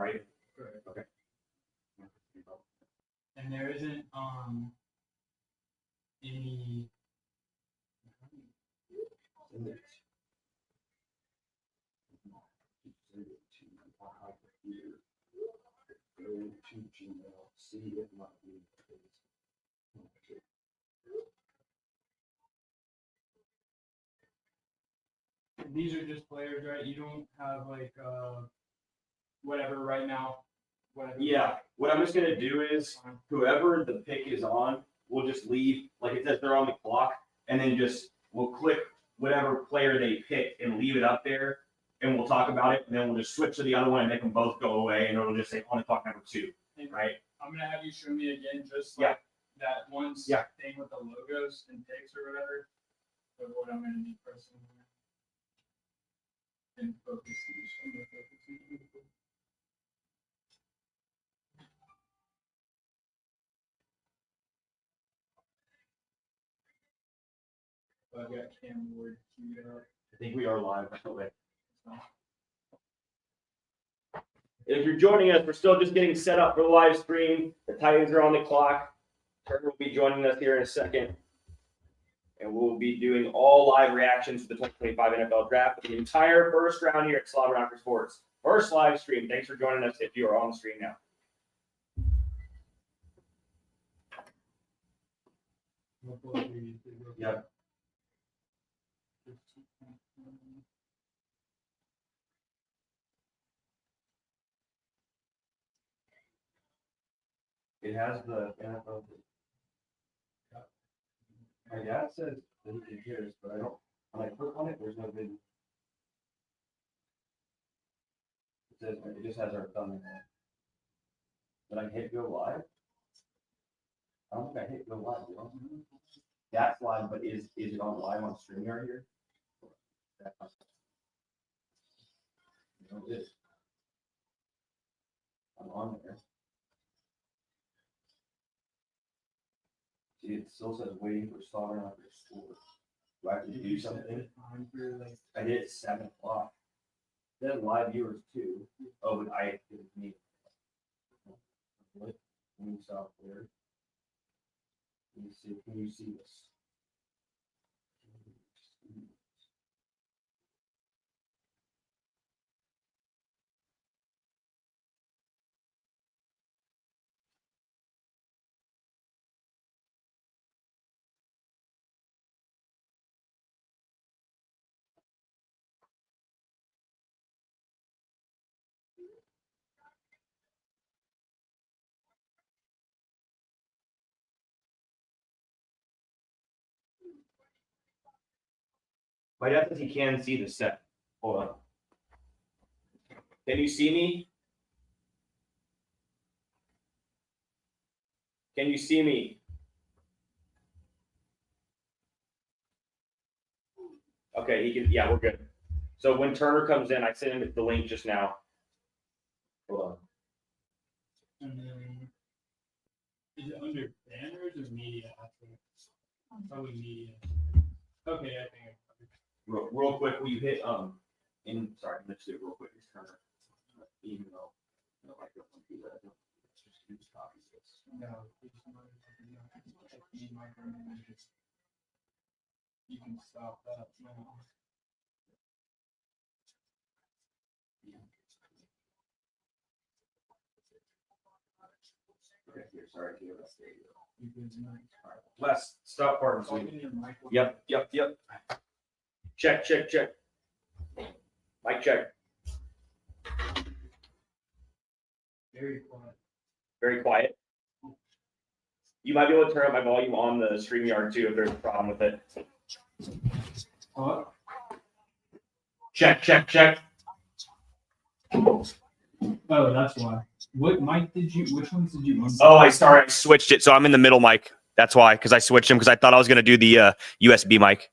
right? Correct. Okay. And there isn't any. These are just players, right? You don't have like whatever right now. Whatever. Yeah. What I'm just gonna do is whoever the pick is on, we'll just leave like it says they're on the clock, and then just we'll click whatever player they pick and leave it up there, and we'll talk about it, and then we'll just switch to the other one and make them both go away, and it'll just say on the clock number 2, right? I'm gonna have you show me again, just like that one thing with the logos and picks or whatever. Of what I'm gonna be pressing. And focus. I've got Cam Ward queued up. I think we are live. If you're joining us, we're still just getting set up for the live stream. The Titans are on the clock. Turner will be joining us here in a second. And we'll be doing all live reactions to the 2025 NFL Draft for the entire first round here at Slobberknocker Sports. First live stream. Thanks for joining us if you are on the stream now. Yep. It has the NFL. My dad says that he can hear us, but I don't. When I click on it, there's no video. It says it just has our thumb in it. But I hit go live. I don't think I hit go live. Do I? That's live, but is it on live on StreamYard here? No, it is. I'm on there. See, it still says waiting for Slobberknocker score. Do I have to do something? I did it 7 o'clock. Then live viewers too. Oh, but I didn't need new software. Let me see. Can you see this? My dad says he can see the set. Hold on. Can you see me? Can you see me? Okay, he can. Yeah, we're good. So when Turner comes in, I sent him the link just now. Hold on. And then, is it under banners or media? Probably media. Okay, I think. Real quick, will you hit sorry, let's do it real quick. It's Turner. Even though I don't want to do that. Let's just use copy this. No, you can stop that now. Okay, here, sorry. Les, stop part. Yep. Check. Mic check. Very quiet. Very quiet. You might be able to turn up my volume on the StreamYard too if there's a problem with it. What? Check. Oh, that's why. What mic did you? Which ones did you? Oh, I switched it, so I'm in the middle mic. That's why, because I switched them because I thought I was going to do the USB mic.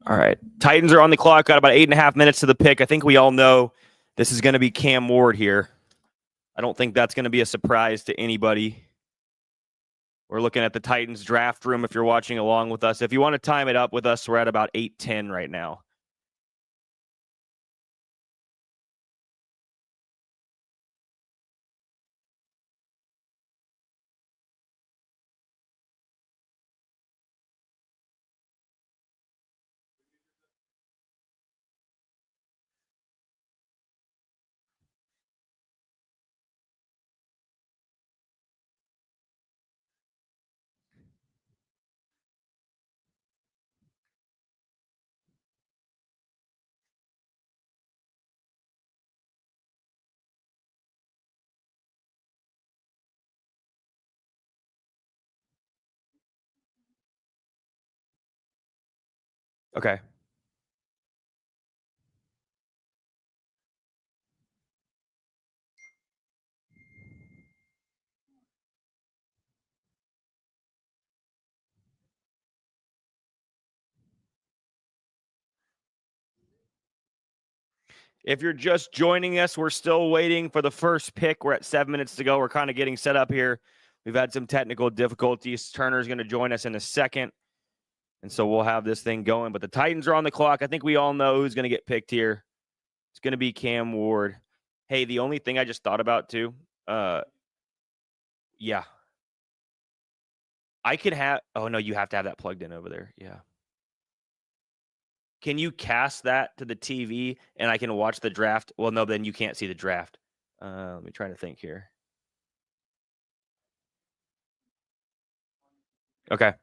All right. Titans are on the clock. Got about 8.5 minutes to the pick. I think we all know this is going to be Cam Ward here. I don't think that's going to be a surprise to anybody. We're looking at the Titans draft room if you're watching along with us. If you want to time it up with us, we're at about 8:10 right now. Okay. If you're just joining us, we're still waiting for the first pick. We're at 7 minutes to go. We're kind of getting set up here. We've had some technical difficulties. Turner's going to join us in a second. And so we'll have this thing going. But the Titans are on the clock. I think we all know who's going to get picked here. It's going to be Cam Ward. Hey, the only thing I just thought about too, yeah. I could have, oh no, you have to have that plugged in over there. Yeah. Can you cast that to the TV and I can watch the draft? Well, no, then you can't see the draft. Let me try to think here. Okay.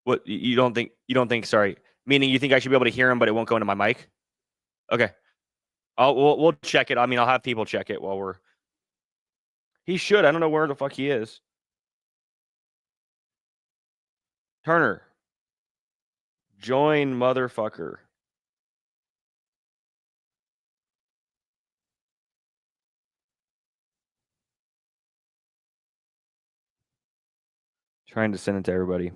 What you don't think, sorry. Meaning you think I should be able to hear him, but it won't go into my mic? Okay. We'll check it. I mean, I'll have people check it while we're. He should. I don't know where the fuck he is. Turner. Join motherfucker. Trying to send it to everybody.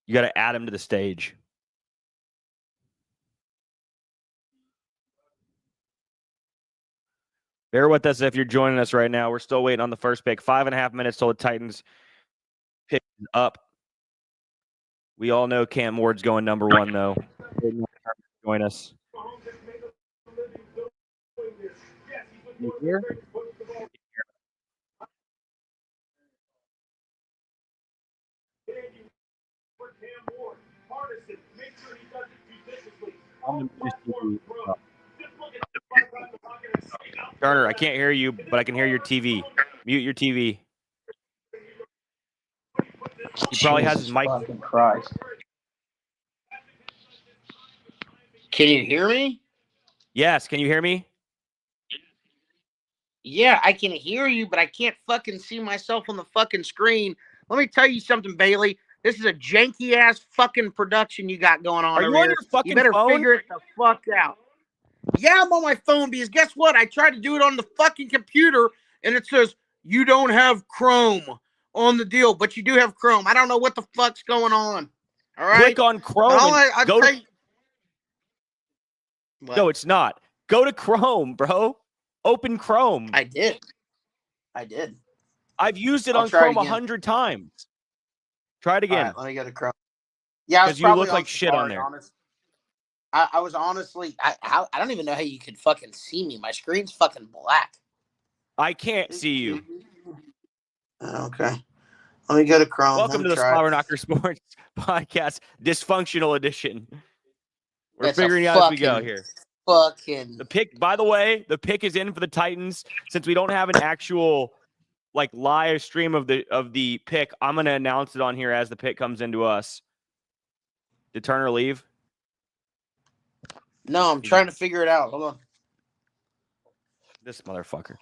You got to add him to the stage. Bear with us if you're joining us right now. We're still waiting on the first pick. 5.5 minutes till the Titans pick up. We all know Cam Ward's going number 1, though. Join us. You here? Turner, I can't hear you, but I can hear your TV. Mute your TV. He probably has his mic. Fucking Christ. Can you hear me? Yes, can you hear me? Yeah, I can hear you, but I can't fucking see myself on the fucking screen. Let me tell you something, Bailey. This is a janky ass fucking production you got going on. Are you over on here. your fucking You better phone? figure it the fuck out. Yeah, I'm on my phone because guess what? I tried to do it on the fucking computer and it says you don't have Chrome on the deal, but you do have Chrome. I don't know what the fuck's going on. All right. Click on Chrome. I'll go tell you. No, it's not. Go to Chrome, bro. Open Chrome. I did. I've used it I'll on try Chrome again. 100 times. Try it again. All right, let me go to Chrome. Yeah, because you look like shit on there. I was honestly, I don't even know how you could fucking see me. My screen's fucking black. I can't see you. Okay. Let me go to Chrome. Welcome to the Slobberknocker Sports Podcast, Dysfunctional Edition. We're figuring out as we go here. Fucking. The pick, by the way, the pick is in for the Titans. Since we don't have an actual like live stream of the pick, I'm gonna announce it on here as the pick comes into us. Did Turner leave? No, I'm trying to figure it out. Hold on. This motherfucker.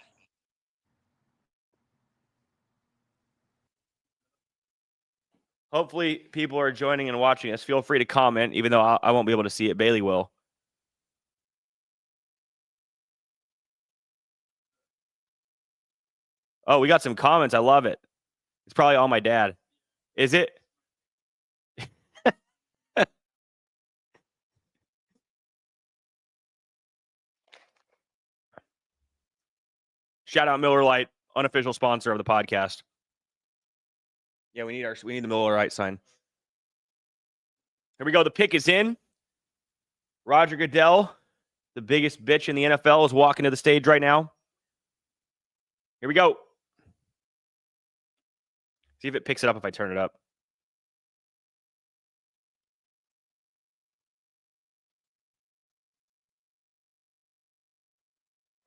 Hopefully people are joining and watching us. Feel free to comment, even though I won't be able to see it. Bailey will. Oh, we got some comments. I love it. It's probably all my dad. Is it? Shout out Miller Lite, unofficial sponsor of the podcast. Yeah, we need the Miller Lite sign. Here we go. The pick is in. Roger Goodell, the biggest bitch in the NFL, is walking to the stage right now. Here we go. See if it picks it up if I turn it up.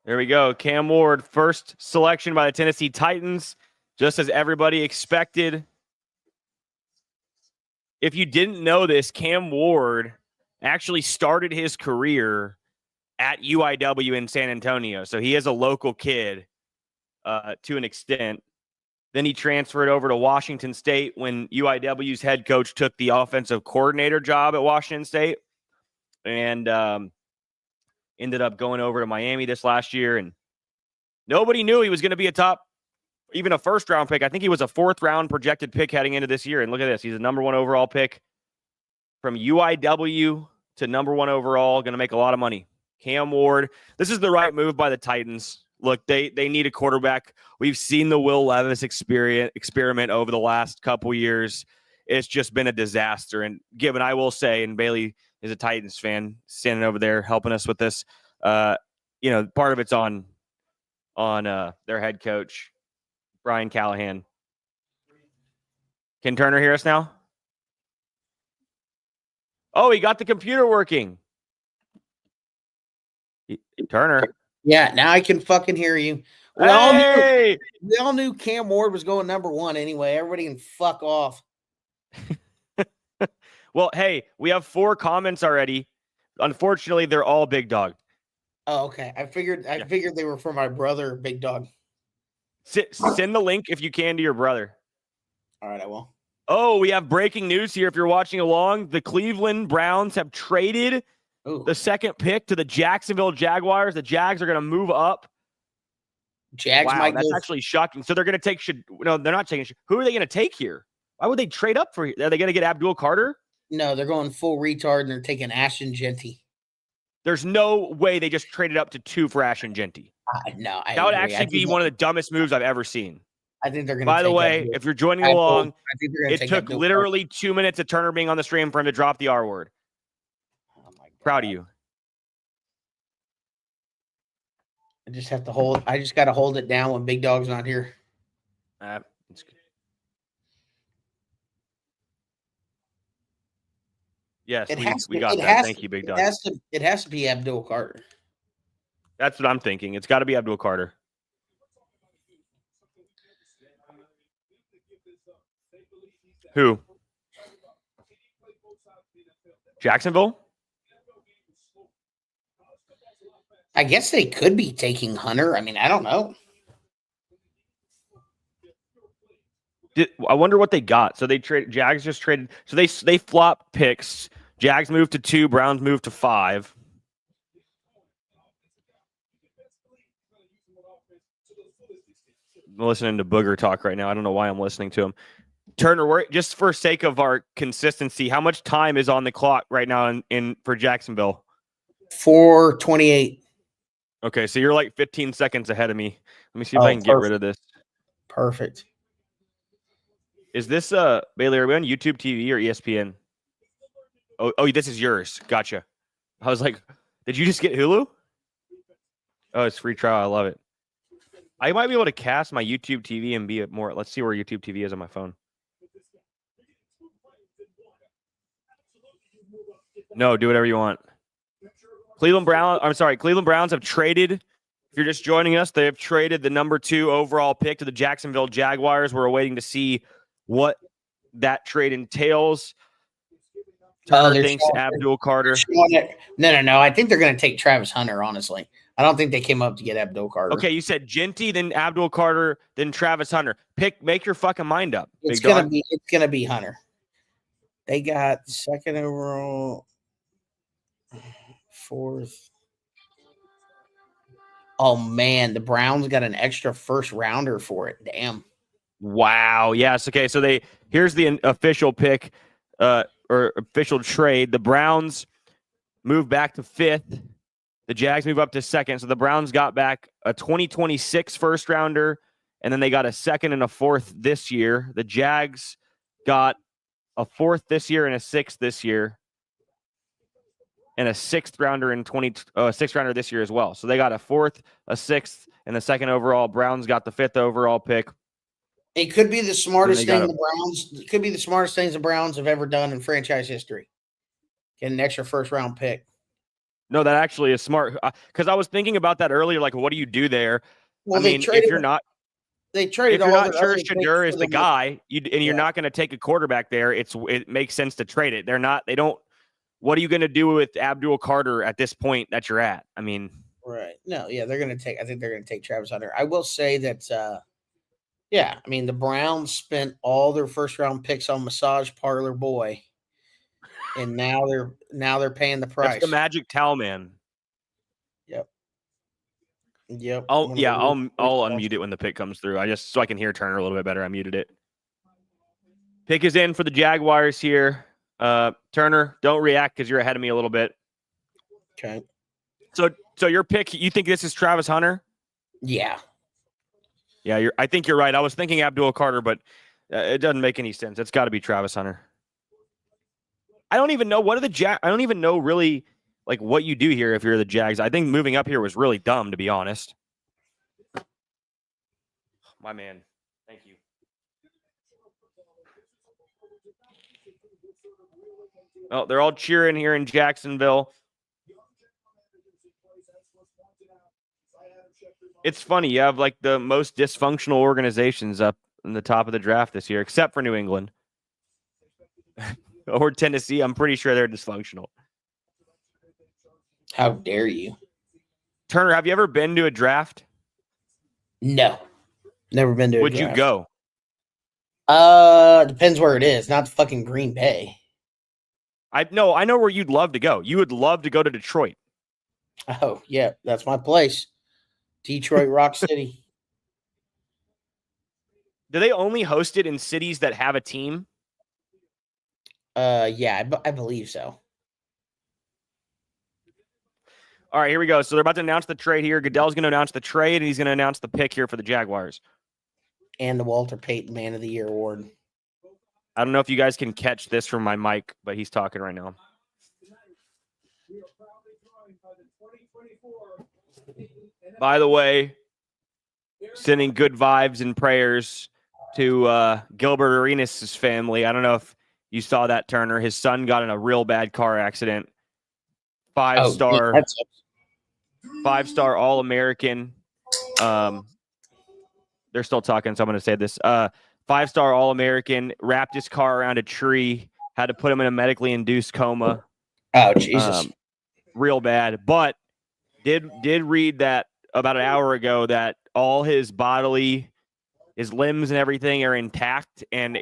There we go. Cam Ward, first selection by the Tennessee Titans, just as everybody expected. If you didn't know this, Cam Ward actually started his career at UIW in San Antonio. So he is a local kid to an extent. Then he transferred over to Washington State when UIW's head coach took the offensive coordinator job at Washington State. And ended up going over to Miami this last year, and nobody knew he was going to be even a first-round pick. I think he was a fourth-round projected pick heading into this year, and look at this. He's a number one overall pick from UIW to number one overall, going to make a lot of money. Cam Ward, this is the right move by the Titans. Look, they need a quarterback. We've seen the Will Levis experiment over the last couple years. It's just been a disaster, and given, I will say, and Bailey is a Titans fan standing over there helping us with this. Part of it's on their head coach, Brian Callahan. Can Turner hear us now? Oh, he got the computer working. Turner. Yeah, now I can fucking hear you. We all knew Cam Ward was going number one anyway. Everybody can fuck off. Well, hey, we have 4 comments already. Unfortunately, they're all Big Dog. Oh, okay. I figured they were for my brother, Big Dog. Send the link if you can to your brother. All right, I will. Oh, we have breaking news here. If you're watching along, the Cleveland Browns have traded the second pick to the Jacksonville Jaguars. The Jags are going to move up. Jags might that's actually shocking. So they're going to take no, they're not taking who are they going to take here? Why would they trade up for? Are they going to get Abdul Carter? No, they're going full retard and they're taking Ashton Genty. There's no way they just traded up to 2 for Ashton Genty. No, that would actually be one of the dumbest moves I've ever seen. I think they're going to. By the way, if you're joining along, it took literally 2 minutes of Turner being on the stream for him to drop the R word. Oh my God. Proud of you. I just have to hold. I just got to hold it down when Big Dog's not here. It's good. Yes, we got that. Thank you, Big Dog. It has to be Abdul Carter. That's what I'm thinking. It's got to be Abdul Carter. Who? Jacksonville? I guess they could be taking Hunter. I mean, I don't know. I wonder what they got. So Jags just traded. So they flop picks. Jags moved to 2. Browns moved to 5. I'm listening to Booger talk right now. I don't know why I'm listening to him. Turner, just for sake of our consistency, how much time is on the clock right now for Jacksonville? 4:28. Okay, so you're like 15 seconds ahead of me. Let me see if I can get rid of this. Perfect. Is this Bailey? Are we on YouTube TV or ESPN? Oh, this is yours. Gotcha. I was like, did you just get Hulu? Oh, it's free trial. I love it. I might be able to cast my YouTube TV and be more. Let's see where YouTube TV is on my phone. No, do whatever you want. Cleveland Browns have traded. If you're just joining us, they have traded the number 2 overall pick to the Jacksonville Jaguars. We're waiting to see what that trade entails. Turner thinks Abdul Carter. No. I think they're going to take Travis Hunter, honestly. I don't think they came up to get Abdul Carter. Okay, you said Genty, then Abdul Carter, then Travis Hunter. Make your fucking mind up. It's gonna be Hunter. They got 2nd overall, 4th. Oh man, the Browns got an extra 1st rounder for it. Damn. Wow. Yes. Okay. So here's the official pick, or official trade. The Browns move back to 5th The Jags move up to second. So the Browns got back a 2026 first rounder, and then they got a second and a fourth this year. The Jags got a fourth this year and a sixth this year, and a sixth rounder sixth rounder this year as well. So they got a fourth, a sixth, and the second overall. Browns got the fifth overall pick. It could be the smartest got thing the Browns. It could be the smartest things the Browns have ever done in franchise history. Get an extra first round pick. No, that actually is smart. Because I was thinking about that earlier. Like, what do you do there? Well, I mean, if you're not sure Shadur is the guy, you're not going to take a quarterback there, it makes sense to trade it. They don't. What are you going to do with Abdul Carter at this point that you're at? I mean, right? No, yeah, they're going to take. I think they're going to take Travis Hunter. I will say that. Yeah, I mean the Browns spent all their first round picks on massage parlor boy, and now they're paying the price. That's the magic towel man. Yep. I'll unmute it when the pick comes through. So I can hear Turner a little bit better. I muted it. Pick is in for the Jaguars here. Turner, don't react because you're ahead of me a little bit. Okay. So your pick, you think this is Travis Hunter? Yeah. Yeah, I think you're right. I was thinking Abdul Carter, but it doesn't make any sense. It's got to be Travis Hunter. I don't even know I don't even know really like what you do here if you're the Jags. I think moving up here was really dumb, to be honest. My man. Thank you. Oh, they're all cheering here in Jacksonville. It's funny. You have like the most dysfunctional organizations up in the top of the draft this year, except for New England or Tennessee. I'm pretty sure they're dysfunctional. How dare you? Turner, have you ever been to a draft? No. Never been to a Would draft. you go? Depends where it is. Not fucking Green Bay. I know where you'd love to go. You would love to go to Detroit. Oh, yeah. That's my place. Detroit Rock City. Do they only host it in cities that have a team? Yeah, I believe so. All right, here we go. So they're about to announce the trade here. Goodell's going to announce the trade, and he's going to announce the pick here for the Jaguars. And the Walter Payton Man of the Year award. I don't know if you guys can catch this from my mic, but he's talking right now. By the way, sending good vibes and prayers to Gilbert Arenas' family. I don't know if you saw that, Turner. His son got in a real bad car accident. Five-star All-American. They're still talking, so I'm going to say this. Five-star All-American, wrapped his car around a tree, had to put him in a medically induced coma. Oh, Jesus. Real bad. But did read that about an hour ago that all his limbs and everything are intact, and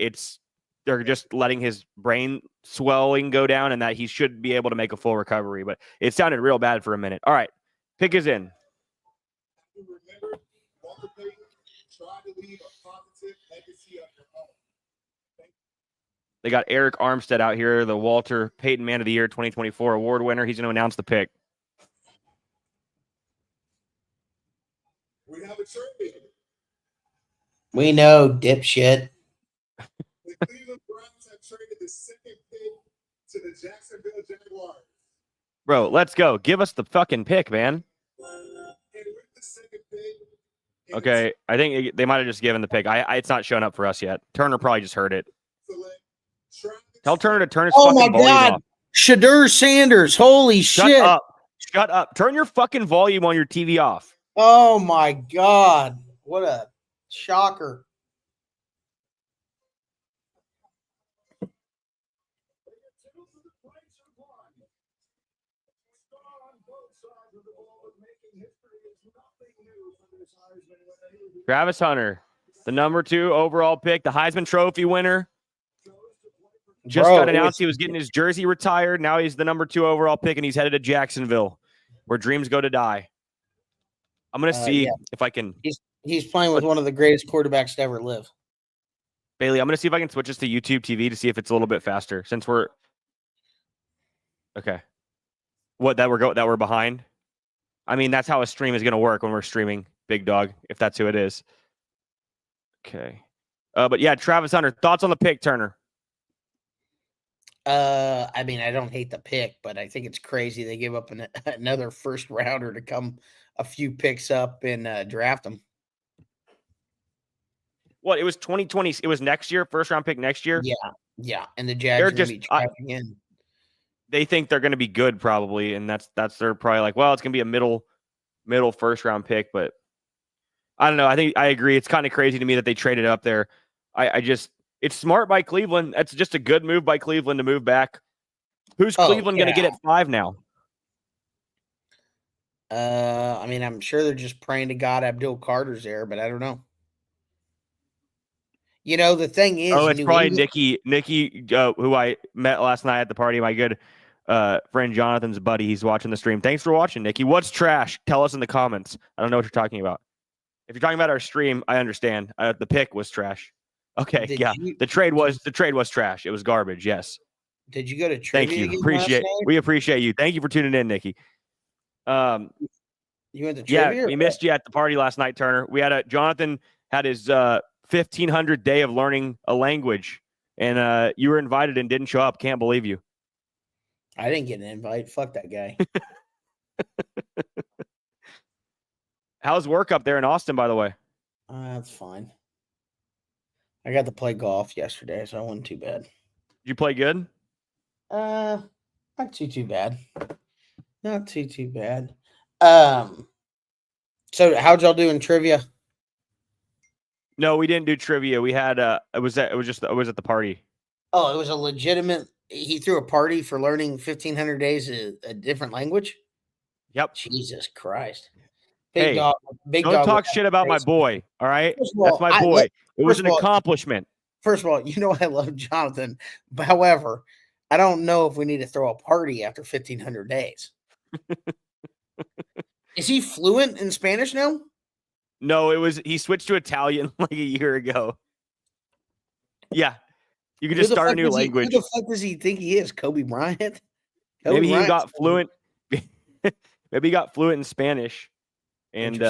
they're just letting his brain swelling go down, and that he should be able to make a full recovery. But it sounded real bad for a minute. All right, pick is in. They got Eric Armstead out here, the Walter Payton Man of the Year 2024 award winner. He's going to announce the pick. We have a trade. We know, dipshit. The Cleveland Browns have traded the second pick to the Jacksonville Jaguars. Bro, let's go. Give us the fucking pick, man. And with the second pick, Okay, I think they might have just given the pick. It's not showing up for us yet. Turner probably just heard it. Tell Turner to turn his fucking volume off. Shadur Sanders. Holy shit. Shut up. Turn your fucking volume on your TV off. Oh, my God. What a shocker. Travis Hunter, the number 2 overall pick, the Heisman Trophy winner. Just got announced he was getting his jersey retired. Now he's the number 2 overall pick, and he's headed to Jacksonville, where dreams go to die. I'm going to see if I can. He's playing with one of the greatest quarterbacks to ever live. Bailey, I'm going to see if I can switch this to YouTube TV to see if it's a little bit faster since we're. Okay. What, that we're behind? I mean, that's how a stream is going to work when we're streaming, Big Dog, if that's who it is. Okay. But yeah, Travis Hunter, thoughts on the pick, Turner? I mean, I don't hate the pick, but I think it's crazy they give up another first rounder to come a few picks up and draft him. What, it was 2020. It was next year, first round pick next year. Yeah. And the Jags are going to be drafting in. They think they're going to be good probably, and that's they're probably like, well, it's going to be a middle first round pick, but I don't know. I think I agree. It's kind of crazy to me that they traded up there. It's smart by Cleveland. That's just a good move by Cleveland to move back. Who's Cleveland going to get at 5 now? I mean, I'm sure they're just praying to God Abdul Carter's there, but I don't know. You know, the thing is, it's probably Nikki, who I met last night at the party. My good friend Jonathan's buddy. He's watching the stream. Thanks for watching, Nikki. What's trash? Tell us in the comments. I don't know what you're talking about. If you're talking about our stream, I understand. The pick was trash. Okay, the trade was trash. It was garbage. Yes. Did you go to trivia? Thank you. We appreciate you. Thank you for tuning in, Nikki. You went to trivia? Yeah, we missed you at the party last night, Turner. We had Jonathan had his 1,500 day of learning a language, and you were invited and didn't show up. Can't believe you. I didn't get an invite. Fuck that guy. How's work up there in Austin, by the way? That's fine. I got to play golf yesterday, so I wasn't too bad. Did you play good? Not too bad. Not too bad. So how'd y'all do in trivia? No, we didn't do trivia. We had it was at the party. Oh, it was a legitimate. He threw a party for learning 1,500 days a different language. Yep. Jesus Christ. Big dog. Don't talk shit about my boy. All right, that's my boy. It was an accomplishment. First of all, you know I love Jonathan. However, I don't know if we need to throw a party after 1,500 days. Is he fluent in Spanish now? No, he switched to Italian like a year ago. Yeah. You can just start a new language. Who the fuck does he think he is? Kobe Bryant? Maybe he got fluent. Maybe he got fluent in Spanish. And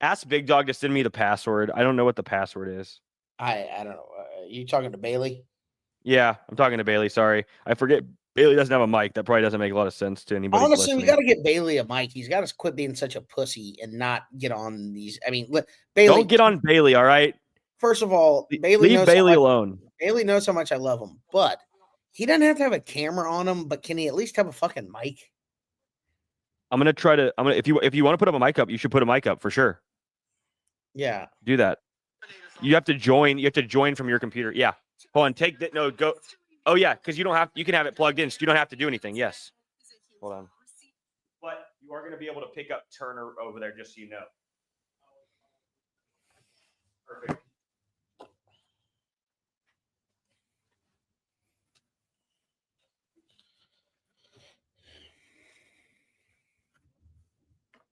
ask Big Dog to send me the password. I don't know what the password is. I don't know. You talking to Bailey? Yeah, I'm talking to Bailey. Sorry. I forget Bailey doesn't have a mic. That probably doesn't make a lot of sense to anybody. Honestly, we got to get Bailey a mic. He's got to quit being such a pussy and not get on these. I mean, Bailey. Don't get on Bailey, all right? First of all, leave Bailey alone. Bailey knows how much I love him, but he doesn't have to have a camera on him. But can he at least have a fucking mic? If you want to put up a mic up, you should put a mic up for sure. Yeah. Do that. You have to join. You have to join from your computer. Yeah. Hold on. Take that. No, go. Oh yeah, because you can have it plugged in, so you don't have to do anything. Yes. Hold on. But you are going to be able to pick up Turner over there, just so you know. Perfect.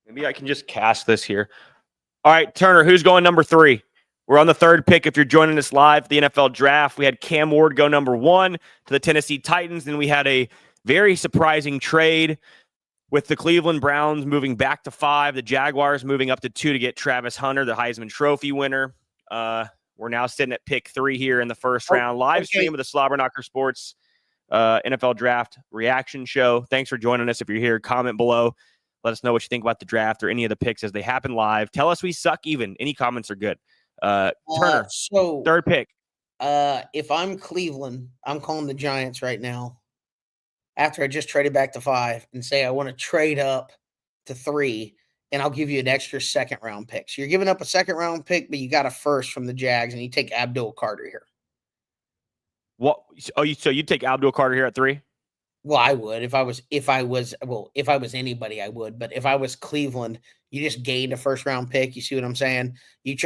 Maybe I can just cast this here. All right, Turner, who's going number 3? We're on the 3rd pick. If you're joining us live, the NFL draft, we had Cam Ward go number 1 to the Tennessee Titans. Then we had a very surprising trade with the Cleveland Browns moving back to 5, the Jaguars moving up to 2 to get Travis Hunter, the Heisman Trophy winner. We're now sitting at pick 3 here in the first round. Live stream of the Slobberknocker Sports NFL Draft Reaction Show. Thanks for joining us. If you're here, comment below. Let us know what you think about the draft or any of the picks as they happen live. Tell us we suck even. Any comments are good. Turner, so 3rd pick. If I'm Cleveland, I'm calling the Giants right now after I just traded back to 5 and say I want to trade up to 3, and I'll give you an extra 2nd round pick. So you're giving up a 2nd round pick, but you got a 1st from the Jags, and you take Abdul Carter here. What? Oh, so you take Abdul Carter here at 3? Well, I would if I was anybody, I would. But if I was Cleveland, you just gained a 1st round pick. You see what I'm saying?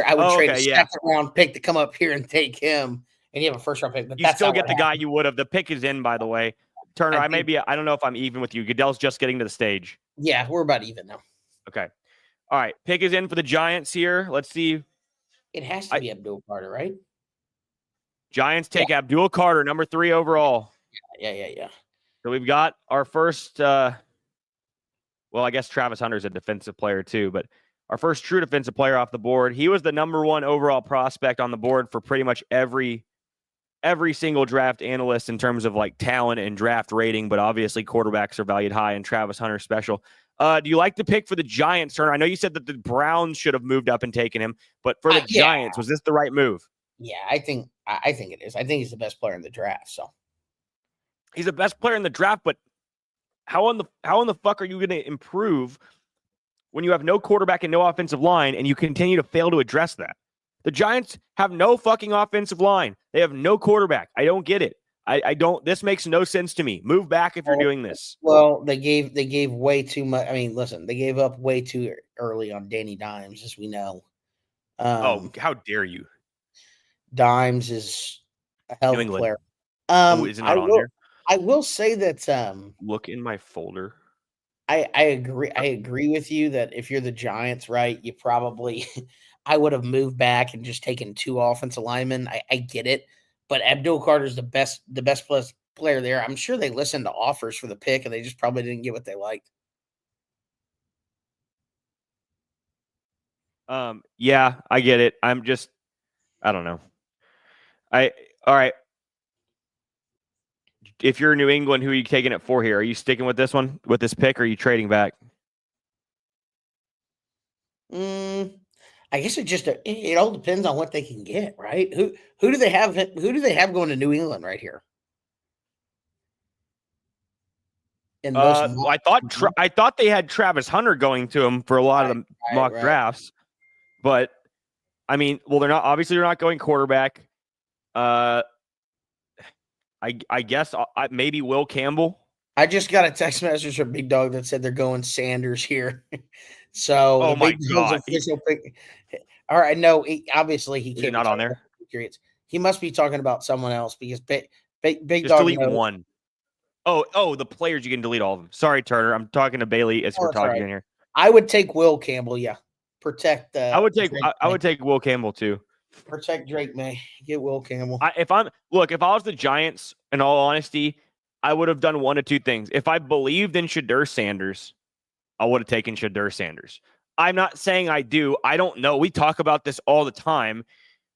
I would trade a 2nd round pick to come up here and take him, and you have a 1st round pick. But you still get the guy you would have. The pick is in, by the way. Turner, I don't know if I'm even with you. Goodell's just getting to the stage. Yeah, we're about even now. Okay. All right. Pick is in for the Giants here. Let's see. It has to be Abdul Carter, right? Giants take Abdul Carter, number 3 overall. Yeah. So we've got our first well, I guess Travis Hunter's a defensive player too, but our first true defensive player off the board. He was the number 1 overall prospect on the board for pretty much every single draft analyst in terms of like talent and draft rating, but obviously quarterbacks are valued high, and Travis Hunter special. Do you like the pick for the Giants, Turner? I know you said that the Browns should have moved up and taken him, but for the Giants, was this the right move? Yeah, I think it is. I think he's the best player in the draft. So He's the best player in the draft, but how in the fuck are you going to improve when you have no quarterback and no offensive line, and you continue to fail to address that? The Giants have no fucking offensive line. They have no quarterback. I don't get it. I don't. This makes no sense to me. Move back if you're doing this. Well, they gave way too much. I mean, listen, they gave up way too early on Danny Dimes, as we know. How dare you? Dimes is a hell of a player. Isn't that on there? I will say that. Look in my folder. I agree. I agree with you that if you're the Giants, right, you probably. I would have moved back and just taken 2 offensive linemen. I get it, but Abdul Carter's the best player there. I'm sure they listened to offers for the pick, and they just probably didn't get what they liked. Yeah, I get it. I don't know. All right. If you're New England, who are you taking it for here? Are you sticking with this one, with this pick, or are you trading back? I guess it all depends on what they can get, right? Who do they have going to New England right here? I thought they had Travis Hunter going to him for a lot of the mock drafts, but I mean, well, they're not going quarterback. I guess maybe Will Campbell. I just got a text message from Big Dog that said they're going Sanders here. So, oh my God! All right, no, obviously he can't. Not on there. He must be talking about someone else because Big just Dog. Delete one. Oh, the players, you can delete all of them. Sorry, Turner. I'm talking to Bailey as we're talking in here. I would take Will Campbell. Yeah, protect. I would take Will Campbell too. Protect Drake May. Get Will Campbell. If I was the Giants, in all honesty, I would have done one of two things. If I believed in Shadur Sanders, I would have taken Shadur Sanders. I'm not saying I do. I don't know. We talk about this all the time,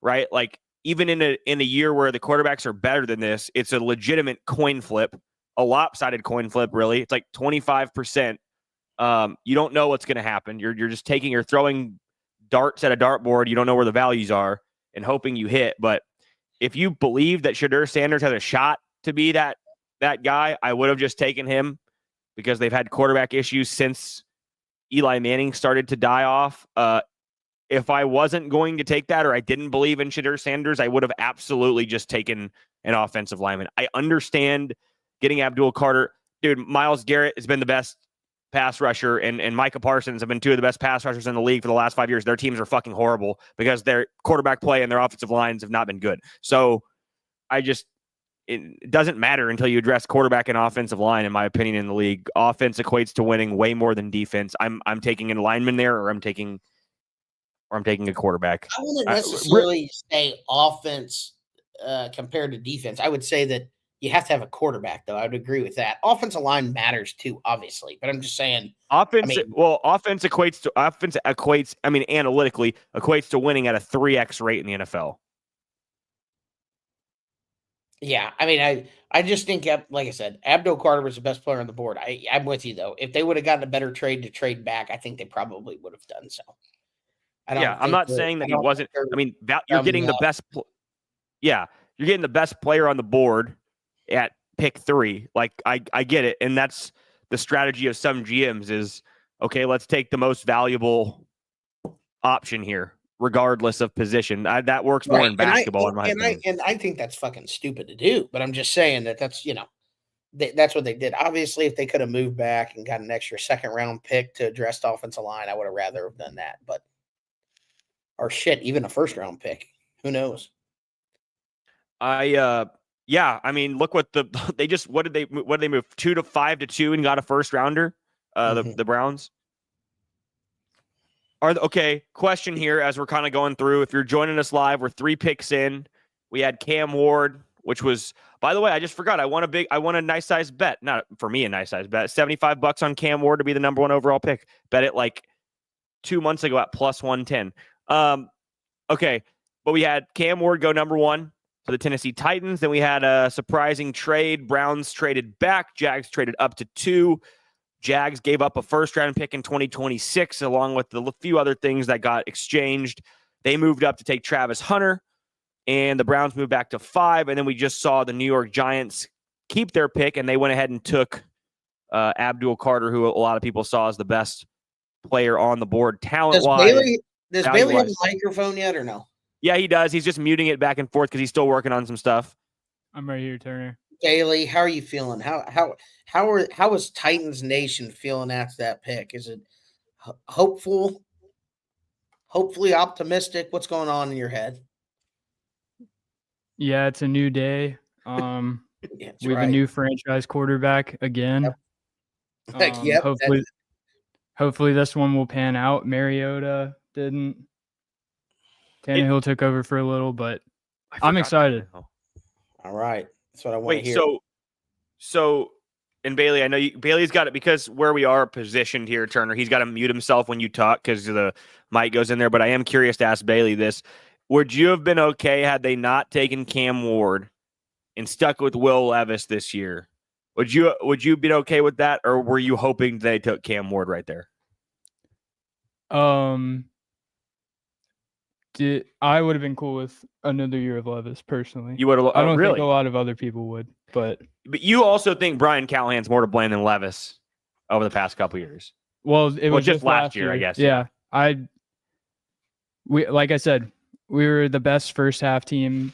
right? Like even in a year where the quarterbacks are better than this, it's a legitimate coin flip, a lopsided coin flip. Really, it's like 25%. You don't know what's going to happen. You're throwing darts at a dartboard. You don't know where the values are and hoping you hit. But if you believe that Shadur Sanders has a shot to be that guy, I would have just taken him because they've had quarterback issues since Eli Manning started to die off. If I wasn't going to take that or I didn't believe in Shadur Sanders, I would have absolutely just taken an offensive lineman. I understand getting Abdul Carter. Dude, Myles Garrett has been the best pass rusher, and Micah Parsons have been 2 of the best pass rushers in the league for the last 5 years. Their teams are fucking horrible because their quarterback play and their offensive lines have not been good. So it doesn't matter until you address quarterback and offensive line, in my opinion, in the league. Offense equates to winning way more than defense. I'm taking an lineman there, or I'm taking a quarterback. I wouldn't necessarily say offense compared to defense. I would say that you have to have a quarterback, though. I would agree with that. Offensive line matters too, obviously, but I'm just saying offense equates. I mean, analytically equates to winning at a 3x rate in the NFL. Yeah, I mean, I just think, like I said, Abdul Carter was the best player on the board. I'm with you, though. If they would have gotten a better trade to trade back, I think they probably would have done so. I'm not saying that he wasn't. I mean, you're getting the best. You're getting the best player on the board at pick 3. Like, I get it. And that's the strategy of some GMs is, okay, let's take the most valuable option here, regardless of position. That works more in basketball, in my opinion. And I think that's fucking stupid to do. But I'm just saying that's what they did. Obviously, if they could have moved back and got an extra second-round pick to address the offensive line, I would have rather have done that. But or shit, even a first-round pick. Who knows? I mean, look what they just what did they move 2 to 5 to 2 and got a first rounder? The Browns. Okay, question here as we're kind of going through. If you're joining us live, we're 3 picks in. We had Cam Ward, which was, by the way, I just forgot. I won a nice size bet. Not for me, a nice size bet. $75 on Cam Ward to be the number 1 overall pick. Bet it like 2 months ago at plus 110. Okay. But we had Cam Ward go number 1 for the Tennessee Titans. Then we had a surprising trade. Browns traded back. Jags traded up to 2. Jags gave up a first-round pick in 2026, along with the few other things that got exchanged. They moved up to take Travis Hunter, and the Browns moved back to 5. And then we just saw the New York Giants keep their pick, and they went ahead and took Abdul Carter, who a lot of people saw as the best player on the board, talent-wise. Does Bailey have a microphone yet or no? Yeah, he does. He's just muting it back and forth because he's still working on some stuff. I'm right here, Turner. Bailey, how are you feeling? How is Titans Nation feeling after that pick? Is it hopeful? Hopefully optimistic? What's going on in your head? Yeah, it's a new day. We have a new franchise quarterback again. Yep. Hopefully this one will pan out. Mariota didn't. Tannehill took over for a little, but I'm excited. All right. That's what I want to hear. So, and Bailey, I know Bailey's got it because where we are positioned here, Turner, he's got to mute himself when you talk because the mic goes in there. But I am curious to ask Bailey this. Would you have been okay had they not taken Cam Ward and stuck with Will Levis this year? Would you been okay with that, or were you hoping they took Cam Ward right there? I would have been cool with another year of Levis personally. You would have. I don't really think a lot of other people would, but you also think Brian Callahan's more to blame than Levis over the past couple years. Well, it was just last year, I guess. Yeah, like I said, we were the best first half team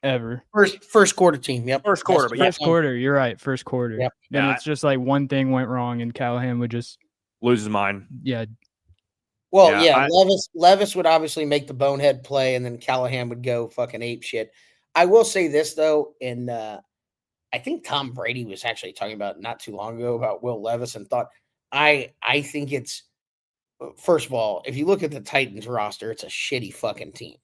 ever. First quarter team. Yep. First quarter. First quarter. You're right. First quarter. Yep. And it's just like one thing went wrong, and Callahan would just lose his mind. Yeah. Well, Levis would obviously make the bonehead play, and then Callahan would go fucking ape shit. I will say this though, and I think Tom Brady was actually talking about not too long ago about Will Levis, and thought I think it's, first of all, if you look at the Titans roster, it's a shitty fucking team.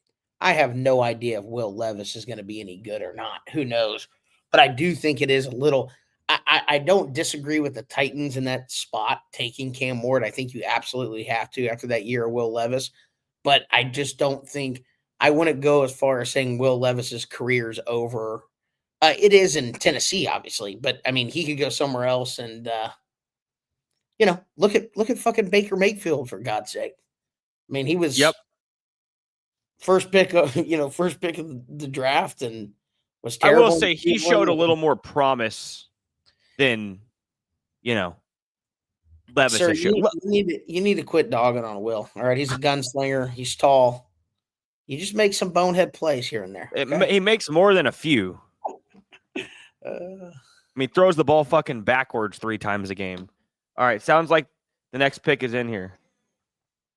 I have no idea if Will Levis is going to be any good or not. Who knows? But I do think it is a little. I don't disagree with the Titans in that spot taking Cam Ward. I think you absolutely have to after that year of Will Levis. But I just don't think I wouldn't go as far as saying Will Levis's career's over. It is in Tennessee, obviously, but I mean he could go somewhere else and look at fucking Baker Mayfield, for God's sake. I mean, he was first pick of the draft and was terrible. I will say he showed a little more promise than Levis. Sir, you need to quit dogging on Will. All right, he's a gunslinger. He's tall. You just make some bonehead plays here and there. Okay? He makes more than a few. He throws the ball fucking backwards 3 times a game. All right, sounds like the next pick is in here.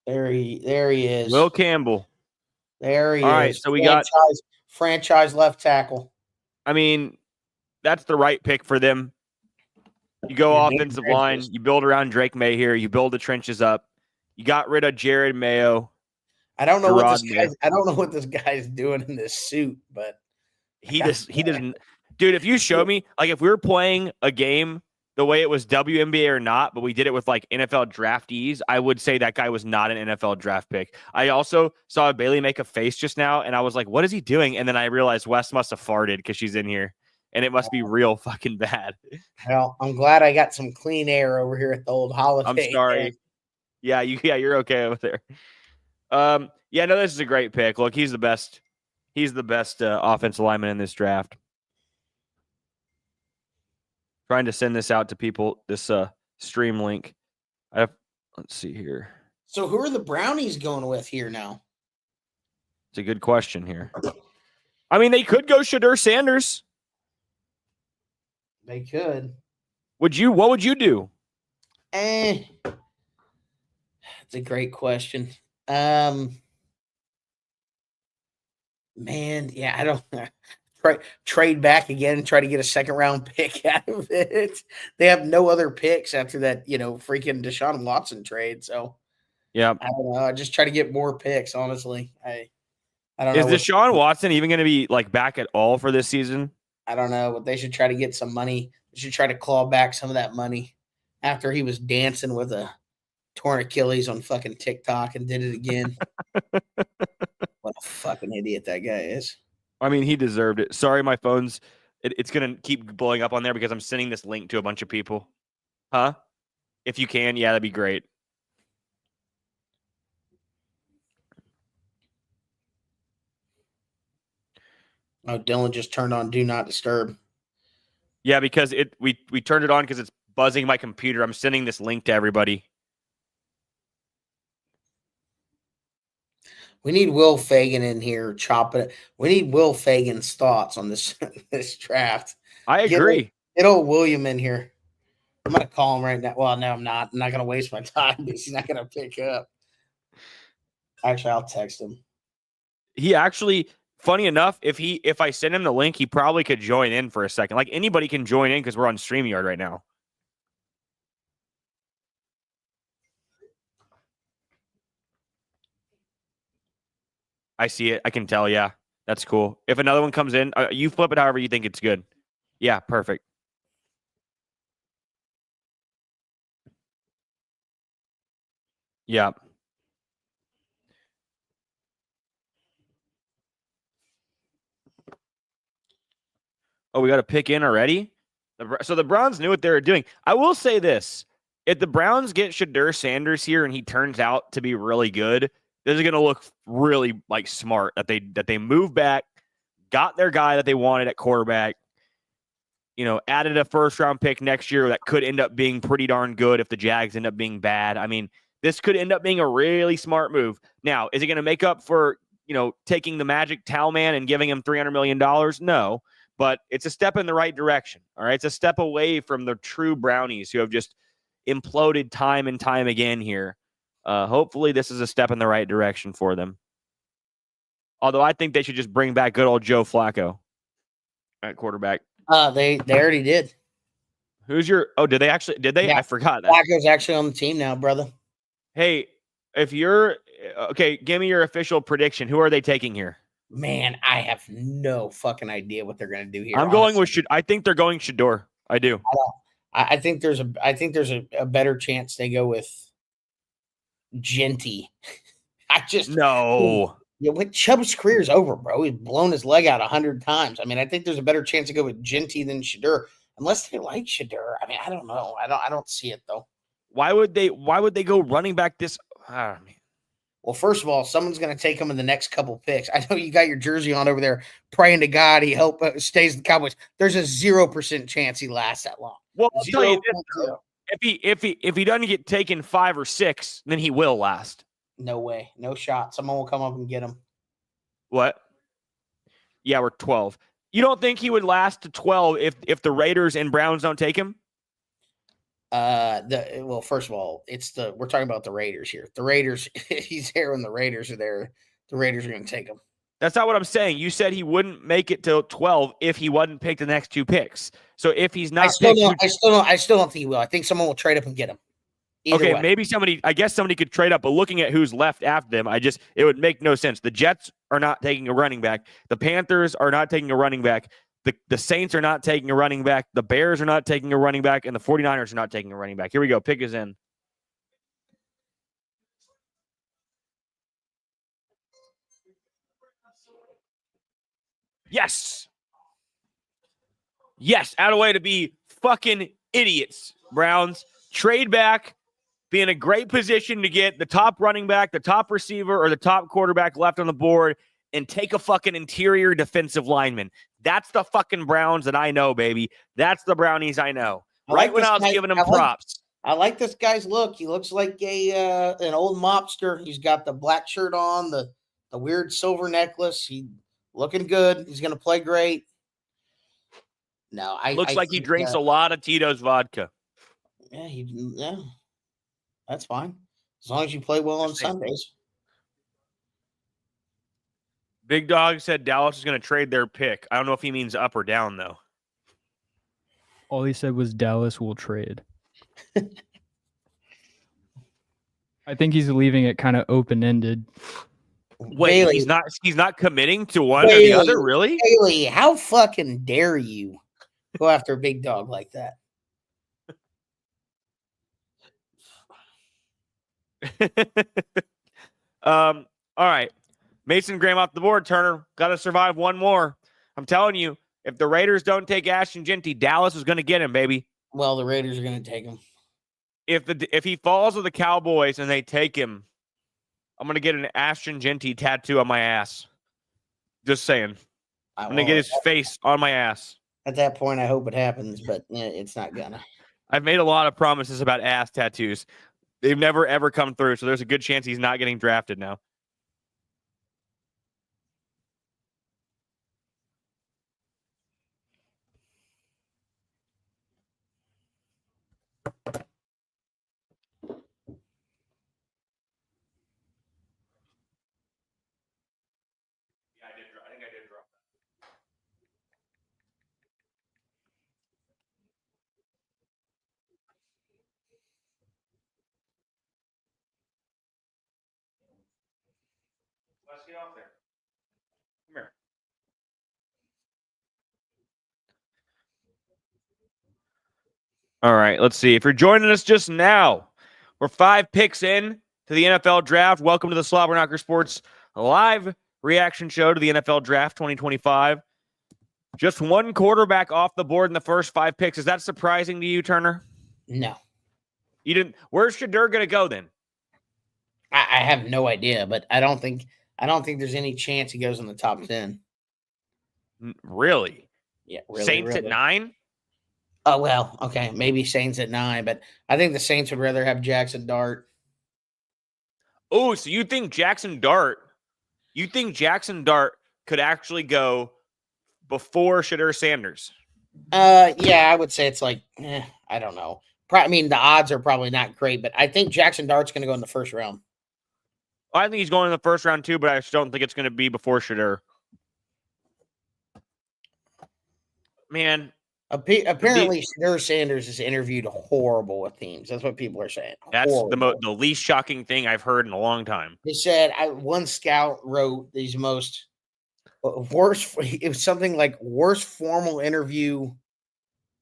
There he is. Will Campbell. There he is. All right, so we got franchise left tackle. I mean, that's the right pick for them. You go offensive line. You build around Drake May here. You build the trenches up. You got rid of Jared Mayo. I don't know what this guy's doing in this suit, but he doesn't. Dude, if you show me, like, if we were playing a game the way it was WNBA or not, but we did it with like NFL draftees, I would say that guy was not an NFL draft pick. I also saw Bailey make a face just now, and I was like, what is he doing? And then I realized Wes must have farted because she's in here, and it must be real fucking bad. Well, I'm glad I got some clean air over here at the old Holiday. I'm sorry. Yeah, you're okay over there. No, this is a great pick. Look, he's the best. He's the best offensive lineman in this draft. Trying to send this out to people, this stream link. Let's see here. So who are the Brownies going with here now? It's a good question here. I mean, they could go Shedeur Sanders. They could. What would you do? It's a great question. Man, yeah, I don't trade back again and try to get a second round pick out of it. They have no other picks after that, freaking Deshaun Watson trade. So yeah, I don't know. I just try to get more picks, honestly. I don't know. Is Deshaun Watson even going to be like back at all for this season? I don't know, but they should try to get some money. They should try to claw back some of that money after he was dancing with a torn Achilles on fucking TikTok and did it again. What a fucking idiot that guy is. I mean, he deserved it. Sorry, my phone's it's gonna keep blowing up on there because I'm sending this link to a bunch of people. Huh? If you can, yeah, that'd be great. Oh, Dylan just turned on Do Not Disturb. Yeah, because we turned it on because it's buzzing my computer. I'm sending this link to everybody. We need Will Fagan in here chopping it. We need Will Fagan's thoughts on this this draft. I agree. Get old William in here. I'm gonna call him right now. Well, no, I'm not. I'm not gonna waste my time because he's not gonna pick up. Actually, I'll text him. He actually, funny enough, if I send him the link, he probably could join in for a second. Like anybody can join in because we're on StreamYard right now. I see it. I can tell. Yeah, that's cool. If another one comes in, you flip it however you think it's good. Yeah, perfect. Yeah. Oh, we got to pick in already? So the Browns knew what they were doing. I will say this. If the Browns get Shadur Sanders here and he turns out to be really good, this is going to look really like smart that they moved back, got their guy that they wanted at quarterback, added a first-round pick next year that could end up being pretty darn good if the Jags end up being bad. I mean, this could end up being a really smart move. Now, is it going to make up for, taking the Magic Towel Man and giving him $300 million? No, but it's a step in the right direction. All right, it's a step away from the true Brownies who have just imploded time and time again here. Hopefully, this is a step in the right direction for them. Although I think they should just bring back good old Joe Flacco at quarterback. They already did. Who's your? Oh, did they actually? Did they? Yeah. I forgot that. Flacco's actually on the team now, brother. Hey, if you're okay, give me your official prediction. Who are they taking here? Man, I have no fucking idea what they're going to do here. I'm going with. I think they're going Shador. I do. I think there's a better chance they go with Genty. No. Yeah, what Chubb's career is over, bro. He's blown his leg out 100 times. I mean, I think there's a better chance to go with Genty than Shadur, unless they like Shadur. I mean, I don't know. I don't see it though. Why would they go running back this? Well, first of all, someone's going to take him in the next couple picks. I know you got your jersey on over there, praying to God he stays the Cowboys. There's a 0% chance he lasts that long. Well, I'll tell you this, if he doesn't get taken 5 or 6, then he will last. No way. No shot. Someone will come up and get him. What? Yeah, we're 12. You don't think he would last to 12 if the Raiders and Browns don't take him? Well, first of all, we're talking about the Raiders here. The Raiders, he's there when the Raiders are there. The Raiders are going to take him. That's not what I'm saying. You said he wouldn't make it till 12 if he wasn't picked the next 2 picks. So if he's not, I still don't think he will. I think someone will trade up and get him. Either way. Maybe somebody could trade up, but looking at who's left after them, it would make no sense. The Jets are not taking a running back. The Panthers are not taking a running back. The Saints are not taking a running back. The Bears are not taking a running back. And the 49ers are not taking a running back. Here we go. Pick is in. Yes. Yes. Out of way to be fucking idiots, Browns. Trade back. Be in a great position to get the top running back, the top receiver, or the top quarterback left on the board and take a fucking interior defensive lineman. That's the fucking Browns that I know, baby. That's the Brownies I know. Right when I was giving them props. I like this guy's look. He looks like an old mobster. He's got the black shirt on, the weird silver necklace. He looking good. He's going to play great. No, Looks like he drinks a lot of Tito's vodka. Yeah. That's fine. As long as you play well on Sundays. Big Dog said Dallas is going to trade their pick. I don't know if he means up or down, though. All he said was Dallas will trade. I think he's leaving it kind of open-ended. Wait, Bailey, he's not committing to one or the other, really? Bailey, how fucking dare you go after a big dog like that? All right. Mason Graham off the board, Turner. Got to survive one more. I'm telling you, if the Raiders don't take Ashton Jeanty, Dallas is going to get him, baby. Well, the Raiders are going to take him. If he falls with the Cowboys and they take him, I'm going to get an Ashton Jeanty tattoo on my ass. Just saying. I'm going to get his face on my ass. At that point, I hope it happens, but it's not gonna. I've made a lot of promises about ass tattoos. They've never, ever come through, so there's a good chance he's not getting drafted now. I think I did drop that. Let's get off there. Come here. All right, let's see. If you're joining us just now, we're 5 picks in to the NFL Draft. Welcome to the Slobberknocker Sports live reaction show to the NFL Draft 2025. Just one quarterback off the board in the first 5 picks. Is that surprising to you, Turner? No, You didn't. Where's Shadur going to go then? I have no idea, but I don't think there's any chance he goes in the top 10. Really? Yeah, really, Saints really. at 9? Oh well, okay, maybe Saints at 9, but I think the Saints would rather have Jackson Dart. Oh, so you think Jackson Dart could actually go before Shadur Sanders? Yeah, I would say it's like, I don't know. I mean, the odds are probably not great, but I think Jackson Dart's going to go in the first round. I think he's going in the first round too, but I just don't think it's going to be before Shadur. Man, apparently Shadur Sanders is interviewed horrible with teams. That's what people are saying. that's Horrible. the least shocking thing I've heard in a long time. They said one scout wrote these most worst. It was something like worst formal interview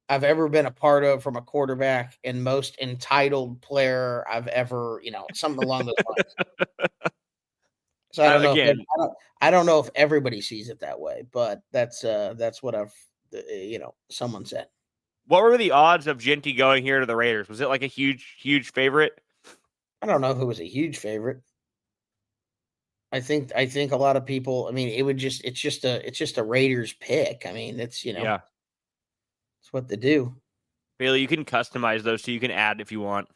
I've ever been a part of from a quarterback and most entitled player I've ever, something along those lines. So I don't know. Again, I don't know if everybody sees it that way, but that's what I've, someone said. what were the odds of Jeanty going here to the Raiders? Was it like a huge favorite? I don't know if it was a huge favorite. I think a lot of people. I mean, it's just a Raiders pick. I mean, it's Yeah. it's what they do. Bailey, you can customize those so you can add if you want.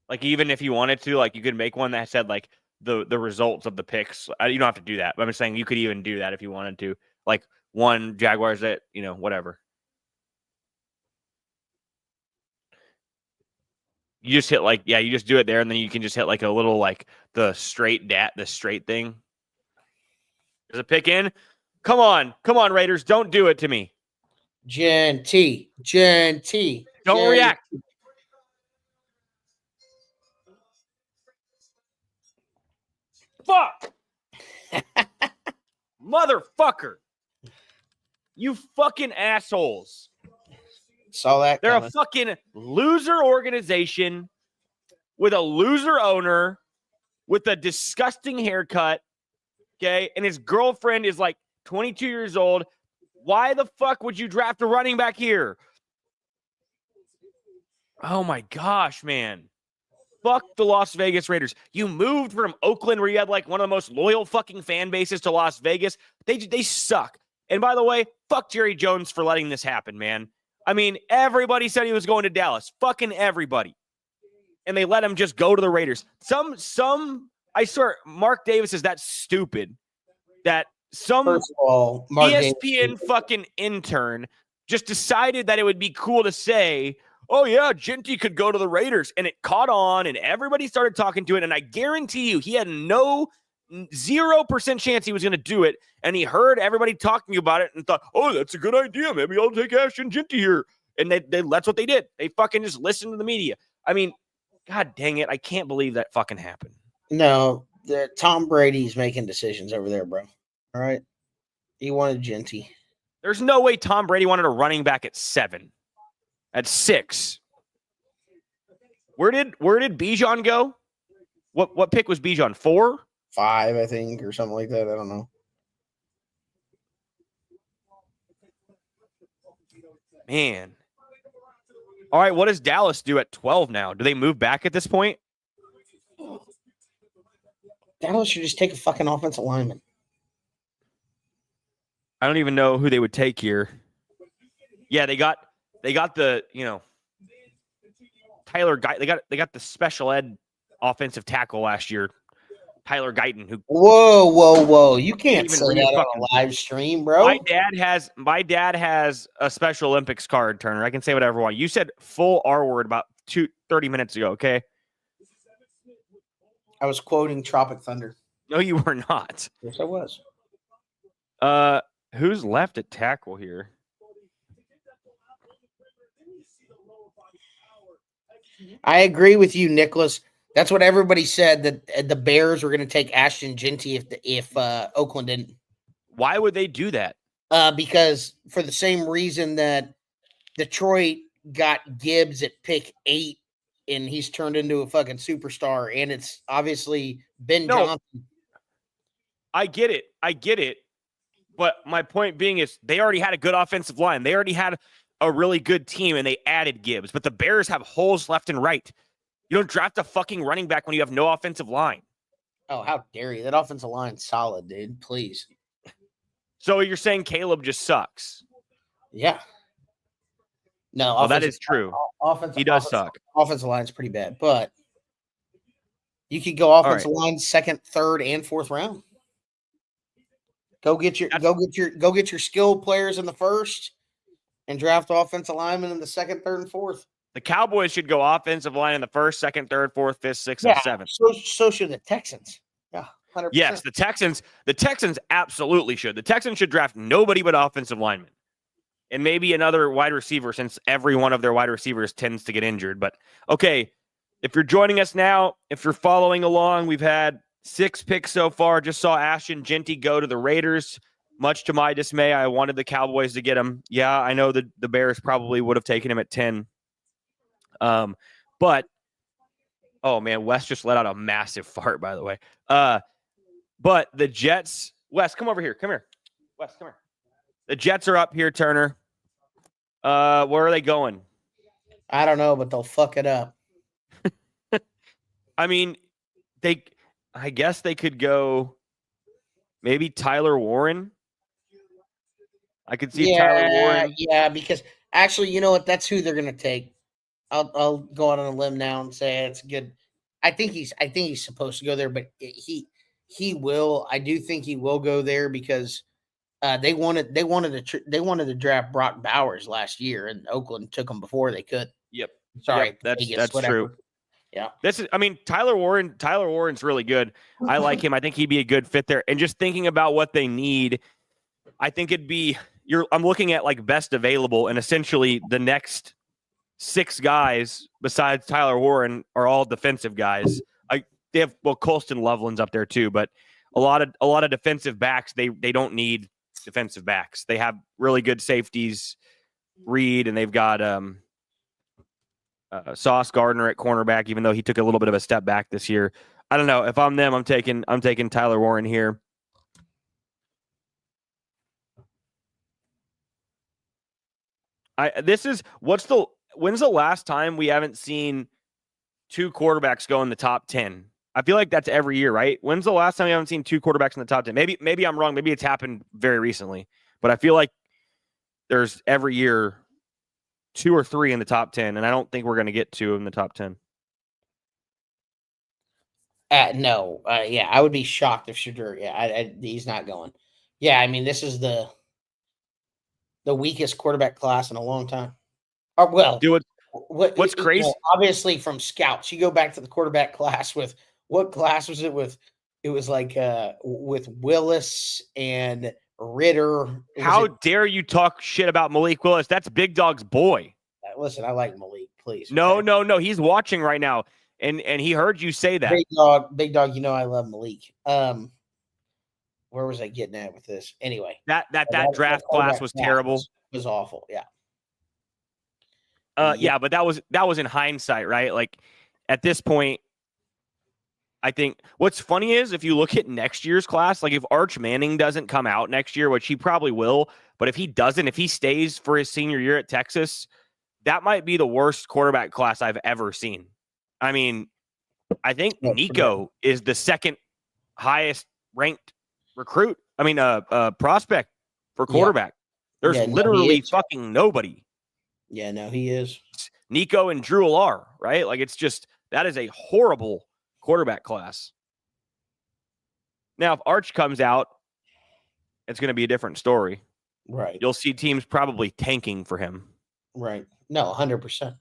Like even if you wanted to, like you could make one that said like the results of the picks. You don't have to do that, but I'm just saying you could even do that if you wanted to. Like one Jaguars that, whatever. You just hit you just do it there, and then you can just hit like a little like the straight thing. There's a pick in. Come on, Raiders, don't do it to me. Jeanty. Don't react. Fuck. Motherfucker. You fucking assholes. Saw that. They're coming. a fucking loser organization with a loser owner with a disgusting haircut. Okay. And his girlfriend is like 22 years old. Why the fuck would you draft a running back here? Oh my gosh, man. Fuck the Las Vegas Raiders. You moved from Oakland where you had like one of the most loyal fucking fan bases to Las Vegas. They suck. And by the way, fuck Jerry Jones for letting this happen, man. I mean, everybody said he was going to Dallas. Fucking everybody. And they let him just go to the Raiders. I swear, Mark Davis is that stupid that some First of all, Mark ESPN Davis, fucking intern just decided that it would be cool to say, oh yeah, Jeanty could go to the Raiders. And it caught on and everybody started talking to it. And I guarantee you, he had 0% chance he was going to do it. And he heard everybody talking about it and thought, oh, that's a good idea. Maybe I'll take Ashton Jeanty here. And that's what they did. They fucking just listened to the media. I mean, God dang it. I can't believe that fucking happened. no, Tom Brady's making decisions over there, bro. All right. He wanted Genty. There's no way Tom Brady wanted a running back at 7, at 6. Where did Bijan go? What pick was Bijan? 4? 5, I think, or something like that. I don't know. Man. All right, what does Dallas do at 12 now? Do they move back at this point? Dallas should just take a fucking offensive lineman. I don't even know who they would take here. Yeah, they got the, Tyler Guyton. They got the special ed offensive tackle last year, Tyler Guyton, who Whoa. You can't even say read that on fucking- a live stream, bro. my dad has a Special Olympics card, Turner. I can say whatever I want. You said full R word about 30 minutes ago, okay? I was quoting Tropic Thunder. No, you were not. Yes, I was. Who's left at tackle here? I agree with you, Nicholas. That's what everybody said, that the Bears were going to take Ashton Genty if Oakland didn't. Why would they do that? Because for the same reason that Detroit got Gibbs at pick 8, and he's turned into a fucking superstar, and it's obviously Ben Johnson. I get it. But my point being is they already had a good offensive line. They already had a really good team, and they added Gibbs. But the Bears have holes left and right. You don't draft a fucking running back when you have no offensive line. Oh, how dare you? That offensive line's solid, dude. Please. So you're saying Caleb just sucks? Yeah. No, Well, that is true. He does suck. Offensive line's pretty bad, but you could go offensive line 2nd, 3rd, and 4th round. Go get your skilled players in the 1st, and draft offensive linemen in the 2nd, 3rd, and 4th. The Cowboys should go offensive line in the 1st, 2nd, 3rd, 4th, 5th, 6th, and 7th. So should the Texans. Yeah, 100%. Yes, the Texans absolutely should. The Texans should draft nobody but offensive linemen. And maybe another wide receiver, since every one of their wide receivers tends to get injured. But okay, if you're joining us now, if you're following along, we've had 6 picks so far. Just saw Ashton Genty go to the Raiders. Much to my dismay, I wanted the Cowboys to get him. Yeah, I know the Bears probably would have taken him at 10. But oh man, Wes just let out a massive fart, by the way. But the Jets, Wes, come over here. Come here. Wes, come here. The Jets are up here, Turner. Where are they going? I don't know, but they'll fuck it up. I mean, I guess they could go maybe Tyler Warren. I could see Tyler Warren. Yeah, because actually, you know what? That's who they're gonna take. I'll go out on a limb now and say it's good. I think he's supposed to go there, but he will. I do think he will go there because they wanted to draft Brock Bowers last year, and Oakland took him before they could. Yep. Sorry, yep, that's Vegas, true. Yeah. Tyler Warren's really good. I like him. I think he'd be a good fit there. And just thinking about what they need, I think I'm looking at like best available, and essentially the next 6 guys besides Tyler Warren are all defensive guys. They have Colston Loveland's up there too, but a lot of defensive backs. They don't need defensive backs. They have really good safeties, Reed, and they've got Sauce Gardner at cornerback. Even though he took a little bit of a step back this year, I don't know. If I'm them, I'm taking Tyler Warren here. When's the last time we haven't seen 2 quarterbacks go in the top 10? I feel like that's every year, right? When's the last time we haven't seen 2 quarterbacks in the top 10? Maybe I'm wrong. Maybe it's happened very recently, but I feel like there's every year 2 or 3 in the top 10, and I don't think we're going to get 2 in the top 10. No. Yeah, I would be shocked if Shadur. Yeah, he's not going. Yeah, I mean, this is the weakest quarterback class in a long time. What's crazy? Obviously, from scouts, you go back to the quarterback class with what class was it with? It was like with Willis and Ritter. How dare you talk shit about Malik Willis? That's Big Dog's boy. Listen, I like Malik. Please. No. He's watching right now. And he heard you say that. Big dog. You know I love Malik. Where was I getting at with this? Anyway, That draft class was terrible. Was awful. Yeah. Yeah, but that was in hindsight, right? Like at this point, I think what's funny is if you look at next year's class, like if Arch Manning doesn't come out next year, which he probably will, but if he doesn't, if he stays for his senior year at Texas, that might be the worst quarterback class I've ever seen. I mean, I think Nico is the second highest ranked recruit. I mean, prospect for quarterback. There's literally fucking nobody. Yeah, no, he is. Nico and Drew Alar, right? Like it's just that is a horrible quarterback class. Now, if Arch comes out, it's going to be a different story. Right. You'll see teams probably tanking for him. Right. No, 100%.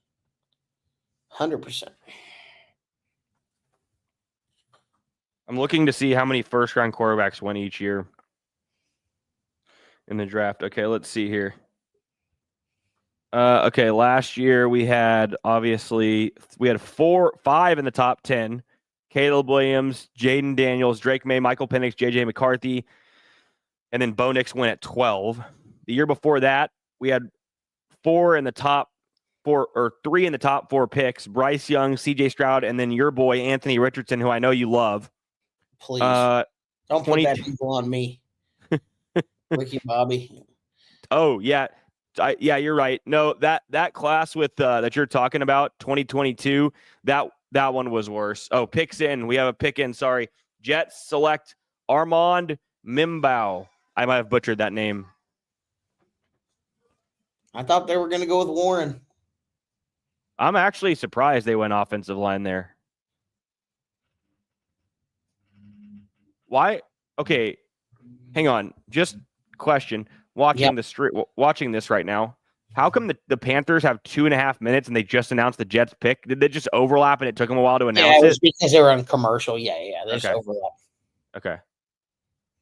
100%. I'm looking to see how many first-round quarterbacks went each year in the draft. Okay, let's see here. Okay, last year we had 5 in the top 10. Caleb Williams, Jaden Daniels, Drake May, Michael Penix, J.J. McCarthy, and then Bo Nix went at 12. The year before that, we had 3 in the top 4 picks, Bryce Young, C.J. Stroud, and then your boy Anthony Richardson, who I know you love. Please. Don't put that people on me. Ricky Bobby. Oh, yeah. Yeah, you're right. No, that class with that you're talking about, 2022, that one was worse. Oh, picks in. We have a pick in. Sorry. Jets select Armand Mimbao. I might have butchered that name. I thought they were going to go with Warren. I'm actually surprised they went offensive line there. Why? Okay. Hang on. Just question. Watching this right now. How come the Panthers have 2.5 minutes and they just announced the Jets pick? Did they just overlap and it took them a while to announce it? Yeah, it was because they were on commercial. Yeah. They just overlap. Okay.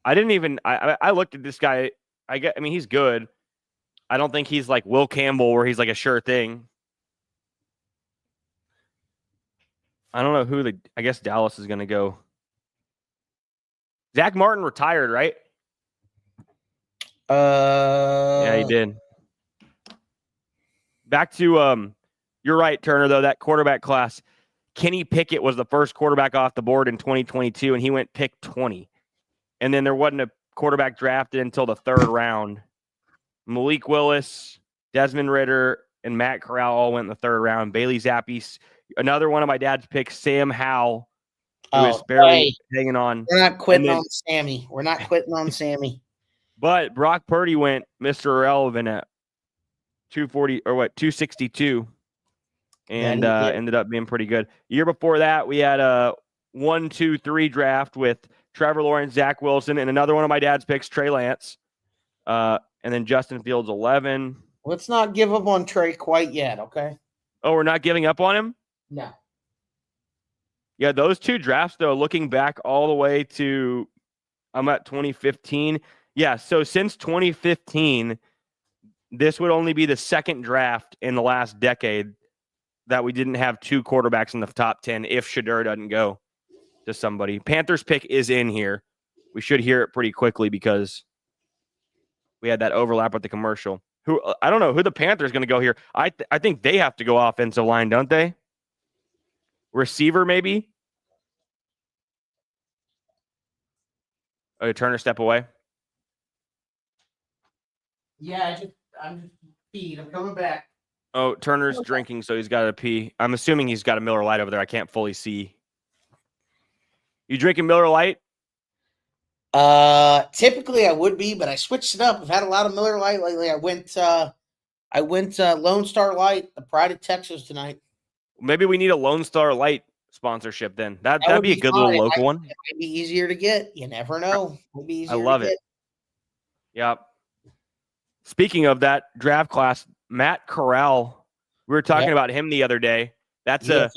I didn't even. I looked at this guy. I mean, he's good. I don't think he's like Will Campbell, where he's like a sure thing. I don't know I guess Dallas is going to go. Zach Martin retired, right? Yeah, he did. Back to you're right, Turner, though, that quarterback class. Kenny Pickett was the first quarterback off the board in 2022, and he went pick 20. And then there wasn't a quarterback drafted until the 3rd round. Malik Willis, Desmond Ridder, and Matt Corral all went in the 3rd round. Bailey Zappi, another one of my dad's picks, Sam Howell, who is barely hanging on. We're not quitting on Sammy. We're not quitting on Sammy. But Brock Purdy went Mr. Irrelevant at 262, and ended up being pretty good. Year before that, we had a 1-2-3 draft with Trevor Lawrence, Zach Wilson, and another one of my dad's picks, Trey Lance. And then Justin Fields 11. Let's not give up on Trey quite yet, okay? Oh, we're not giving up on him? No. Yeah, those 2 drafts, though, looking back all the way to I'm at 2015. Yeah, so since 2015, this would only be the 2nd draft in the last decade that we didn't have 2 quarterbacks in the top 10 if Shedeur doesn't go to somebody. Panthers pick is in here. We should hear it pretty quickly because we had that overlap with the commercial. I don't know who the Panthers going to go here. I think they have to go offensive line, don't they? Receiver, maybe? Oh, Turner, step away. Yeah, I'm just peed. I'm coming back. Oh, Turner's drinking, so he's got to pee. I'm assuming he's got a Miller Lite over there. I can't fully see. You drinking Miller Lite? Typically I would be, but I switched it up. I've had a lot of Miller Lite lately. I went Lone Star Light, the Pride of Texas tonight. Maybe we need a Lone Star Light sponsorship then. That'd be a good little local one. It might be easier to get. You never know. I love it. Yep. Speaking of that draft class, Matt Corral, we were talking about him the other day. That's a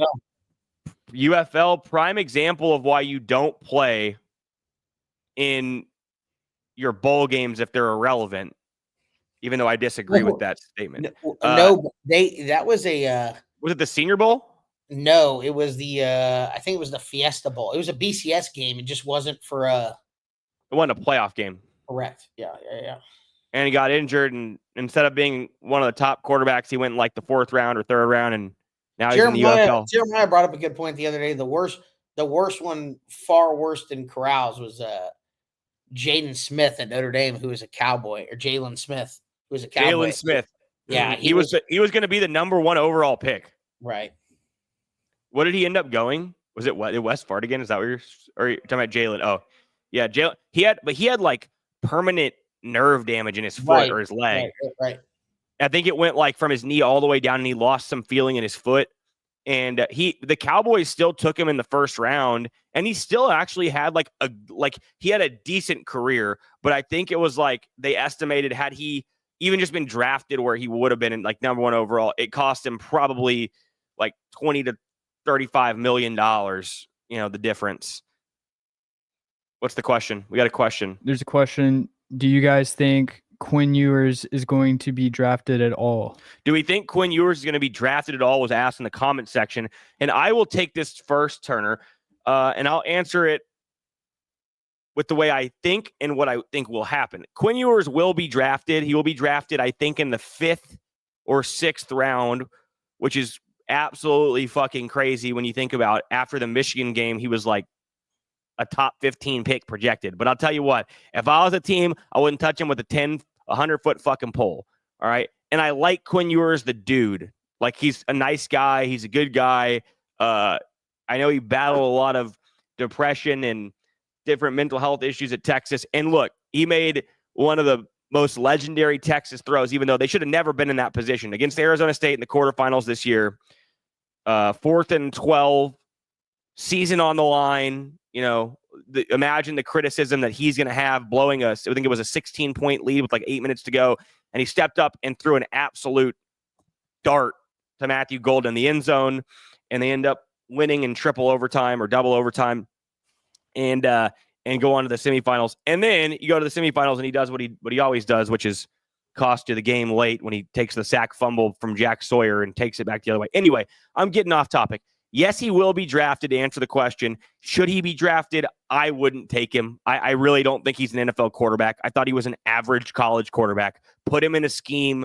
UFL prime example of why you don't play in your bowl games if they're irrelevant, even though I disagree with that statement. That was a was it the Senior Bowl? No, it was the I think it was the Fiesta Bowl. It was a BCS game. It just wasn't for It wasn't a playoff game. correct. Yeah. And he got injured, and instead of being one of the top quarterbacks, he went in like the 4th round or 3rd round, and now he's in the UFL. Jeremiah brought up a good point the other day. The worst one, far worse than Corrals, was Jaden Smith at Notre Dame, who was a Cowboy, or Jalen Smith, who was a Cowboy. Jalen Smith. Yeah, he was going to be the number 1 overall pick. Right. What did he end up going? Was it West Fartigan? Is that what you're talking about? Jalen? Oh, yeah, Jalen. He had like permanent nerve damage in his foot or his leg. Right. I think it went like from his knee all the way down, and he lost some feeling in his foot. And the Cowboys still took him in the 1st round, and he still actually had he had a decent career. But I think it was like they estimated, had he even just been drafted where he would have been in like number 1 overall, it cost him probably like $20 to $35 million. The difference. What's the question? We got a question. There's a question. Do you guys think Quinn Ewers is going to be drafted at all? Do we think Quinn Ewers is going to be drafted at all? Was asked in the comment section. And I will take this first, Turner, and I'll answer it with the way I think and what I think will happen. Quinn Ewers will be drafted. He will be drafted, I think, in the 5th or 6th round, which is absolutely fucking crazy when you think about after the Michigan game, he was like a top 15 pick projected. But I'll tell you what, if I was a team, I wouldn't touch him with a 100-foot fucking pole. All right. And I like Quinn Ewers, the dude. Like, he's a nice guy. He's a good guy. I know he battled a lot of depression and different mental health issues at Texas. And look, he made one of the most legendary Texas throws, even though they should have never been in that position, against Arizona State in the quarterfinals this year. 4th and 12, season on the line. Imagine the criticism that he's going to have blowing us. I think it was a 16-point lead with like 8 minutes to go. And he stepped up and threw an absolute dart to Matthew Golden in the end zone. And they end up winning in triple overtime or double overtime and go on to the semifinals. And then you go to the semifinals and he does what he always does, which is cost you the game late when he takes the sack fumble from Jack Sawyer and takes it back the other way. Anyway, I'm getting off topic. Yes, he will be drafted. To answer the question, should he be drafted? I wouldn't take him. I really don't think he's an NFL quarterback. I thought he was an average college quarterback. Put him in a scheme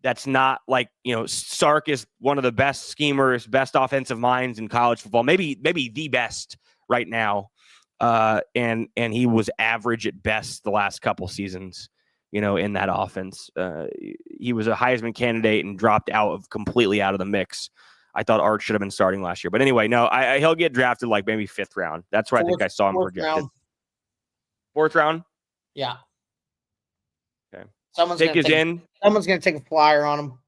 that's not like, Sark is one of the best schemers, best offensive minds in college football, maybe the best right now. And he was average at best the last couple seasons, in that offense. He was a Heisman candidate and dropped completely out of the mix. I thought Art should have been starting last year. But anyway, no, he'll get drafted like maybe 5th round. That's where I think I saw him projected. 4th round? Yeah. Okay. Someone's Pick going to take a flyer on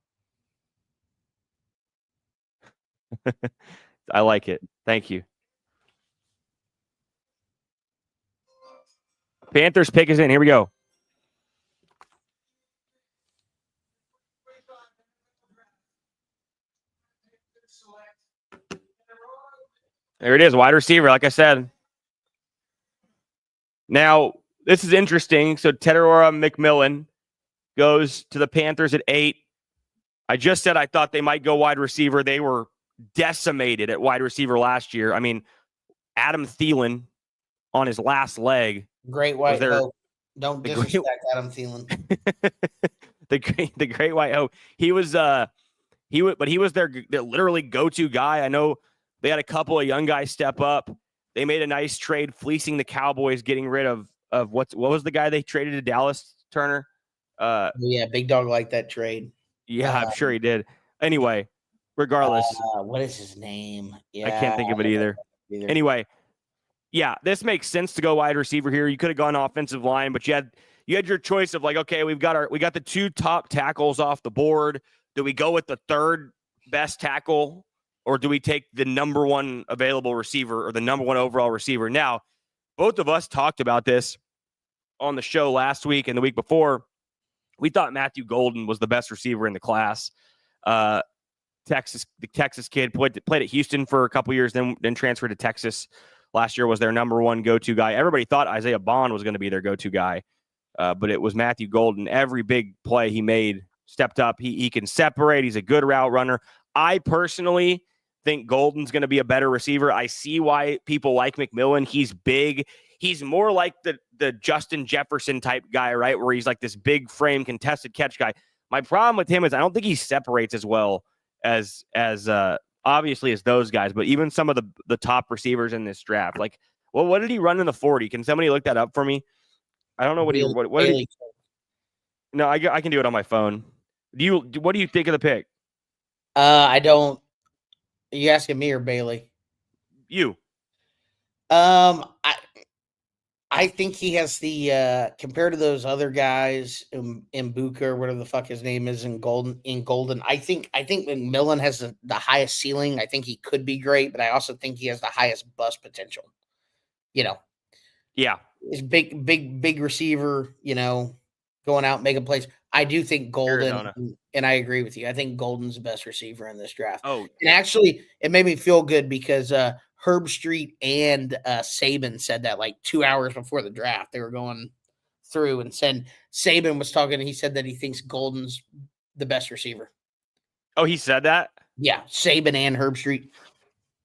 him. I like it. Thank you. Panthers pick is in. Here we go. There it is, wide receiver, like I said. Now, this is interesting. So, Teteroa McMillan goes to the Panthers at 8. I just said I thought they might go wide receiver. They were decimated at wide receiver last year. I mean, Adam Thielen on his last leg. Great white hope. Don't disrespect Adam Thielen. the great white hope. He was their literally go-to guy. I know they had a couple of young guys step up. They made a nice trade, fleecing the Cowboys, getting rid of what was the guy they traded to Dallas, Turner? Yeah, big dog liked that trade. Yeah, I'm sure he did. Anyway, regardless. What is his name? Yeah, I can't think of it either. Anyway, yeah, this makes sense to go wide receiver here. You could have gone offensive line, but you had your choice of like, okay, we got the 2 top tackles off the board. Do we go with the 3rd best tackle, or do we take the number 1 available receiver or the number 1 overall receiver? Now, both of us talked about this on the show last week and the week before. We thought Matthew Golden was the best receiver in the class. The Texas kid played at Houston for a couple years, then transferred to Texas. Last year was their number 1 go-to guy. Everybody thought Isaiah Bond was going to be their go-to guy, but it was Matthew Golden. Every big play he made, stepped up. He can separate. He's a good route runner. I personally think Golden's going to be a better receiver. I see why people like McMillan. He's big. He's more like the Justin Jefferson type guy, right? Where he's like this big frame contested catch guy. My problem with him is I don't think he separates as well as obviously as those guys, but even some of the top receivers in this draft. Like, well, what did he run in the 40? Can somebody look that up for me? I don't know what did he. No, I can do it on my phone. What do you think of the pick? I don't. Are you asking me or Bailey? You. I think he has the compared to those other guys in Buka or whatever the fuck his name is in Golden. I think McMillan has the highest ceiling. I think he could be great, but I also think he has the highest bust potential. Yeah. He's big receiver, going out making plays. I do think Golden, Arizona. and I agree with you. I think Golden's the best receiver in this draft. Oh, and actually, it made me feel good because Herb Street and Saban said that like 2 hours before the draft. They were going through and said Saban was talking, and he said that he thinks Golden's the best receiver. Oh, he said that? Yeah, Saban and Herb Street.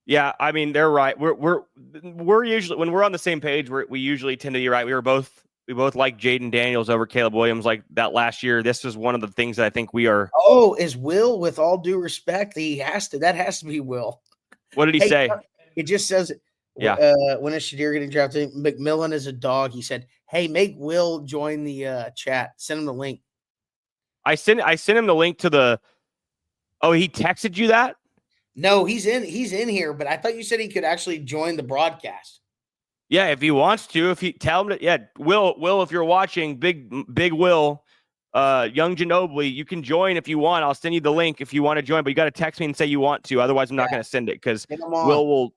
Yeah, I mean they're right. We're usually when we're on the same page, we usually tend to be right. We both like Jaden Daniels over Caleb Williams like that last year. This is one of the things that I think we are. Oh, is Will? With all due respect, that has to be Will. What did he say? It just says, yeah. When is Shadir getting drafted? McMillan is a dog. He said, "Hey, make Will join the chat. Send him the link." I sent him the link to the. Oh, he texted you that? No, he's in here, but I thought you said he could actually join the broadcast. Yeah, if he wants to, if he tell him to, yeah, Will, if you're watching, big Will, young Ginobili, you can join if you want. I'll send you the link if you want to join, but you got to text me and say you want to. Otherwise, I'm not going to send it because Will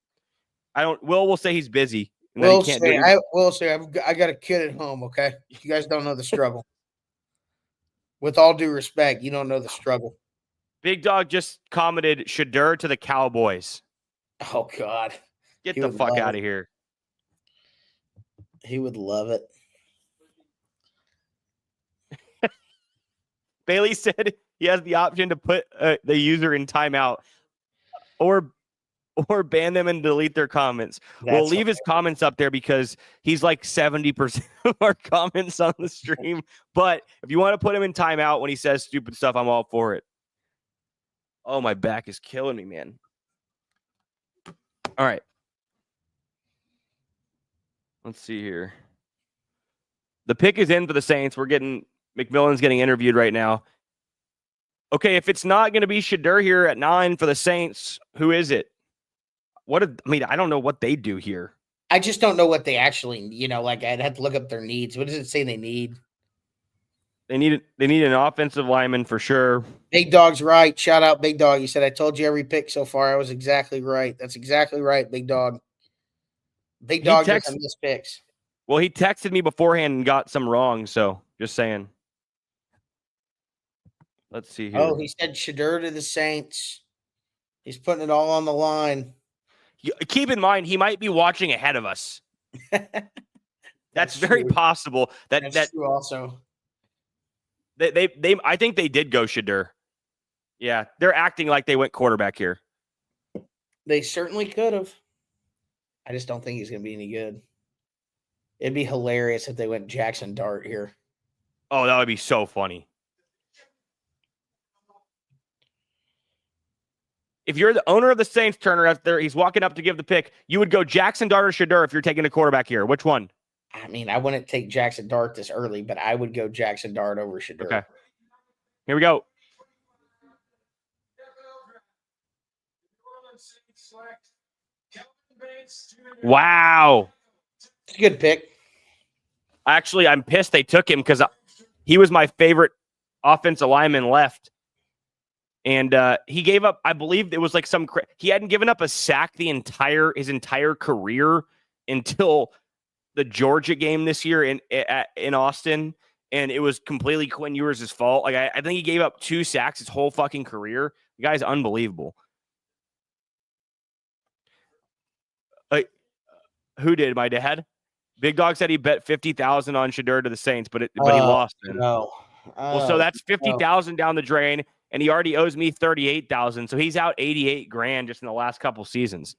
will say he's busy. And Will say, I got a kid at home. Okay, you guys don't know the struggle. With all due respect, you don't know the struggle. Big Dog just commented Shadur to the Cowboys. Oh God, get the fuck out of here. He would love it. Bailey said he has the option to put the user in timeout or ban them and delete their comments. We'll leave his comments up there because he's like 70% of our comments on the stream. But if you want to put him in timeout when he says stupid stuff, I'm all for it. Oh, my back is killing me, man. All right. Let's see here. The pick is in for the Saints. McMillan's getting interviewed right now. Okay, if it's not going to be Shadur here at 9 for the Saints, who is it? I don't know what they do here. I just don't know what they actually, I'd have to look up their needs. What does it say they need? They need an offensive lineman for sure. Big Dog's right. Shout out Big Dog. He said, I told you every pick so far. I was exactly right. That's exactly right, Big Dog. Big Dog doesn't miss picks. Well, he texted me beforehand and got some wrong, so just saying. Let's see here. Oh, he said Shadur to the Saints. He's putting it all on the line. Keep in mind, he might be watching ahead of us. That's very possible. That's true also. I think they did go Shadur. Yeah, they're acting like they went quarterback here. They certainly could have. I just don't think he's going to be any good. It'd be hilarious if they went Jackson Dart here. Oh, that would be so funny. If you're the owner of the Saints, Turner, out there, he's walking up to give the pick, you would go Jackson Dart or Shadur if you're taking a quarterback here. Which one? I mean, I wouldn't take Jackson Dart this early, but I would go Jackson Dart over Shadur. Okay. Here we go. Wow. It's a good pick. Actually, I'm pissed they took him because he was my favorite offensive lineman left. And he gave up, I believe it was like he hadn't given up a sack his entire career until the Georgia game this year in Austin. And it was completely Quinn Ewers' fault. Like I think he gave up 2 sacks his whole fucking career. The guy's unbelievable. Who did? My dad? Big Dog said he bet 50,000 on Shadur to the Saints, but he lost. No. Well, so that's 50,000 down the drain. and he already owes me 38,000. So he's out 88 grand just in the last couple seasons.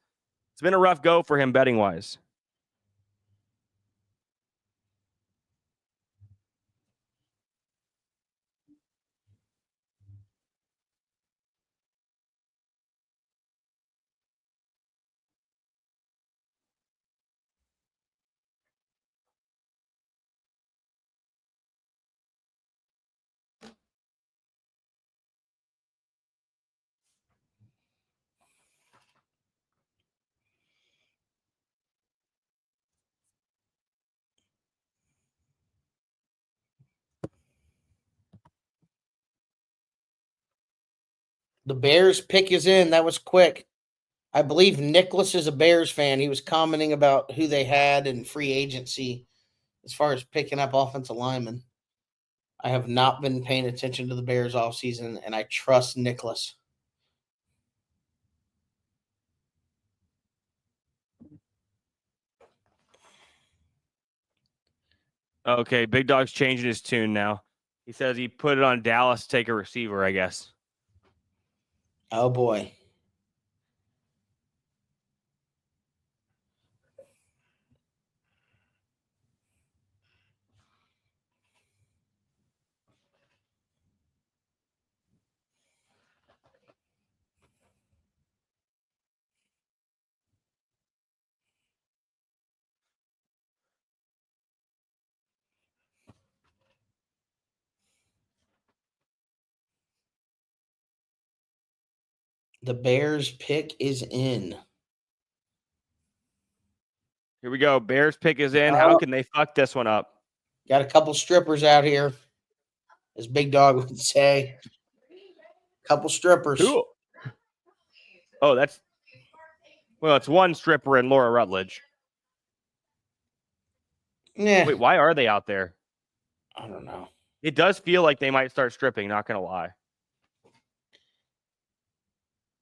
It's been a rough go for him betting wise. The Bears pick is in. That was quick. I believe Nicholas is a Bears fan. He was commenting about who they had in free agency as far as picking up offensive linemen. I have not been paying attention to the Bears all season, and I trust Nicholas. Okay, Big Dog's changing his tune now. He says he put it on Dallas to take a receiver, I guess. Oh, boy. The Bears pick is in. Here we go. Bears pick is in. How can they fuck this one up? Got a couple strippers out here, as Big Dog would say. Couple strippers. Cool. Oh, it's one stripper and Laura Rutledge. Yeah. Wait, why are they out there? I don't know. It does feel like they might start stripping, not gonna lie.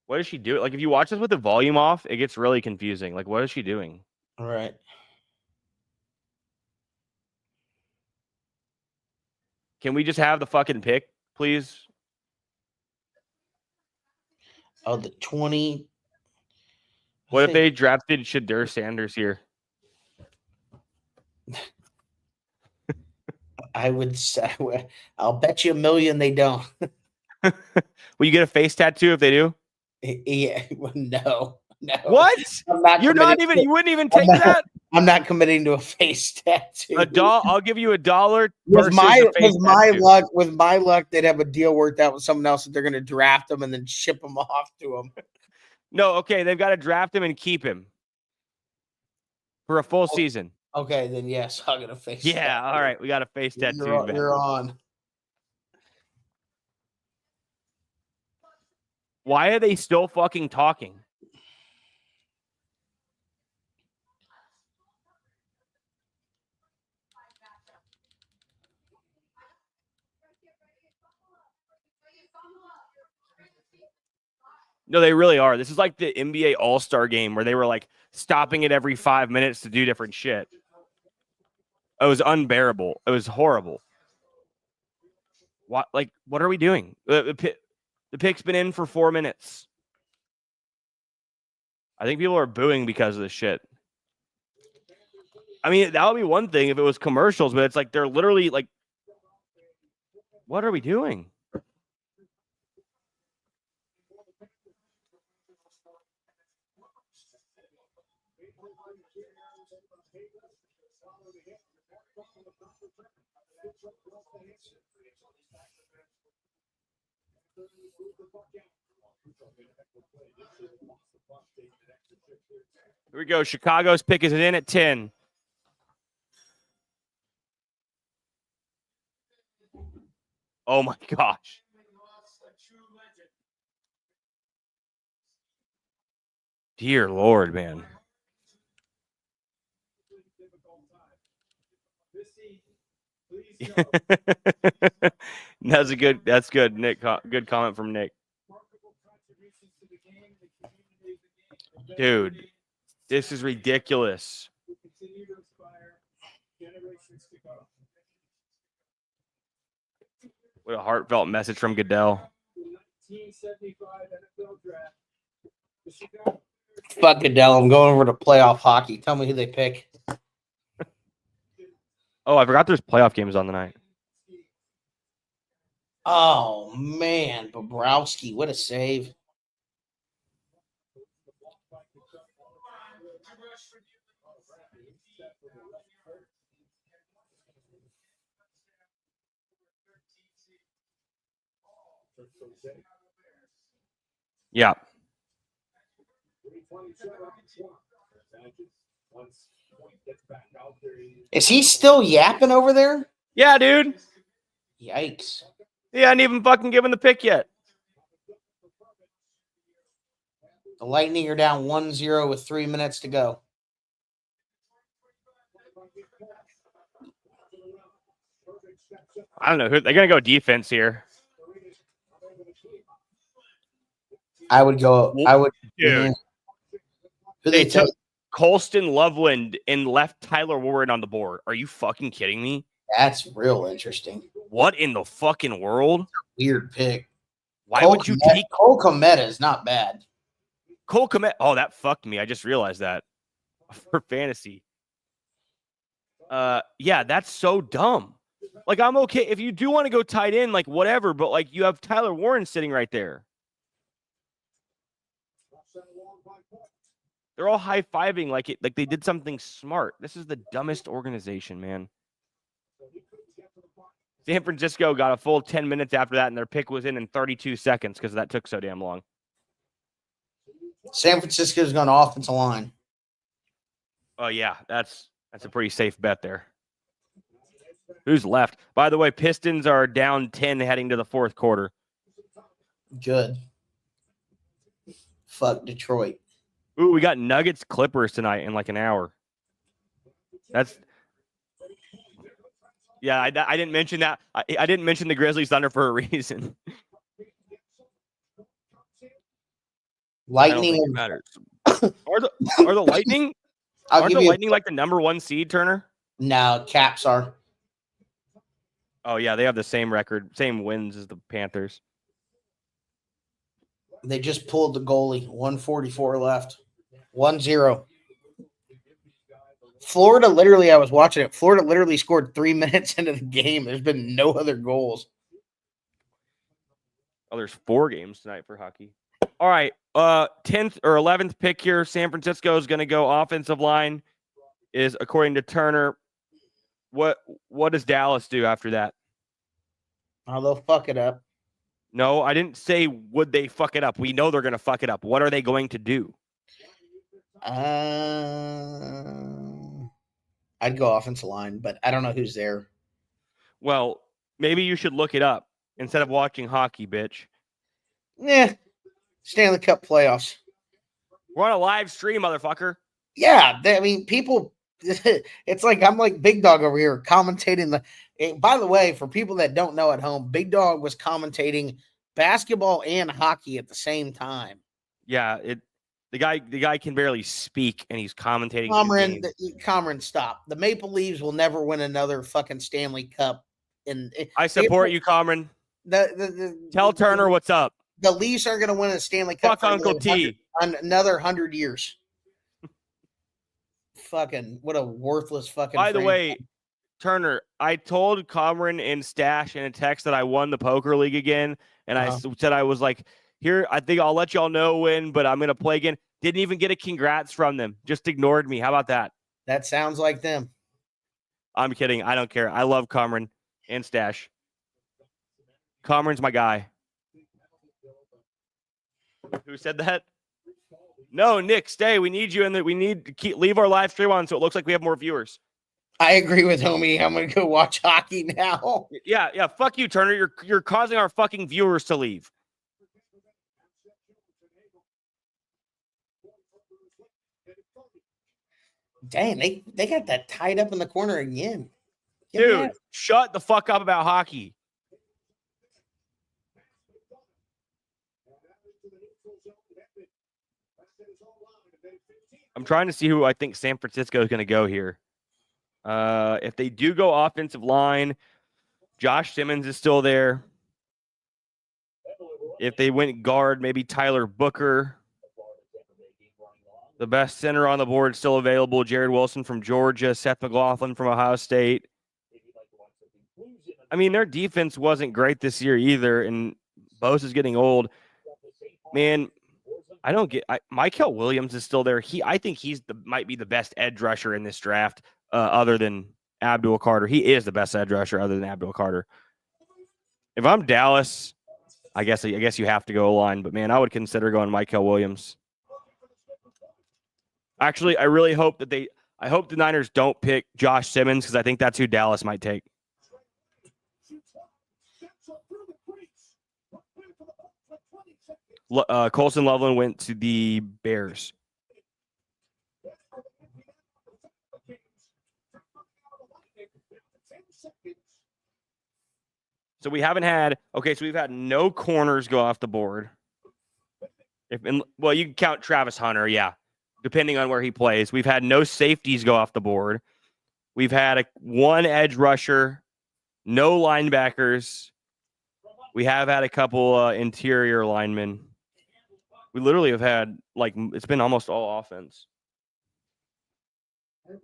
What does she do? Like, if you watch this with the volume off, it gets really confusing. Like, what is she doing? All right. Can we just have the fucking pick, please? Oh, the 20. What if they drafted Shadur Sanders here? I would say, I'll bet you $1 million they don't. Will you get a face tattoo if they do? Yeah, no. What? I'm not You're not committing even. to- You wouldn't even take that. I'm not committing to a face tattoo. I'll give you $1 With versus my a face tattoo. with my luck, they'd have a deal worked out with someone else that they're going to draft them and then ship them off to them. No, okay, they've got to draft him and keep him for a full season. Okay, then yes, I'll get a face. Yeah, tattoo. all right, we got a face tattoo. You're on. Why are they still fucking talking? No, they really are. This is like the NBA All-Star game where they were like stopping it every 5 minutes to do different shit. It was unbearable. It was horrible. What are we doing? The pick's been in for 4 minutes. I think people are booing because of this shit. I mean, that would be one thing if it was commercials, but it's like they're literally like, what are we doing? Here we go. Chicago's pick is in at 10. Oh my gosh. Dear Lord, man. That's good, Nick. Good comment from Nick. Dude, this is ridiculous. What a heartfelt message from Goodell. Fuck Goodell. I'm going over to playoff hockey. Tell me who they pick. Oh, I forgot there's playoff games on the night. Oh, man. Bobrovsky. What a save. Yeah. Is he still yapping over there? Yeah, dude. Yikes. He hadn't even fucking given the pick yet. The Lightning are down 1-0 with 3 minutes to go. I don't know. They're going to go defense here. I would go. Dude. Who They they took take? Colston Loveland and left Tyler Warren on the board. Are you fucking kidding me? That's real interesting. What in the fucking world? Weird pick. Why Cole would you Kmet- take Cole Kmet is not bad. Cole Kmet? Oh, that fucked me. I just realized that for fantasy. Yeah, that's so dumb. Like, I'm okay if you do want to go tight end, like whatever, but like you have Tyler Warren sitting right there. They're all high-fiving like they did something smart. This is the dumbest organization, man. San Francisco got a full 10 minutes after that, and their pick was in 32 seconds because that took so damn long. San Francisco's going offensive line. Oh yeah, that's a pretty safe bet there. Who's left? By the way, Pistons are down 10 heading to the fourth quarter. Good. Fuck Detroit. Ooh, we got Nuggets Clippers tonight in like an hour. Yeah, I didn't mention that. I didn't mention the Grizzlies Thunder for a reason. Lightning. I don't think it matters. Are the Lightning? Aren't the Lightning like the number 1 seed, Turner? No, Caps are. Oh yeah, they have the same record, same wins as the Panthers. They just pulled the goalie. 1:44 left. 1-0. Florida literally, I was watching it. Florida literally scored 3 minutes into the game. There's been no other goals. Oh, there's 4 games tonight for hockey. All right, 10th or 11th pick here. San Francisco is going to go offensive line. Is according to Turner. What does Dallas do after that? Oh, they'll fuck it up. No, I didn't say would they fuck it up. We know they're going to fuck it up. What are they going to do? I'd go offensive line, but I don't know who's there. Well, maybe you should look it up instead of watching hockey, bitch. Yeah, Stanley Cup playoffs. We're on a live stream, motherfucker. Yeah, people. It's like I'm like Big Dog over here commentating by the way, for people that don't know at home, Big Dog was commentating basketball and hockey at the same time. Yeah, the guy can barely speak and he's commentating. Cameron, stop. The Maple Leafs will never win another fucking Stanley Cup. I support you, Cameron. Tell Turner what's up. The Leafs aren't going to win a Stanley Cup. Fuck Uncle T. Another 100 years. Fucking what a worthless fucking. By the way, Turner, I told Cameron and Stash in a text that I won the poker league again, and I said I was like, here, I think I'll let y'all know when, but I'm gonna play again. Didn't even get a congrats from them. Just ignored me. How about that? That sounds like them. I'm kidding. I don't care. I love Cameron and Stash. Cameron's my guy. Who said that? No, Nick, stay. We need you, and we need to leave our live stream on so it looks like we have more viewers. I agree with homie. I'm gonna go watch hockey now. Yeah. Fuck you, Turner. You're causing our fucking viewers to leave. Dang, they got that tied up in the corner again. Dude, shut the fuck up about hockey. I'm trying to see who I think San Francisco is going to go here. If they do go offensive line, Josh Simmons is still there. If they went guard, maybe Tyler Booker. The best center on the board still available, Jared Wilson from Georgia, Seth McLaughlin from Ohio State. I mean, their defense wasn't great this year either, and Bose is getting old. Man, I don't get Michael Williams is still there. I think might be the best edge rusher in this draft, other than Abdul Carter. He is the best edge rusher other than Abdul Carter. If I'm Dallas, I guess you have to go line, but man, I would consider going Michael Williams. Actually, I really hope the Niners don't pick Josh Simmons because I think that's who Dallas might take. Colson Loveland went to the Bears. So we've had no corners go off the board. You can count Travis Hunter, yeah, depending on where he plays. We've had no safeties go off the board. We've had one edge rusher, no linebackers. We have had a couple interior linemen. We literally have had, it's been almost all offense. Where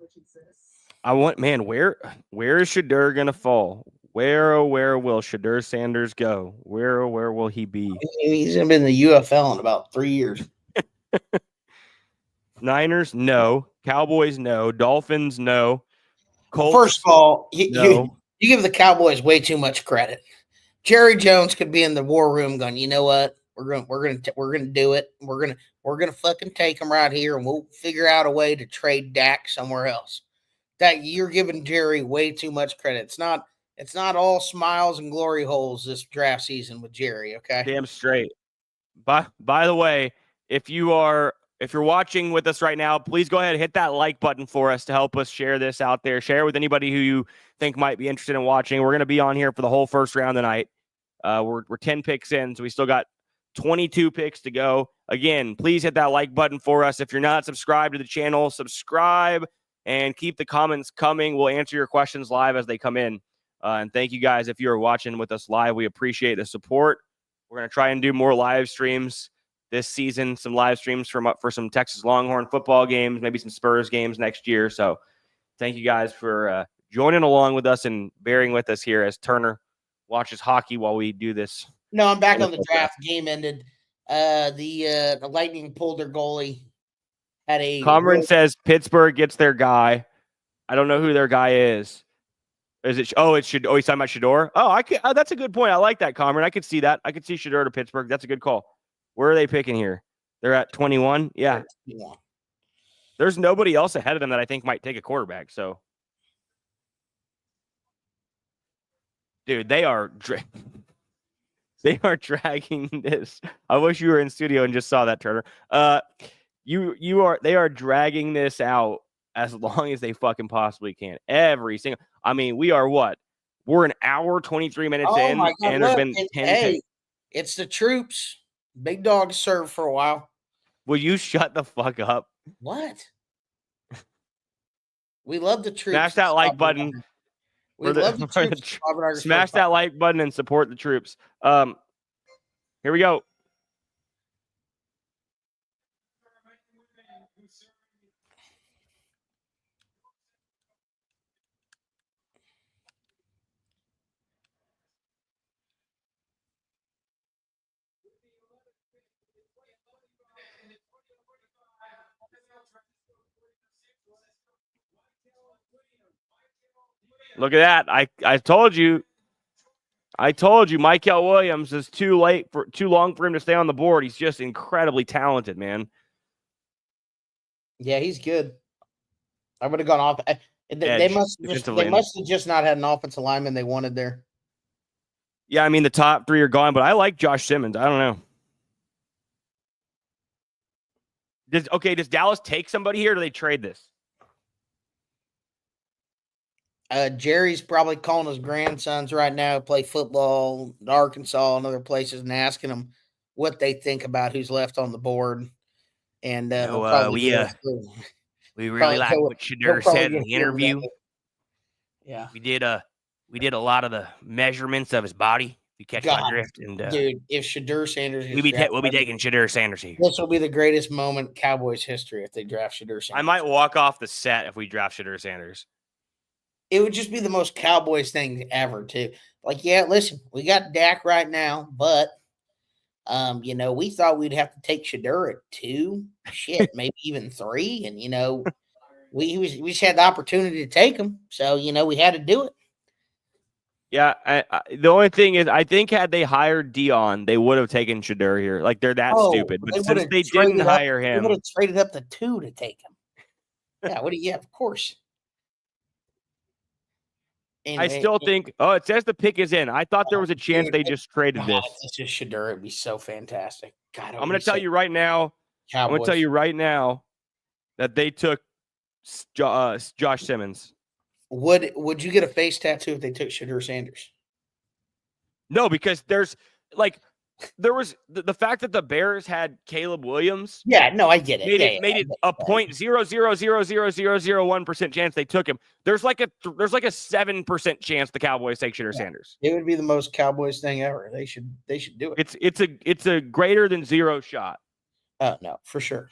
is Shadur going to fall? Where will Shadur Sanders go? Where will he be? He's going to be in the UFL in about 3 years. Niners, no. Cowboys, no. Dolphins, no. Colts, First of all, no. you give the Cowboys way too much credit. Jerry Jones could be in the war room going, you know what? We're gonna do it. We're gonna fucking take them right here, and we'll figure out a way to trade Dak somewhere else. That you're giving Jerry way too much credit. It's not all smiles and glory holes this draft season with Jerry. Okay, damn straight. By the way, if you're watching with us right now, please go ahead and hit that like button for us to help us share this out there. Share with anybody who you think might be interested in watching. We're going to be on here for the whole first round tonight. We're 10 picks in, so we still got 22 picks to go. Again, please hit that like button for us. If you're not subscribed to the channel, subscribe and keep the comments coming. We'll answer your questions live as they come in. And thank you guys if you're watching with us live. We appreciate the support. We're going to try and do more live streams this season, some live streams for some Texas Longhorn football games, maybe some Spurs games next year. So thank you guys for joining along with us and bearing with us here as Turner watches hockey while we do this. No, I'm back on the draft. Game ended. The Lightning pulled their goalie. Cameron says Pittsburgh gets their guy. I don't know who their guy is. Is it? Oh, he's talking about Shador. Oh, that's a good point. I like that, Cameron. I could see that. I could see Shador to Pittsburgh. That's a good call. Where are they picking here? They're at 21. Yeah. 21. There's nobody else ahead of them that I think might take a quarterback. So, dude, they are dragging this. I wish you were in studio and just saw that, Turner. They are dragging this out as long as they fucking possibly can. Every single. I mean, we are what? We're an hour 23 minutes in, my God, and there's been 10. It's the troops. Big dog served for a while. Will you shut the fuck up? What? We love the troops. Smash that like button. We love the troops. Smash that like button and support the troops. Here we go. Look at that. I told you. Michael Williams is too long for him to stay on the board. He's just incredibly talented, man. Yeah, he's good. I would have gone off. They must have just not had an offensive lineman they wanted there. Yeah, I mean the top three are gone, but I like Josh Simmons. I don't know. Does Dallas take somebody here, or do they trade this? Jerry's probably calling his grandsons right now to play football in Arkansas and other places and asking them what they think about who's left on the board. And we really like what Shadur said in the interview. Yeah, we did a lot of the measurements of his body. You catch God, my drift, and dude, if Shadur Sanders gets we'll be drafted, taking Shadur Sanders here. this will be the greatest moment in Cowboys history if they draft Shadur Sanders. I might walk off the set if we draft Shadur Sanders. It would just be the most Cowboys thing ever, too. Like, yeah, listen, we got Dak right now, but we thought we'd have to take Shadur at 2, shit, maybe even 3, and we just had the opportunity to take him, so we had to do it. Yeah, the only thing is, I think had they hired Dion, they would have taken Shadur here. Like they're that stupid. But since they didn't hire him, they would have traded up to 2 to take him. Yeah, of course. I still think. Oh, it says the pick is in. I thought there was a chance they just traded this. It's just Shadur. It'd be so fantastic. God, I'm going to tell you right now. I'm going to tell you right now that they took Josh Simmons. Would you get a face tattoo if they took Shadur Sanders? No, because there was the fact that the Bears had Caleb Williams. Yeah, no, I get it. Made it a 0.0000001% chance they took him. There's like a 7% chance the Cowboys take Shadur Sanders. It would be the most Cowboys thing ever. They should do it. It's a greater than 0 shot. Oh no, for sure.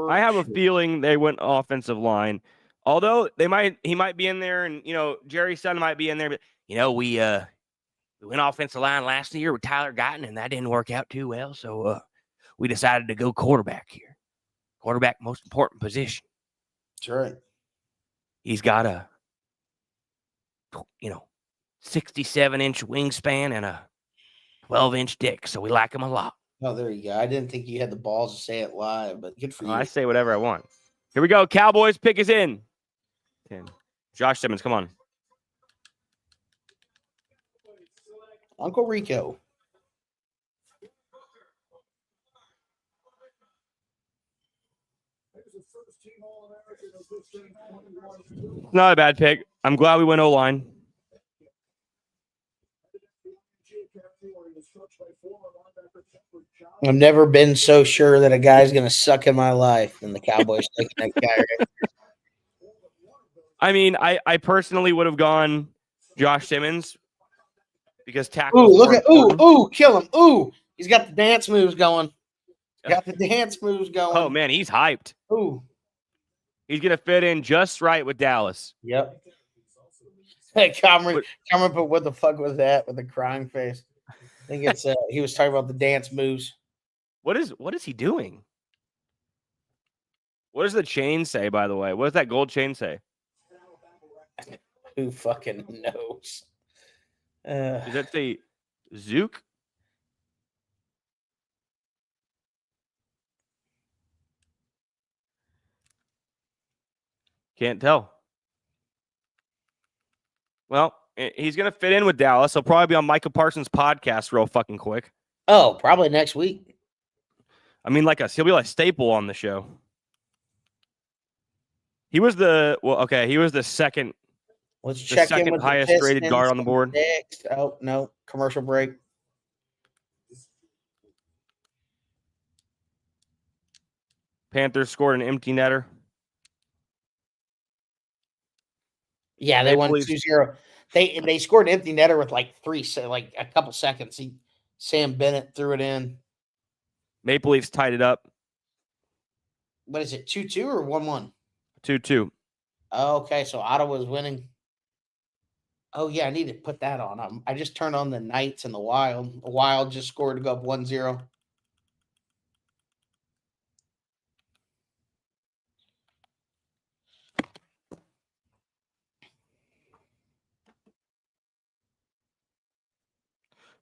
I have a feeling they went offensive line. Although he might be in there, and Jerry's son might be in there, but we went offensive line last year with Tyler Guyton, and that didn't work out too well. So we decided to go quarterback here. Quarterback, most important position. That's right. He's got a 67-inch wingspan and a 12-inch dick, so we like him a lot. Oh, there you go. I didn't think you had the balls to say it live, but good for you. I say whatever I want. Here we go. Cowboys pick is in. 10. Josh Simmons, come on. Uncle Rico. Not a bad pick. I'm glad we went O-line. I've never been so sure that a guy's going to suck in my life than the Cowboys taking that guy. Right? I mean, I personally would have gone Josh Simmons because tackles. Ooh, look at kill him. Ooh, he's got the dance moves going. Oh man, he's hyped. Ooh, he's gonna fit in just right with Dallas. Yep. Hey, Cameron, but what the fuck was that with the crying face? I think it's he was talking about the dance moves. What is he doing? What does the chain say, by the way? What does that gold chain say? Who fucking knows? Does that say Zook? Can't tell. Well, he's going to fit in with Dallas. He'll probably be on Micah Parsons' podcast real fucking quick. Oh, probably next week. I mean, he'll be like a staple on the show. He was the second. Let's check in with highest rated guard on the board. Next. Oh no, commercial break. Panthers scored an empty netter. Yeah, they won 2-0. They scored an empty netter with like a couple seconds. Sam Bennett threw it in. Maple Leafs tied it up. What is it, 2-2 or 1-1? 2-2. Oh, okay, so Ottawa's winning. Oh, yeah, I need to put that on. I just turned on the Knights and the Wild. The Wild just scored to go up 1-0.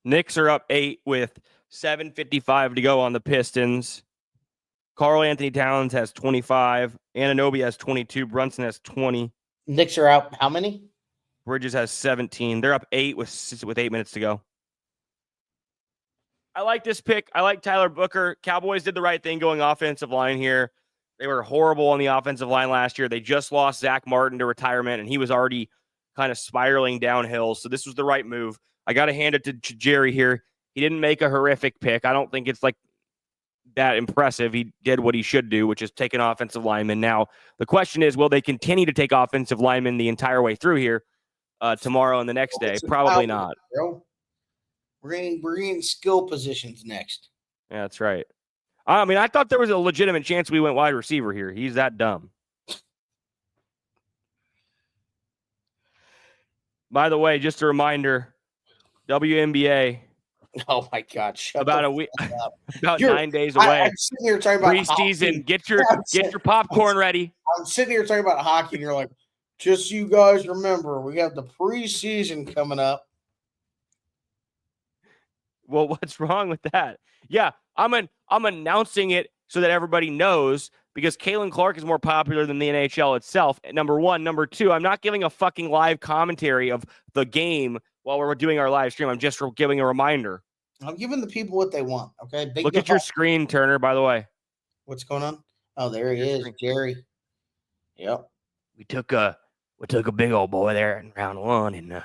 Knicks are up 8 with 7:55 to go on the Pistons. Karl Anthony Towns has 25. Anunoby has 22. Brunson has 20. Knicks are out how many? Bridges has 17. They're up 8 with 8 minutes to go. I like this pick. I like Tyler Booker. Cowboys did the right thing going offensive line here. They were horrible on the offensive line last year. They just lost Zach Martin to retirement, and he was already kind of spiraling downhill. So this was the right move. I got to hand it to Jerry here. He didn't make a horrific pick. I don't think it's like that impressive. He did what he should do, which is take an offensive lineman. Now, the question is, will they continue to take offensive linemen the entire way through here tomorrow and the next day? Probably not. Bro. We're getting skill positions next. Yeah, that's right. I mean, I thought there was a legitimate chance we went wide receiver here. He's that dumb. By the way, just a reminder, WNBA Oh my God! Shut about the a week, fuck up. about You're- 9 days away. I'm sitting here talking about Preseason. hockey. Get your popcorn ready. I'm sitting here talking about hockey, and you're like, just so you guys remember, we have the preseason coming up. Well, what's wrong with that? Yeah, I'm announcing it so that everybody knows because Caitlin Clark is more popular than the NHL itself. Number one. Number two, I'm not giving a fucking live commentary of the game while we're doing our live stream. I'm just giving a reminder. I'm giving the people what they want. Okay. Big Look at your screen, Turner, by the way. What's going on? Oh, there he is, Jerry. Yep. We took a big old boy there in round one, and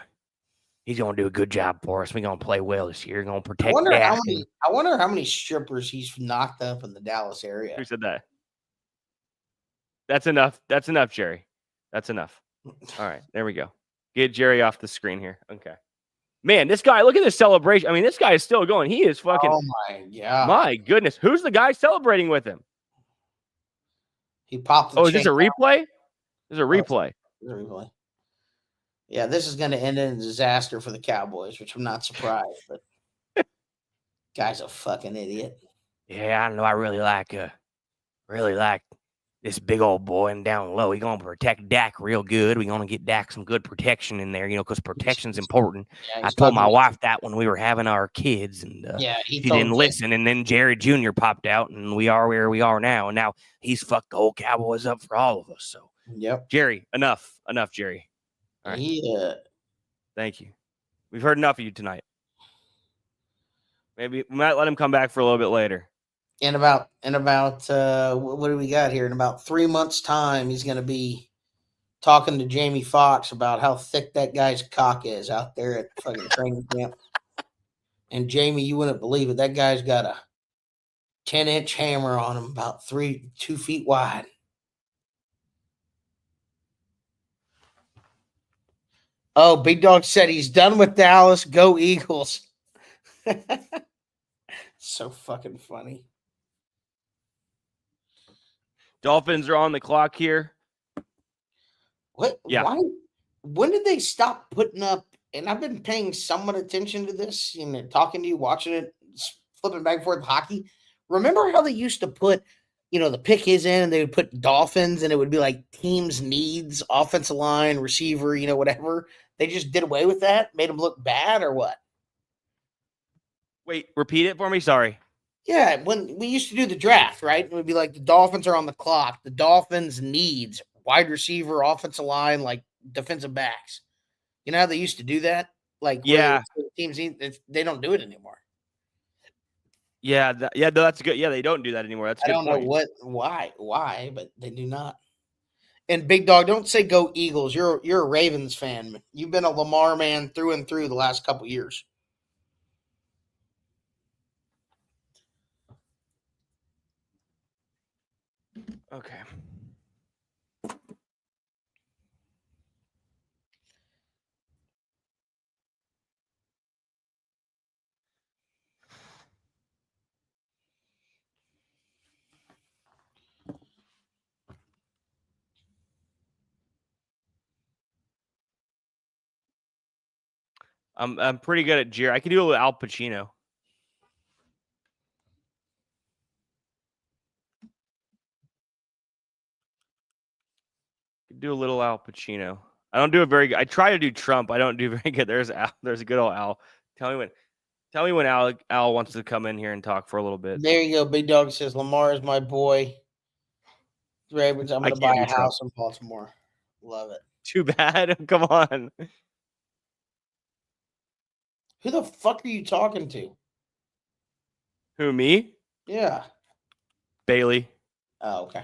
he's gonna do a good job for us. We're gonna play well this year. Gonna protect. I wonder Dak how many strippers he's knocked up in the Dallas area. Who said that? That's enough. That's enough, Jerry. That's enough. All right, there we go. Get Jerry off the screen here. Okay. Man, this guy, look at this celebration. I mean, this guy is still going. He is fucking. Oh my God. My goodness. Who's the guy celebrating with him? He popped the Oh, is this a chain. replay? This is a replay. It's a replay. Yeah, this is going to end in a disaster for the Cowboys, which I'm not surprised, but guy's a fucking idiot. Yeah, I don't know. I really like this big old boy and down low. He's going to protect Dak real good. We're going to get Dak some good protection in there, because protection's important. Yeah, I told my wife that when we were having our kids, and he she didn't listen. And then Jared Jr. popped out, and we are where we are now. And now he's fucked the whole Cowboys up for all of us. So, Yep. Jerry, enough, Jerry. All right. Thank you. We've heard enough of you tonight. Maybe we might let him come back for a little bit later. In about what do we got here? In about 3 months' time, he's going to be talking to Jamie Foxx about how thick that guy's cock is out there at fucking training camp. And Jamie, you wouldn't believe it. That guy's got a 10-inch hammer on him, about 2 feet wide. Oh, Big Dog said he's done with Dallas. Go Eagles. So fucking funny. Dolphins are on the clock here. What? Yeah. Why? When did they stop putting up? And I've been paying somewhat attention to this, talking to you, watching it, flipping back and forth hockey. Remember how they used to put, the pick is in, and they would put Dolphins, and it would be like teams needs, offensive line, receiver, whatever. They just did away with that, made them look bad, or what? Wait, repeat it for me. Sorry. Yeah, when we used to do the draft, right? It would be like the Dolphins are on the clock. The Dolphins needs wide receiver, offensive line, like defensive backs. You know how they used to do that? Like, yeah, teams they don't do it anymore. Yeah, that's good. Yeah, they don't do that anymore. That's a good I don't point. know why, but they do not. And Big Dog, don't say go Eagles. You're a Ravens fan. You've been a Lamar man through and through the last couple years. Okay. I'm pretty good at Jerry. I can do a little Al Pacino. Do a little Al Pacino. I don't do it very good. I try to do Trump. I don't do very good. There's Al. There's a good old Al. Tell me when Al wants to come in here and talk for a little bit. There you go. Big Dog says Lamar is my boy. Ravens. I'm going to buy a house in Baltimore. Love it. Too bad. Come on. Who the fuck are you talking to? Who, me? Yeah. Bailey. Oh, okay.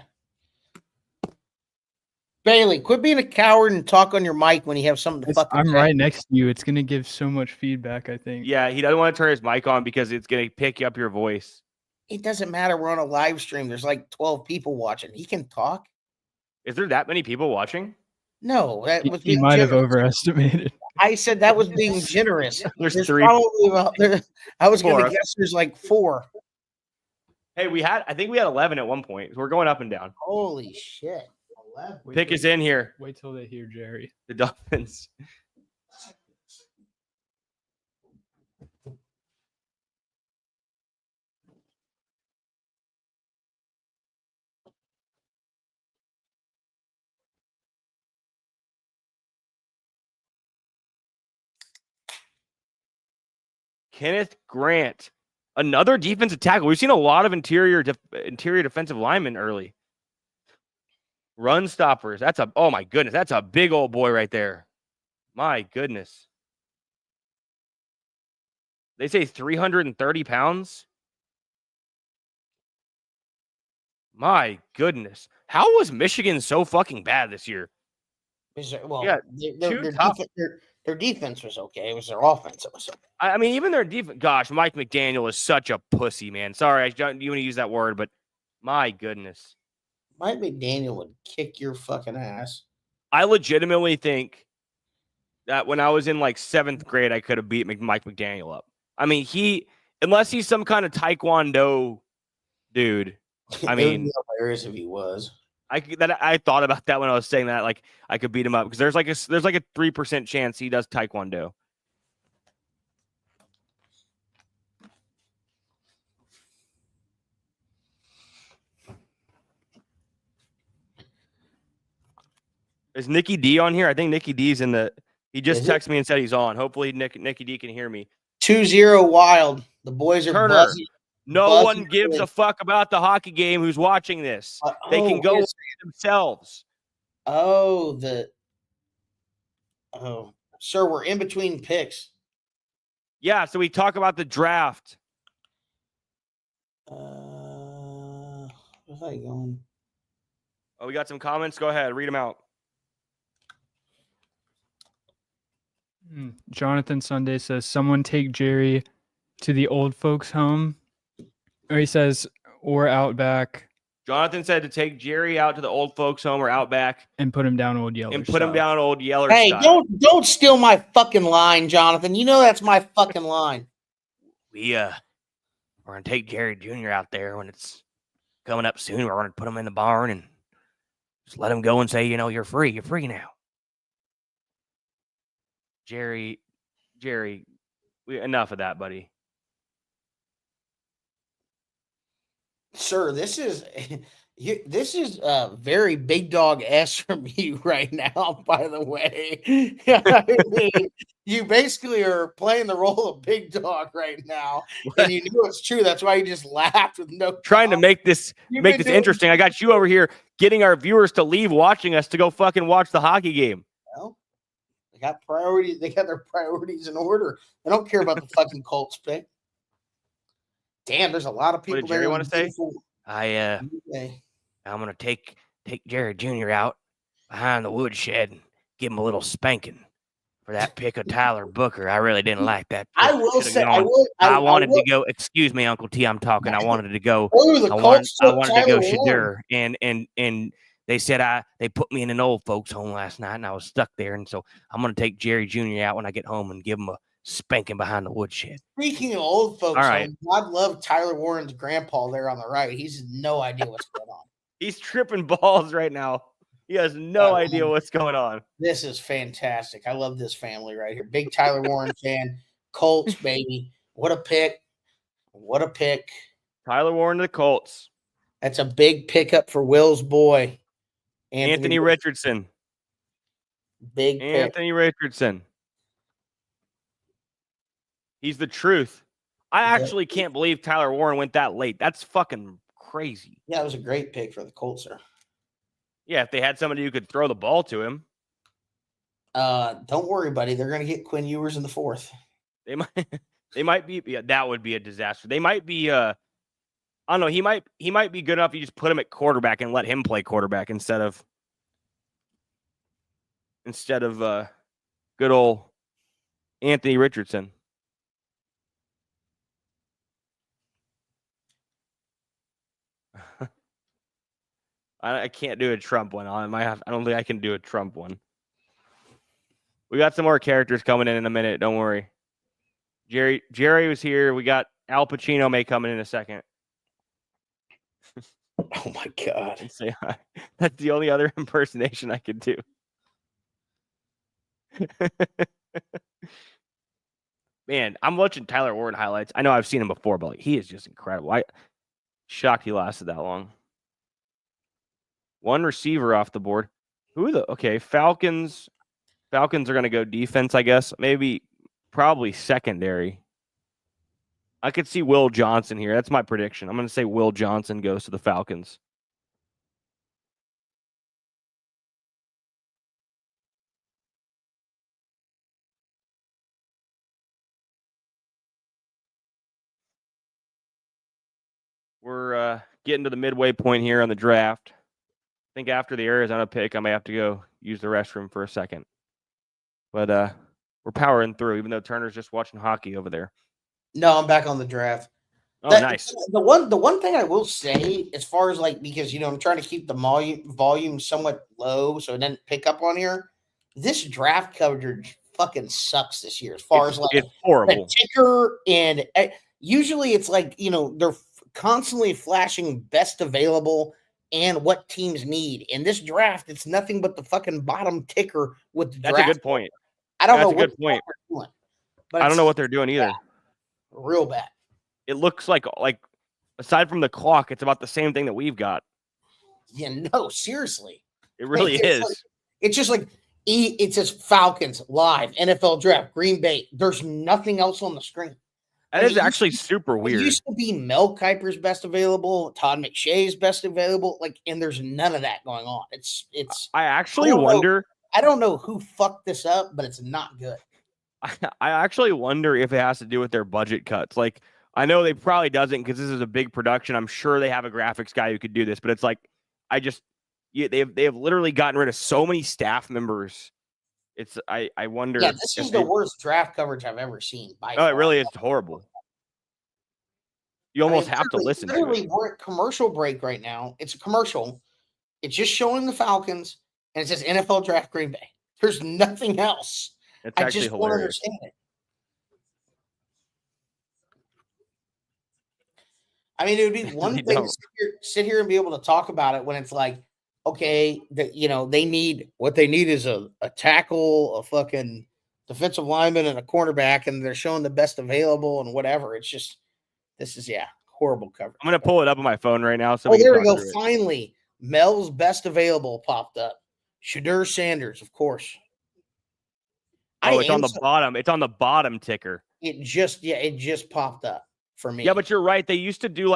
Bailey, quit being a coward and talk on your mic when you have something to fucking I'm say. right next to you. It's going to give so much feedback, I think. Yeah, he doesn't want to turn his mic on because it's going to pick up your voice. It doesn't matter. We're on a live stream. There's like 12 people watching. He can talk. Is there that many people watching? No, that was He might have overestimated. I said that was being generous. There's 3. probably about I was going Four. to guess there's like 4. Hey, I think we had 11 at one point. So we're going up and down. Holy shit. 11. Pick is in here. Wait till they hear Jerry. The Dolphins. Kenneth Grant, another defensive tackle. We've seen a lot of interior defensive linemen early. Run stoppers. Oh my goodness, that's a big old boy right there. My goodness. They say 330 pounds. My goodness. How was Michigan so fucking bad this year? Well, Yeah, their defense was okay. It was their offense that was okay. I mean, even their defense. Gosh, Mike McDaniel is such a pussy, man. Sorry, I don't want to use that word, but my goodness. Mike McDaniel would kick your fucking ass. I legitimately think that when I was in like 7th grade, I could have beat Mike McDaniel up. I mean, unless he's some kind of Taekwondo dude. I mean, it would be hilarious if he was. I thought about that when I was saying that, like I could beat him up because there's like a 3% chance he does Taekwondo. Is Nikki D on here? I think Nikki D's in the. He just texted me and said he's on. Hopefully, Nikki D can hear me. 2-0 Wild. The boys are Turner. buzzing. No one gives a fuck about the hockey game who's watching this. They can go themselves. Sir, we're in between picks. Yeah, so we talk about the draft. Where's that going? Oh, we got some comments. Go ahead, read them out. Jonathan Sunday says, someone take Jerry to the old folks home. Or he says, or Outback. Jonathan said to take Jerry out to the old folks home or Outback and put him down Old Yeller. And put him down Old Yeller. Hey, style. don't steal my fucking line, Jonathan. You know that's my fucking line. We're gonna take Jerry Jr. out there when it's coming up soon. We're gonna put him in the barn and just let him go and say, you're free. You're free now. Jerry, enough of that, buddy. Sir, this is very big dog S from you right now, by the way. I mean, you basically are playing the role of big dog right now. And you knew it's true. That's why you just laughed with no trying to make this interesting. I got you over here getting our viewers to leave watching us to go fucking watch the hockey game. Well, they got priorities. They got their priorities in order. They don't care about the fucking Colts pick. Damn, there's a lot of people. What did Jerry want to say? I'm gonna take Jerry Jr. out behind the woodshed and give him a little spanking for that pick of Tyler Booker. I really didn't like that. I will say, I wanted to go. Excuse me, Uncle T. I'm talking. I wanted to go. I wanted to go Shadur, and they said they put me in an old folks home last night, and I was stuck there. And so I'm gonna take Jerry Jr. out when I get home and give him a spanking behind the woodshed. Speaking of old folks, all right. God love Tyler Warren's grandpa there on the right. He's no idea what's going on. He's tripping balls right now. He has no idea what's going on. This is fantastic. I love this family right here. Big Tyler Warren fan. Colts, baby. What a pick. What a pick. Tyler Warren to the Colts. That's a big pickup for Will's boy. Anthony Richardson. Big pick. Anthony Richardson. He's the truth. I actually can't believe Tyler Warren went that late. That's fucking crazy. Yeah, it was a great pick for the Colts, sir. Yeah, if they had somebody who could throw the ball to him. Don't worry, buddy. They're going to get Quinn Ewers in the 4th. They might be. Yeah, that would be a disaster. They might be. I don't know. He might be good enough. You just put him at quarterback and let him play quarterback instead of good old Anthony Richardson. I can't do a Trump one. I don't think I can do a Trump one. We got some more characters coming in a minute. Don't worry. Jerry was here. We got Al Pacino may come in a second. Oh my god. And say hi. That's the only other impersonation I could do. Man, I'm watching Tyler Ward highlights. I know I've seen him before, but like, he is just incredible. I shocked he lasted that long. One receiver off the board. Falcons. Falcons are going to go defense, I guess. Probably secondary. I could see Will Johnson here. That's my prediction. I'm going to say Will Johnson goes to the Falcons. We're getting to the midway point here on the draft. I think after the Arizona pick, I may have to go use the restroom for a second. But we're powering through, even though Turner's just watching hockey over there. No, I'm back on the draft. Oh, nice. The one thing I will say, as far as like, because I'm trying to keep the volume somewhat low so it doesn't pick up on here. This draft coverage fucking sucks this year. As far as like it's horrible. The ticker, and usually it's like they're constantly flashing best available and what teams need. In this draft, it's nothing but the fucking bottom ticker with the draft. That's a good point. I don't know what they're doing, but I don't know what they're doing either. Bad. Real bad. It looks like aside from the clock, it's about the same thing that we've got. Yeah, no, seriously. It really is. It's just like it says Falcons live, NFL draft, Green Bay. There's nothing else on the screen. That is actually super weird. It used to be Mel Kiper's best available, Todd McShay's best available, and there's none of that going on. It's. I actually wonder. I don't know who fucked this up, but it's not good. I actually wonder if it has to do with their budget cuts. Like, I know they probably doesn't because this is a big production. I'm sure they have a graphics guy who could do this, but it's like, they have literally gotten rid of so many staff members. I wonder. Yeah, this is the worst draft coverage I've ever seen. It really is horrible. You almost have to listen to it. We're at commercial break right now. It's a commercial. It's just showing the Falcons, and it says NFL draft Green Bay. There's nothing else. It's I actually just hilarious. don't understand it. I mean, it would be one thing to sit here and be able to talk about it when it's like, okay, they need is a tackle, a fucking defensive lineman, and a cornerback, and they're showing the best available and whatever. It's just, this is horrible coverage. I'm gonna pull it up on my phone right now. So there we go. Finally, Mel's best available popped up. Shadur Sanders, of course. It's on the bottom. It's on the bottom ticker. It just popped up for me. Yeah, but you're right. They used to do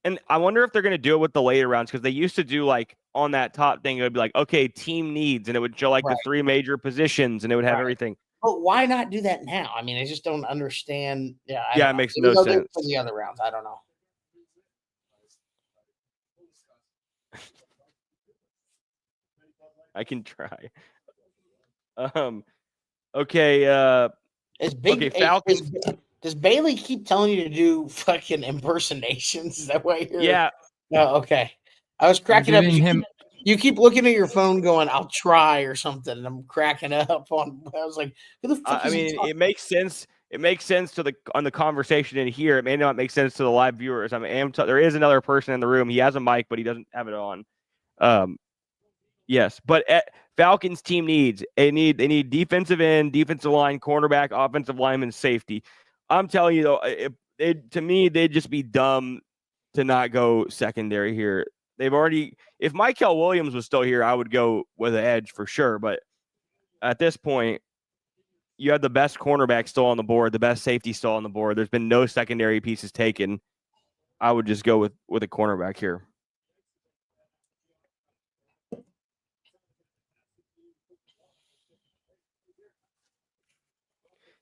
and I wonder if they're going to do it with the later rounds, because they used to do on that top thing, it would be like, okay, team needs, and it would show the 3 major positions, and it would have everything. But why not do that now? I mean, I just don't understand. It makes no sense. For the other rounds, I don't know. I can try. Okay. Falcons. Does Bailey keep telling you to do fucking impersonations? Is that why you're? Yeah. No. Okay. I was cracking up. You keep looking at your phone, going, "I'll try" or something, and I'm cracking up. I was like, "Who the fuck?" It makes sense. It makes sense on the conversation in here. It may not make sense to the live viewers. There is another person in the room. He has a mic, but he doesn't have it on. Yes, but Falcons team needs. They need defensive end, defensive line, cornerback, offensive lineman, safety. I'm telling you though, to me, they'd just be dumb to not go secondary here. They've already. If Michael Williams was still here, I would go with an edge for sure. But at this point, you have the best cornerback still on the board, the best safety still on the board. There's been no secondary pieces taken. I would just go with a cornerback here.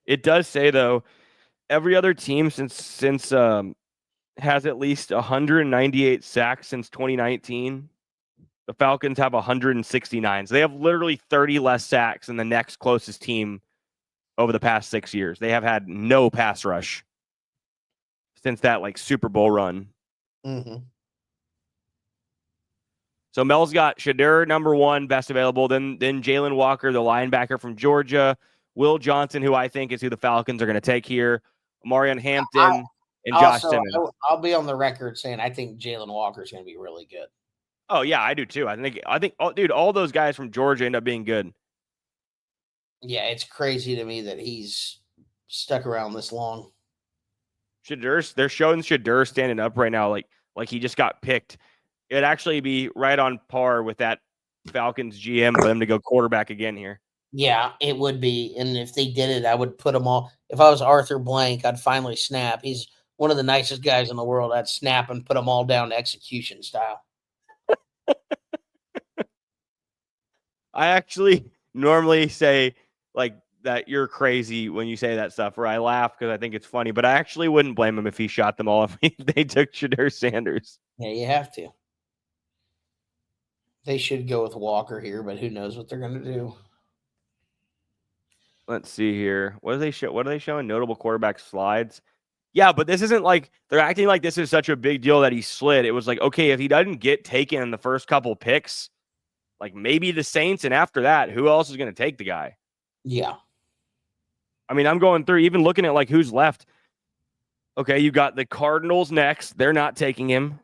It does say though, every other team since has at least 198 sacks since 2019. The Falcons have 169. So they have literally 30 less sacks than the next closest team over the past 6 years. They have had no pass rush since that Super Bowl run. Mm-hmm. So Mel's got Shadur number 1, best available. Then Jalen Walker, the linebacker from Georgia. Will Johnson, who I think is who the Falcons are going to take here, Marion Hampton, and Josh Also, Simmons. I'll be on the record saying I think Jalen Walker is going to be really good. Oh yeah, I do too. I think, dude, all those guys from Georgia end up being good. Yeah, it's crazy to me that he's stuck around this long. They're showing Shadur standing up right now, like he just got picked. It'd actually be right on par with that Falcons GM for them to go quarterback again here. Yeah, it would be. And if they did it, I would put them all. If I was Arthur Blank, I'd finally snap. He's one of the nicest guys in the world. I'd snap and put them all down to execution style. I actually normally say like that you're crazy when you say that stuff, or I laugh because I think it's funny, but I actually wouldn't blame him if he shot them all if they took Shadur Sanders. Yeah, you have to. They should go with Walker here, but who knows what they're going to do. Let's see here. What are they showing? Notable quarterback slides. Yeah, but this isn't like they're acting like this is such a big deal that he slid. It was like, okay, if he doesn't get taken in the first couple picks, like maybe the Saints, and after that, who else is going to take the guy? Yeah. I mean, I'm going through, even looking at like who's left. Okay, you got the Cardinals next. They're not taking him.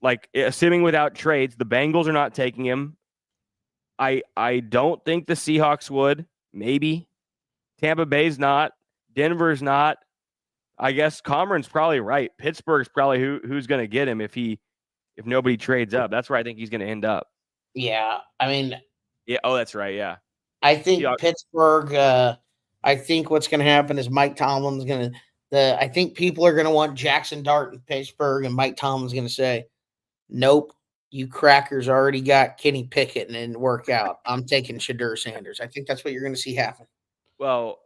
Like, assuming without trades, the Bengals are not taking him. I don't think the Seahawks would. Maybe. Tampa Bay's not. Denver's not. I guess Cameron's probably right. Pittsburgh's probably who's going to get him if nobody trades up. That's where I think he's going to end up. Yeah. I mean, yeah. Oh, that's right. Yeah. I think Seahawks. Pittsburgh, I think what's going to happen is Mike Tomlin's going to, I think people are going to want Jackson Dart in Pittsburgh, and Mike Tomlin's going to say, nope, you crackers already got Kenny Pickett and it didn't work out. I'm taking Shadur Sanders. I think that's what you're going to see happen. Well,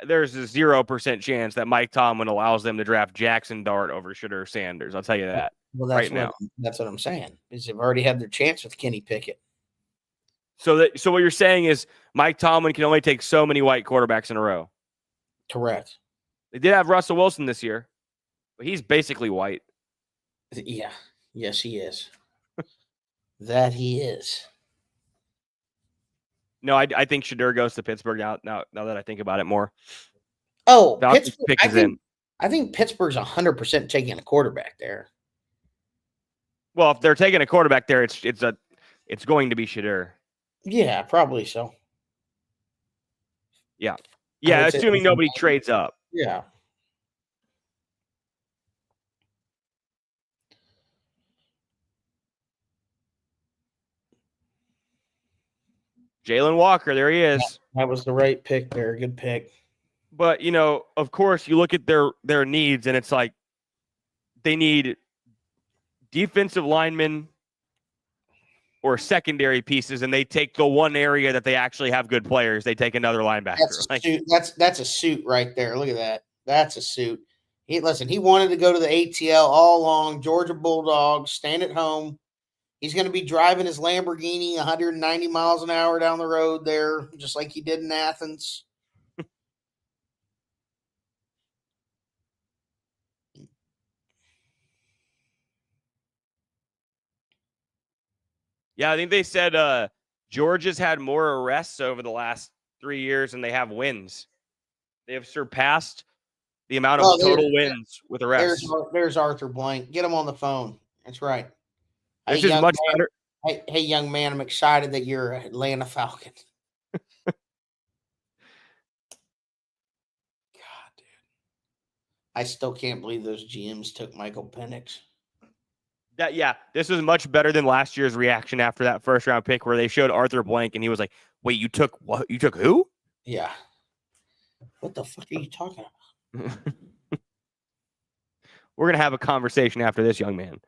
there's a 0% chance that Mike Tomlin allows them to draft Jackson Dart over Shadur Sanders. I'll tell you that. Well, that's right now. That's what I'm saying. Is they've already had their chance with Kenny Pickett. So what you're saying is Mike Tomlin can only take so many white quarterbacks in a row. Correct. They did have Russell Wilson this year, but he's basically white. Yeah. Yes, he is. That he is. No, I think Shadur goes to Pittsburgh now that I think about it more. Oh, Falcons Pittsburgh. pick is in. I think Pittsburgh's 100% taking a quarterback there. Well, if they're taking a quarterback there, it's going to be Shadur. Yeah, probably so. Yeah. Yeah, assuming nobody trades up. Yeah. Jalen Walker, there he is. That was the right pick there. Good pick. But, of course, you look at their needs, and it's like they need defensive linemen or secondary pieces, and they take the one area that they actually have good players. They take another linebacker. That's a suit right there. Look at that. That's a suit. He wanted to go to the ATL all along. Georgia Bulldogs, stand at home. He's going to be driving his Lamborghini 190 miles an hour down the road there, just like he did in Athens. Yeah, I think they said Georgia's had more arrests over the last 3 years than they have wins. They have surpassed the amount of total wins with arrests. There's Arthur Blank. Get him on the phone. That's right. This is much better. Hey, young man, I'm excited that you're an Atlanta Falcon. God, dude. I still can't believe those GMs took Michael Penix. This was much better than last year's reaction after that first round pick where they showed Arthur Blank and he was like, wait, you took what? You took who? Yeah. What the fuck are you talking about? We're going to have a conversation after this, young man.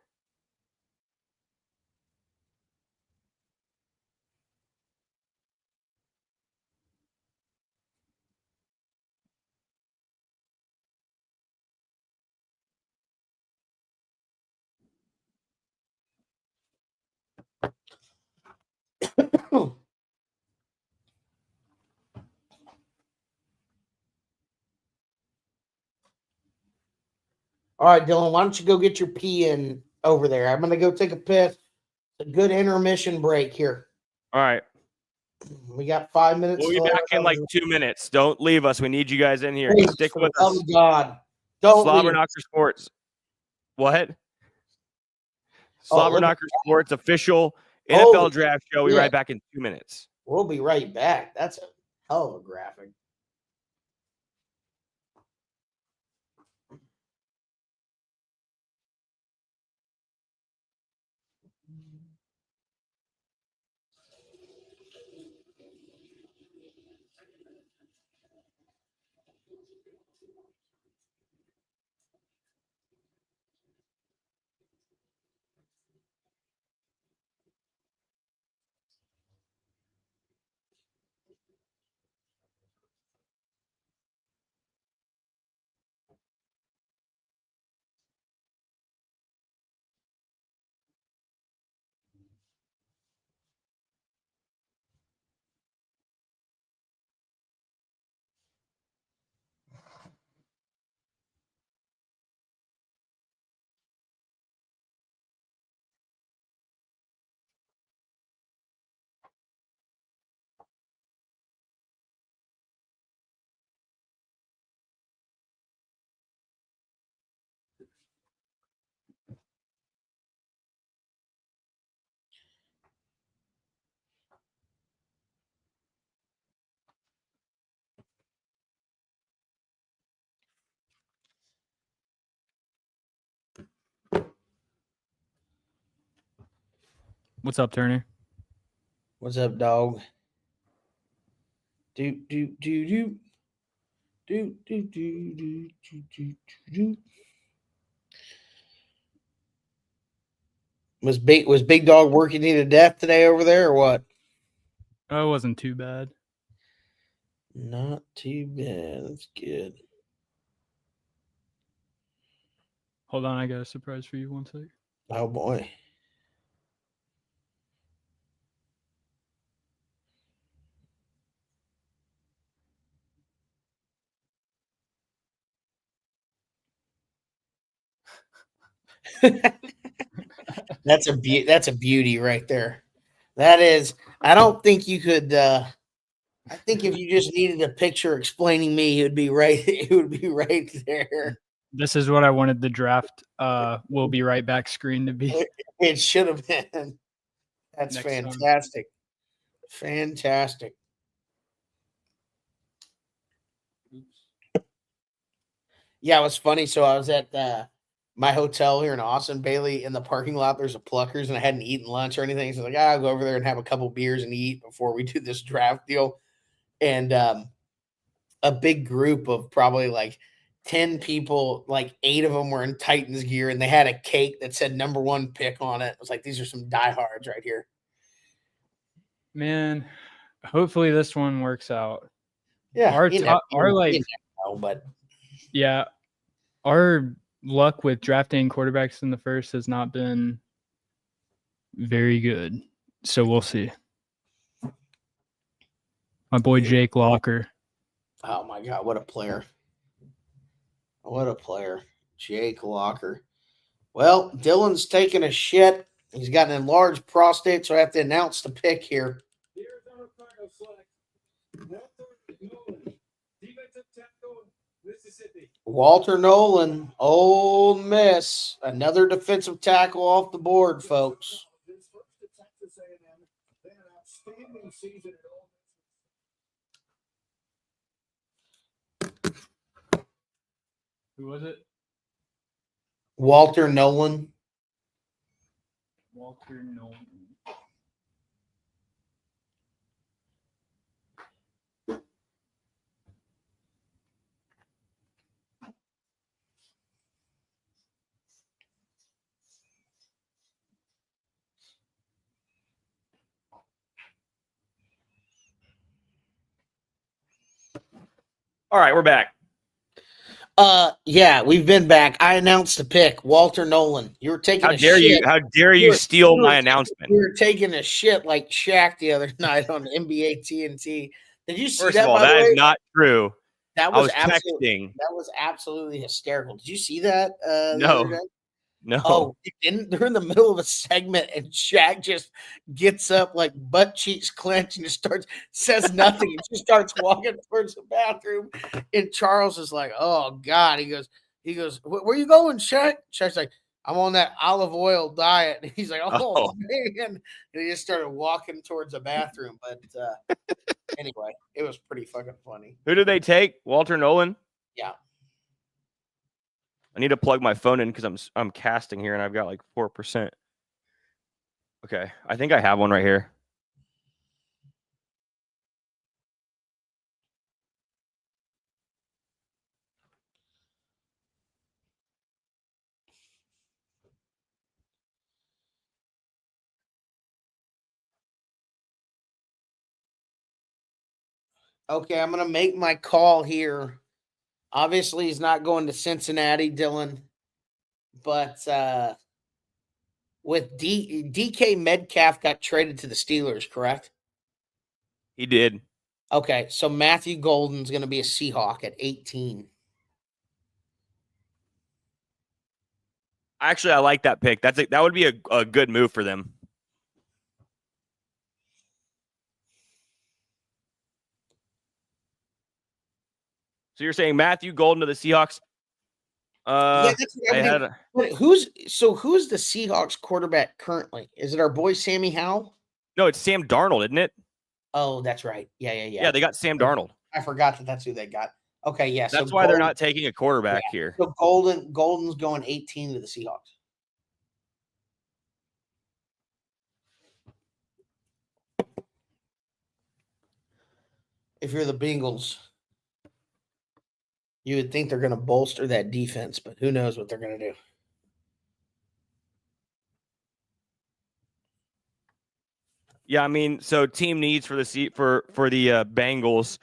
All right, Dylan, why don't you go get your pee in over there? I'm going to go take a piss. A good intermission break here. All right. We got 5 minutes. We'll be till back in like 2 minutes. Don't leave us. We need you guys in here. Please, Stick for with the love us. of God. Don't leave. Slobberknocker Sports. What? Oh, look at Slobberknocker Sports official NFL Holy draft show. We'll be shit. right back in 2 minutes. We'll be right back. That's a hell of a graphic. What's up, Turner? What's up, dog? Do do do do do do do do do do. Was Big Dog working you to death today over there or what? Oh, it wasn't too bad. Not too bad. That's good. Hold on, I got a surprise for you. 1 sec. Oh boy. That's a beauty right there. That is. I don't think you could. I think if you just needed a picture explaining me, it would be right. It would be right there. This is what I wanted the draft. We'll be right back screen to be. It should have been. That's Next time. fantastic. Fantastic. Yeah, it was funny. So I was at my hotel here in Austin, Bailey, in the parking lot. There's a Pluckers, and I hadn't eaten lunch or anything. So I was like, I'll go over there and have a couple beers and eat before we do this draft deal. And a big group of probably like 10 people, like 8 of them were in Titans gear, and they had a cake that said #1 pick on it. It was like, these are some diehards right here. Man, hopefully this one works out. Yeah, Our you top, never- our you like, never know, but yeah, our luck with drafting quarterbacks in the first has not been very good. So we'll see. My boy Jake Locker. oh my God, what a player. What a player. Jake Locker. Well, Dylan's taking a shit. He's got an enlarged prostate, so I have to announce the pick here. The Arizona Cardinals select Walter Nolan, defensive tackle, Mississippi. Walter Nolan, Ole Miss. Another defensive tackle off the board, folks. His first at Texas A&M. They had an outstanding season at Ole Miss. Who was it? Walter Nolan. Walter Nolan. All right, we're back. Yeah, we've been back. I announced the pick, Walter Nolan. You were taking How a dare shit. you? How dare you steal my announcement? You were taking a shit like Shaq the other night on NBA TNT. Did you see First that? of all, by the that way? is not true. That I was absolutely texting. that was absolutely hysterical. Did you see that? The No. other day? No. Oh, you didn't? They're in the middle of a segment, and Shaq just gets up, like butt cheeks clenched, and just says nothing, and just starts walking towards the bathroom. And Charles is like, "Oh God!" He goes, "Where you going, Shaq?" Shaq's like, "I'm on that olive oil diet." And he's like, "Oh, man!" And he just started walking towards the bathroom. But anyway, it was pretty fucking funny. Who did they take? Walter Nolan? Yeah. I need to plug my phone in because I'm casting here and I've got like 4%. Okay, I think I have one right here. Okay, I'm gonna make my call here. Obviously, he's not going to Cincinnati, Dylan. But with DK Metcalf got traded to the Steelers, correct? He did. Okay, so Matthew Golden's going to be a Seahawk at 18. Actually, I like that pick. That would be a good move for them. So you're saying Matthew Golden to the Seahawks? Yeah, who's the Seahawks quarterback currently? Is it our boy Sammy Howell? No, it's Sam Darnold, isn't it? Oh, that's right. Yeah. Yeah, they got Sam Darnold. I forgot that's who they got. Okay, yeah. That's why they're not taking a quarterback here. So Golden's going 18 to the Seahawks. If you're the Bengals, you would think they're going to bolster that defense, but who knows what they're going to do. Yeah, I mean, so team needs for the Bengals,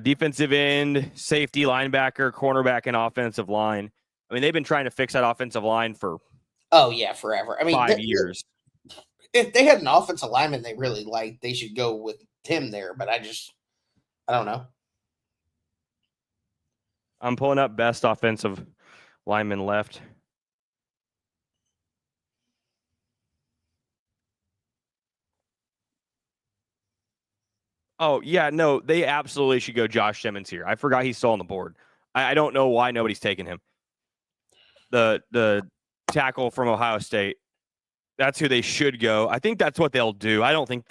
defensive end, safety, linebacker, cornerback, and offensive line. I mean, they've been trying to fix that offensive line for forever. I mean, 5 years. If they had an offensive lineman they really liked, they should go with Tim there. But I don't know. I'm pulling up best offensive lineman left. Oh, yeah, no, they absolutely should go Josh Simmons here. I forgot he's still on the board. I don't know why nobody's taking him. The tackle from Ohio State. That's who they should go. I think that's what they'll do. I don't think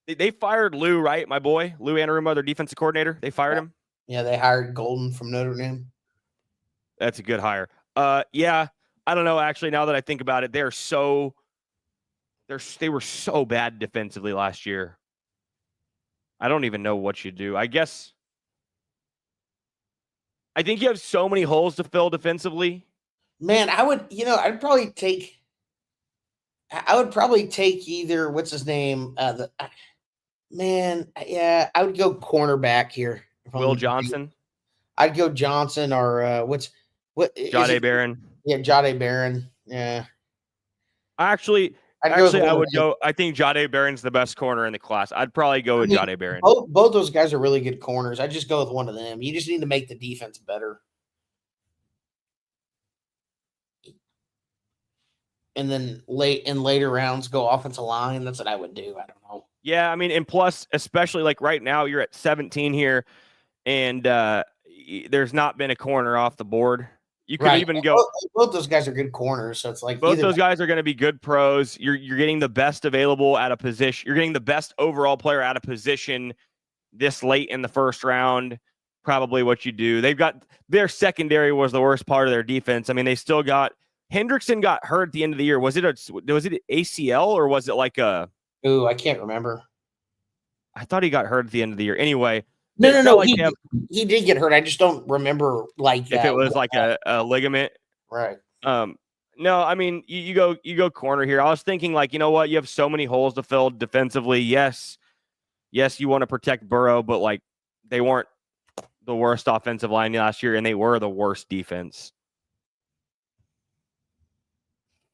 they fired Lou, right? My boy, Lou Anarumo, their defensive coordinator. They fired him. Yeah, they hired Golden from Notre Dame. That's a good hire. Yeah, I don't know. Actually, now that I think about it, they were so bad defensively last year. I don't even know what you do. I think you have so many holes to fill defensively. Man, I would probably take either what's his name? I would go cornerback here. Will Johnson. I'd go Johnson or Jahdae Barron. Yeah, Jahdae Barron. Yeah. I would go. I think Jahdae Barron's the best corner in the class. I'd probably go with Jahdae Barron. Both those guys are really good corners. I just go with one of them. You just need to make the defense better. And then later rounds go offensive line. That's what I would do. I don't know. Yeah, I mean, and plus, especially like right now, you're at 17 here, and there's not been a corner off the board. You could even go. Both those guys are good corners, so it's like both those guys are going to be good pros. You're getting the best available at a position. You're getting the best overall player at a position this late in the first round. Probably what you do. They've got their secondary was the worst part of their defense. I mean, they still got Hendrickson got hurt at the end of the year. Was it ACL or was it like a? Ooh, I can't remember. I thought he got hurt at the end of the year. Anyway. No. Like he did get hurt. I just don't remember if it was like a ligament. Right. No, I mean you go corner here. I was thinking like, you know what? You have so many holes to fill defensively. Yes, you want to protect Burrow, but like they weren't the worst offensive line last year, and they were the worst defense.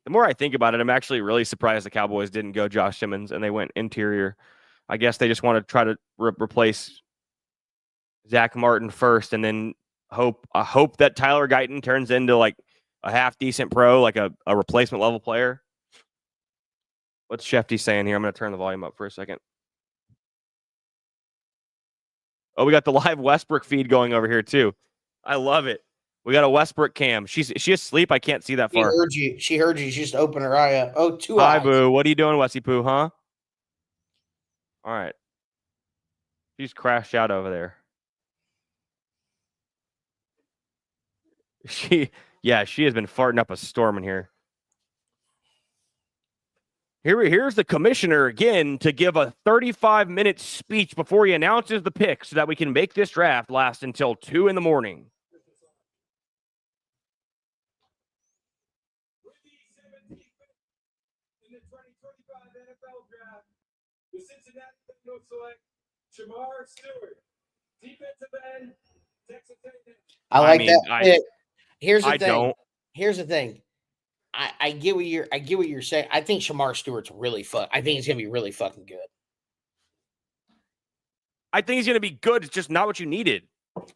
The more I think about it, I'm actually really surprised the Cowboys didn't go Josh Simmons and they went interior. I guess they just want to try to replace Zach Martin first, and then hope that Tyler Guyton turns into like half decent pro, like a replacement level player. What's Shefty saying here? I'm going to turn the volume up for a second. Oh, we got the live Westbrook feed going over here too. I love it. We got a Westbrook cam. Is she asleep? I can't see that She far. heard you. She heard you. She just opened her eye up. Oh, two Hi, eyes. boo. What are you doing, Westy Poo, huh? All right. She's crashed out over there. She has been farting up a storm in here. Here's the commissioner again to give a 35-minute speech before he announces the pick so that we can make this draft last until 2 in the morning. In the 2025 NFL Draft, the Cincinnati Bengals select Shamar Stewart, defensive end, Texas A&M. I like mean, that pick. Here's the I thing. don't. Here's the thing. I get what you're saying. I think Shamar Stewart's really I think he's gonna be really fucking good. I think he's going to be good. It's just not what you needed.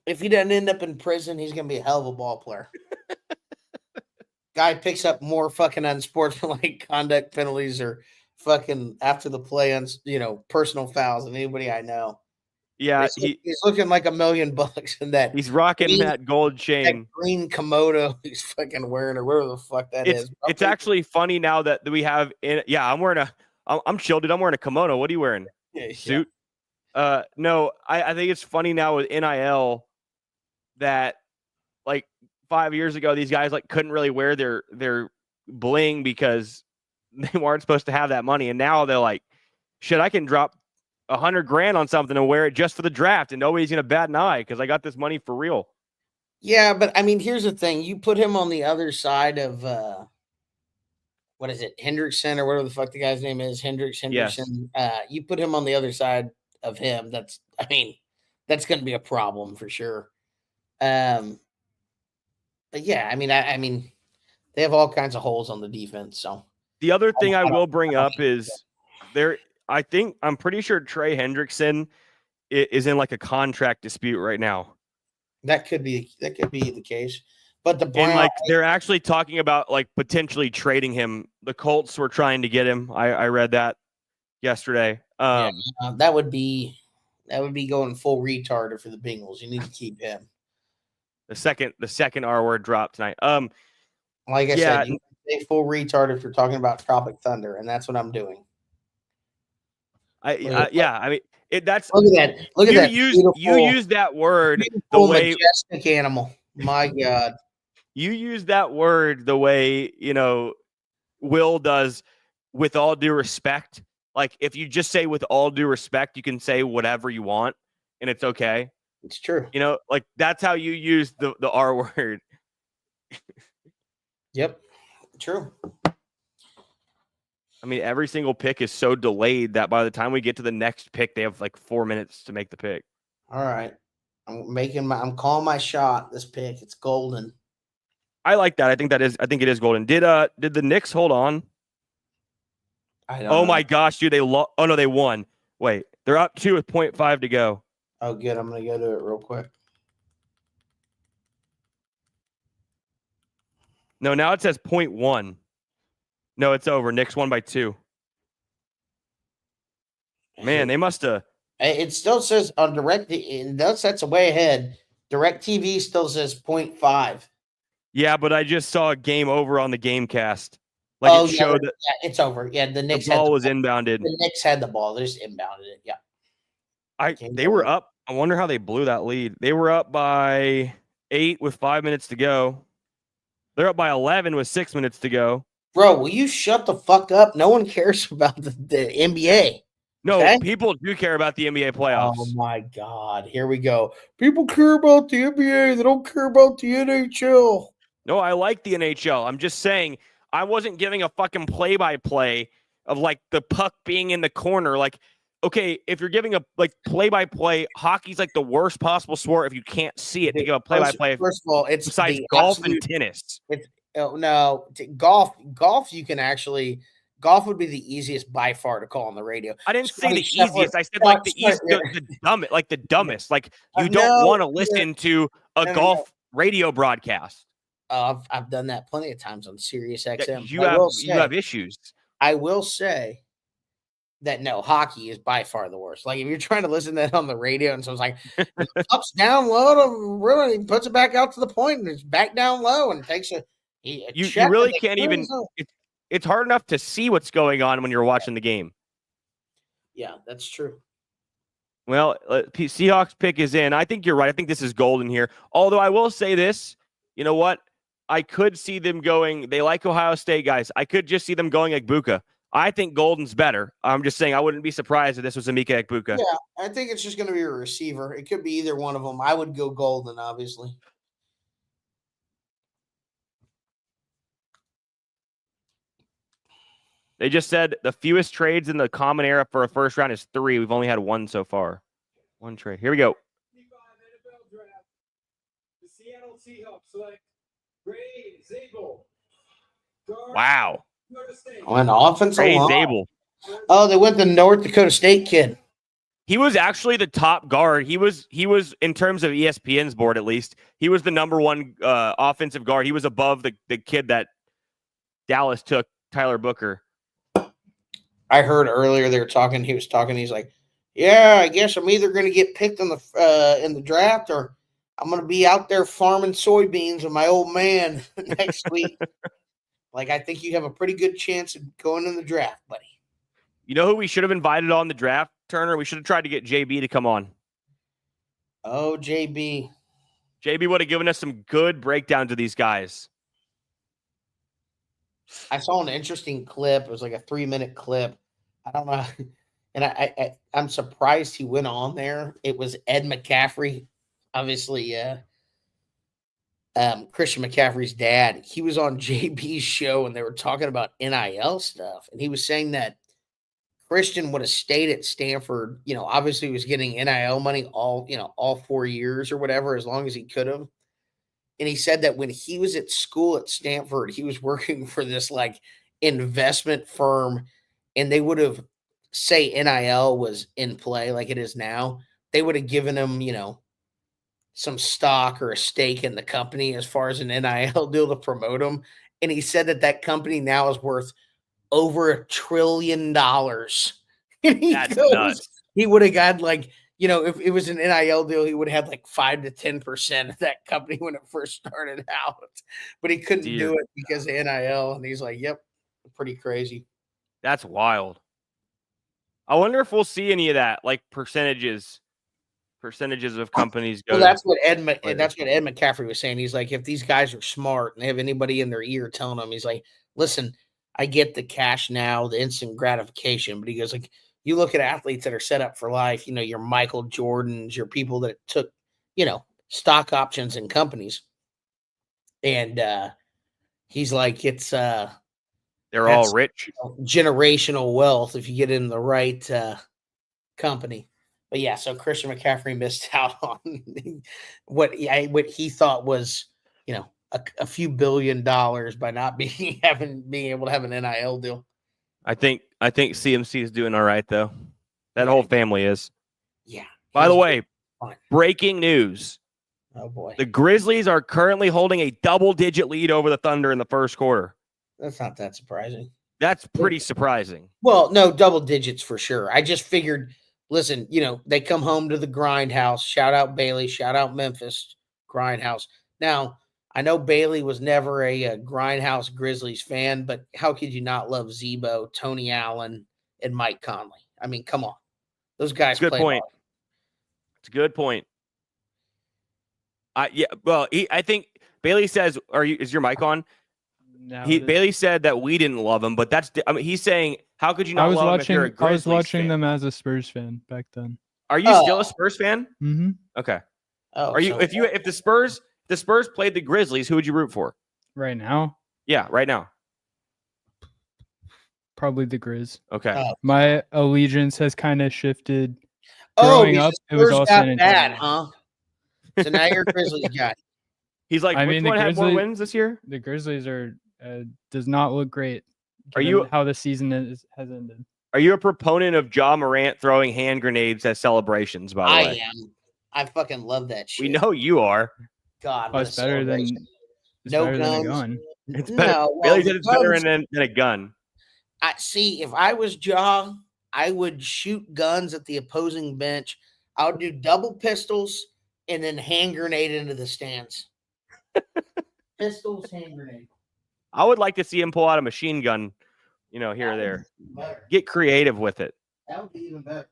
If he doesn't end up in prison, he's gonna be a hell of a ball player. Guy picks up more fucking unsportsmanlike conduct penalties or fucking after the play, personal fouls than anybody I know. Yeah, He's looking like $1 million in that. he's rocking that gold That chain. green Komodo he's fucking wearing, or whatever the fuck that is. It's actually funny now that we have I'm chilled, dude. I'm wearing a kimono. What are you wearing? Suit? No, I think it's funny now with NIL that like 5 years ago these guys like couldn't really wear their bling because they weren't supposed to have that money, and now they're like, shit, I can drop $100,000 on something and wear it just for the draft, and nobody's gonna bat an eye because I got this money for real. Yeah, but I mean, here's the thing: you put him on the other side of what is it, Hendrickson or whatever the fuck the guy's name is, Hendrickson. Yes. You put him on the other side of him. That's going to be a problem for sure. But yeah, I mean, they have all kinds of holes on the defense. So The other thing I will bring up is I'm pretty sure Trey Hendrickson is in like a contract dispute right now. that could be the case. But the And Browns, like they're actually talking about like potentially trading him. The Colts were trying to get him. I read that yesterday. that would be going full retard for the Bengals. You need to keep him. The second R word dropped tonight. Like I said, you say full retard if you're talking about Tropic Thunder, and that's what I'm doing. I mean that's Look at that. Look at that. You use that word the beautiful, way majestic animal. My God. you use that word the way Will does. With all due respect, like if you just say with all due respect, you can say whatever you want and it's okay. It's true. Like that's how you use the R word. Yep. True. I mean, every single pick is so delayed that by the time we get to the next pick, they have like 4 minutes to make the pick. All right. I'm calling my shot. This pick, it's golden. I like that. I think it is golden. Did the Knicks hold on? I don't know. My gosh, dude, they won. Wait, they're up 2 with 0.5 to go. Oh, good. I'm gonna go to it real quick. No, now it says 0.1. No, it's over. Knicks won by 2. Man, they must have. It still says on direct. That's way ahead. DirecTV still says 0.5. Yeah, but I just saw a game over on the GameCast. Like it showed that it's over. Yeah, the Knicks ball was inbounded. The Knicks had the ball. They just inbounded it. Yeah. They were up. I wonder how they blew that lead. They were up by 8 with 5 minutes to go. They're up by 11 with 6 minutes to go. Bro, will you shut the fuck up? No one cares about the NBA. No, okay? People do care about the NBA playoffs. Oh my God. Here we go. People care about the NBA. They don't care about the NHL. No, I like the NHL. I'm just saying I wasn't giving a fucking play-by-play of like the puck being in the corner. Like, okay, if you're giving a like play-by-play, hockey's like the worst possible sport if you can't see it to give a play-by-play. First of all, it's besides golf and tennis. Golf you can actually. Golf would be the easiest by far to call on the radio. I didn't say the easiest. I said like the easiest, the dumbest. Like you don't want to listen to a golf radio broadcast. I've done that plenty of times on Sirius Yeah, XM. you have issues. I will say that no, hockey is by far the worst. Like if you're trying to listen to that on the radio and someone's like, the puck's down low to really, he puts it back out to the point and it's back down low and takes a You check really and they can't clear even. the zone. It's hard enough to see what's going on when you're watching the game. Yeah, that's true. Well, Seahawks pick is in. I think you're right. I think this is golden here. Although I will say this, you know what? I could see them going. They like Ohio State guys. I could just see them going Egbuka. I think Golden's better. I'm just saying I wouldn't be surprised if this was Emeka Egbuka. Yeah, I think it's just going to be a receiver. It could be either one of them. I would go Golden, obviously. They just said the fewest trades in the common era for a first round is 3. We've only had 1 so far. 1 trade. Here we go. NFL draft. The Seattle Seahawks select Ray Zabel. Wow. On offensive Ray line. Zabel. Oh, they went the North Dakota State kid. He was actually the top guard. He was in terms of ESPN's board, at least, he was the number 1 offensive guard. He was above the kid that Dallas took, Tyler Booker. I heard earlier they were talking. He was talking. He's like, "Yeah, I guess I'm either going to get picked in the draft, or I'm going to be out there farming soybeans with my old man next week." Like, I think you have a pretty good chance of going in the draft, buddy. You know who we should have invited on the draft, Turner? We should have tried to get JB to come on. Oh, JB. JB would have given us some good breakdowns of these guys. I saw an interesting clip. It was like a 3-minute clip. I don't know. And I'm surprised he went on there. It was Ed McCaffrey, obviously, Christian McCaffrey's dad. He was on JB's show and they were talking about NIL stuff. And he was saying that Christian would have stayed at Stanford, obviously he was getting NIL money all 4 years or whatever, as long as he could have. And he said that when he was at school at Stanford, he was working for this like investment firm, and they would have, say NIL was in play like it is now, they would have given him, some stock or a stake in the company as far as an NIL deal to promote him. And he said that company now is worth over $1 trillion. And That's nuts. He would have got like, if it was an NIL deal, he would have had like 5 to 10% of that company when it first started out. But he couldn't do it because of NIL. And he's like, yep, pretty crazy. That's wild. I wonder if we'll see any of that, like percentages of companies go. Well, that's what Ed McCaffrey was saying. He's like, if these guys are smart and they have anybody in their ear telling them, he's like, listen, I get the cash now, the instant gratification. But he goes like, you look at athletes that are set up for life, your Michael Jordans, your people that took, stock options in companies. And he's like, it's they're all rich. Generational wealth if you get in the right company. But yeah, so Christian McCaffrey missed out on what he thought was, a few $1 billion by not being able to have an NIL deal. I think CMC is doing all right though. That whole family is. Yeah. By the way, fine. Breaking news. Oh boy. The Grizzlies are currently holding a double-digit lead over the Thunder in the first quarter. That's not that surprising. That's pretty surprising. Well, no, double digits for sure. I just figured, listen, they come home to the Grindhouse. Shout out Bailey. Shout out Memphis Grindhouse. Now, I know Bailey was never a Grindhouse Grizzlies fan, but how could you not love Zebo, Tony Allen, and Mike Conley? I mean, come on. Those guys Good play point. hard. It's a good point. I think Bailey says, is your mic on? No, Bailey said that we didn't love him, but he's saying, how could you not love him if you're a Grizzlies I was watching fan? them as a Spurs fan back then. Are you still a Spurs fan? Mm-hmm. Okay. Oh, Are you? If the Spurs played the Grizzlies, who would you root for? Right now, Yeah, right now. probably the Grizz. Okay. My allegiance has kind of shifted. Growing up, it was all San Antonio. bad, huh? So now you're a Grizzlies guy. He's like, I which mean, the one had more Grizzlies- wins this year? The Grizzlies does not look great. Are given you- how the season has ended? Are you a proponent of Ja Morant throwing hand grenades at celebrations? By the way, I am. I fucking love that shit. we know you are. God, Oh, what it's a better than celebration. It's No better than a guns. gun. It's better. No, Bailey well, said the it's better guns, than a gun. I see. If I was Jaw, I would shoot guns at the opposing bench. I would do double pistols and then hand grenade into the stands. Pistols, hand grenade. I would like to see him pull out a machine gun, here or That there. would be better. Get creative with it. That would be even better.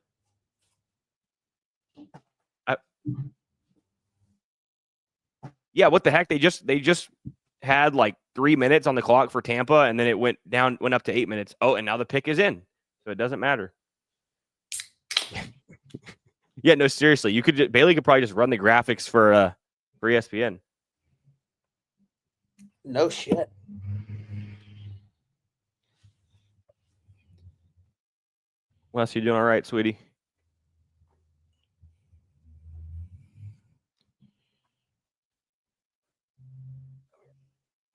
Yeah, what the heck? They just had like 3 minutes on the clock for Tampa, and then it went up to 8 minutes. Oh, and now the pick is in, so it doesn't matter. Yeah, no, seriously, Bailey could probably just run the graphics for ESPN. No shit. Wes, you doing all right, sweetie?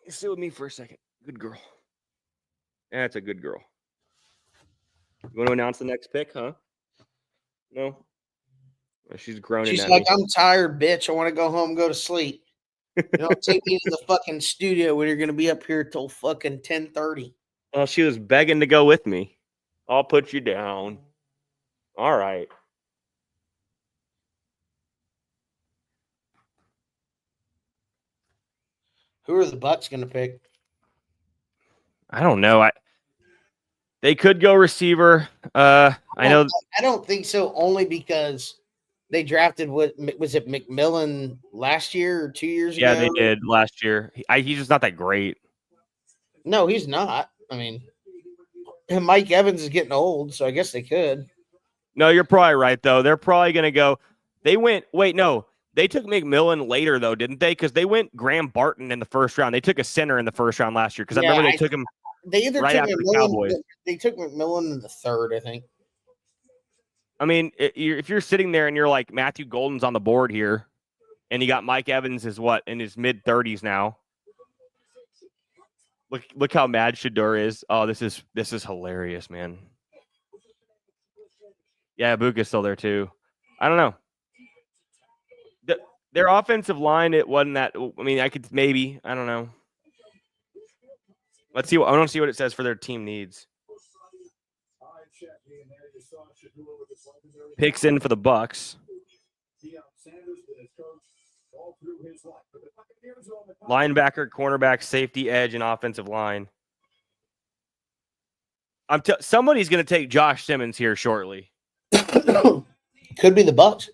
Sit with me for a second. Good girl. That's a good girl. You want to announce the next pick, huh? No? Well, she's groaning She's at like, me. I'm tired, bitch. I want to go home and go to sleep. You don't take me to the fucking studio when you're going to be up here till fucking 10:30. Well, she was begging to go with me. I'll put you down. All right. Who are the Bucks going to pick? I don't know. They could go receiver. I know. I don't think so. Only because they drafted what was it McMillan last year or 2 years Yeah, ago? they did last year. He's just not that great. No, he's not. I mean, and Mike Evans is getting old, so I guess they could. No, you're probably right though. They're probably gonna go. They went. Wait, no. They took McMillan later though, didn't they? Because they went Graham Barton in the first round. They took a center in the first round last year. Because I remember they took him. They either right took after the McMillan. Cowboys. They took McMillan in the third, I think. I mean, if you're sitting there and you're like Matthew Golden's on the board here, and you got Mike Evans is what in his mid-30s now. Look how mad Shador is. Oh, this is hilarious, man. Yeah, Ibuka's still there too. I don't know. Their offensive line, it wasn't that. I mean, I could maybe. I don't know. Let's see. I want to see what it says for their team needs. Picks in for the Bucks. Linebacker, cornerback, safety, edge, and offensive line. Somebody's going to take Josh Simmons here shortly. Could be the Bucks.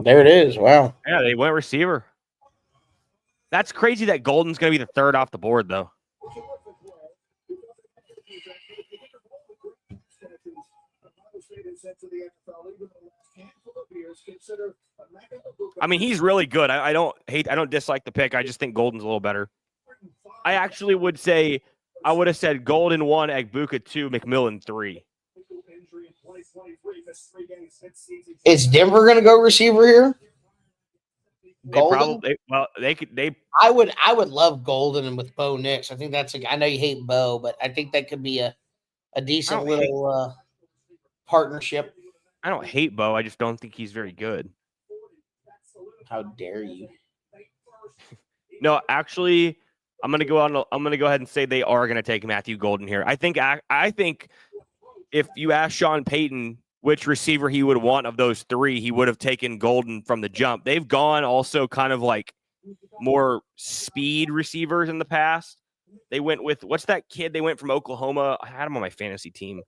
There it is. Wow. Yeah, they went receiver. That's crazy that Golden's going to be the third off the board, though. I mean, he's really good. I don't dislike the pick. I just think Golden's a little better. I actually would say I would have said Golden 1, Egbuka 2, McMillan 3. Is Denver going to go receiver here? Golden? I would love Golden and with Bo Nix. I think that's I know you hate Bo, but I think that could be a decent little partnership. I don't hate Bo. I just don't think he's very good. How dare you? No, actually, I'm gonna go ahead and say they are gonna take Matthew Golden here. I think if you ask Sean Payton which receiver he would want of those three, he would have taken Golden from the jump. They've gone also kind of like more speed receivers in the past. They went with what's that kid they went from Oklahoma? I had him on my fantasy team.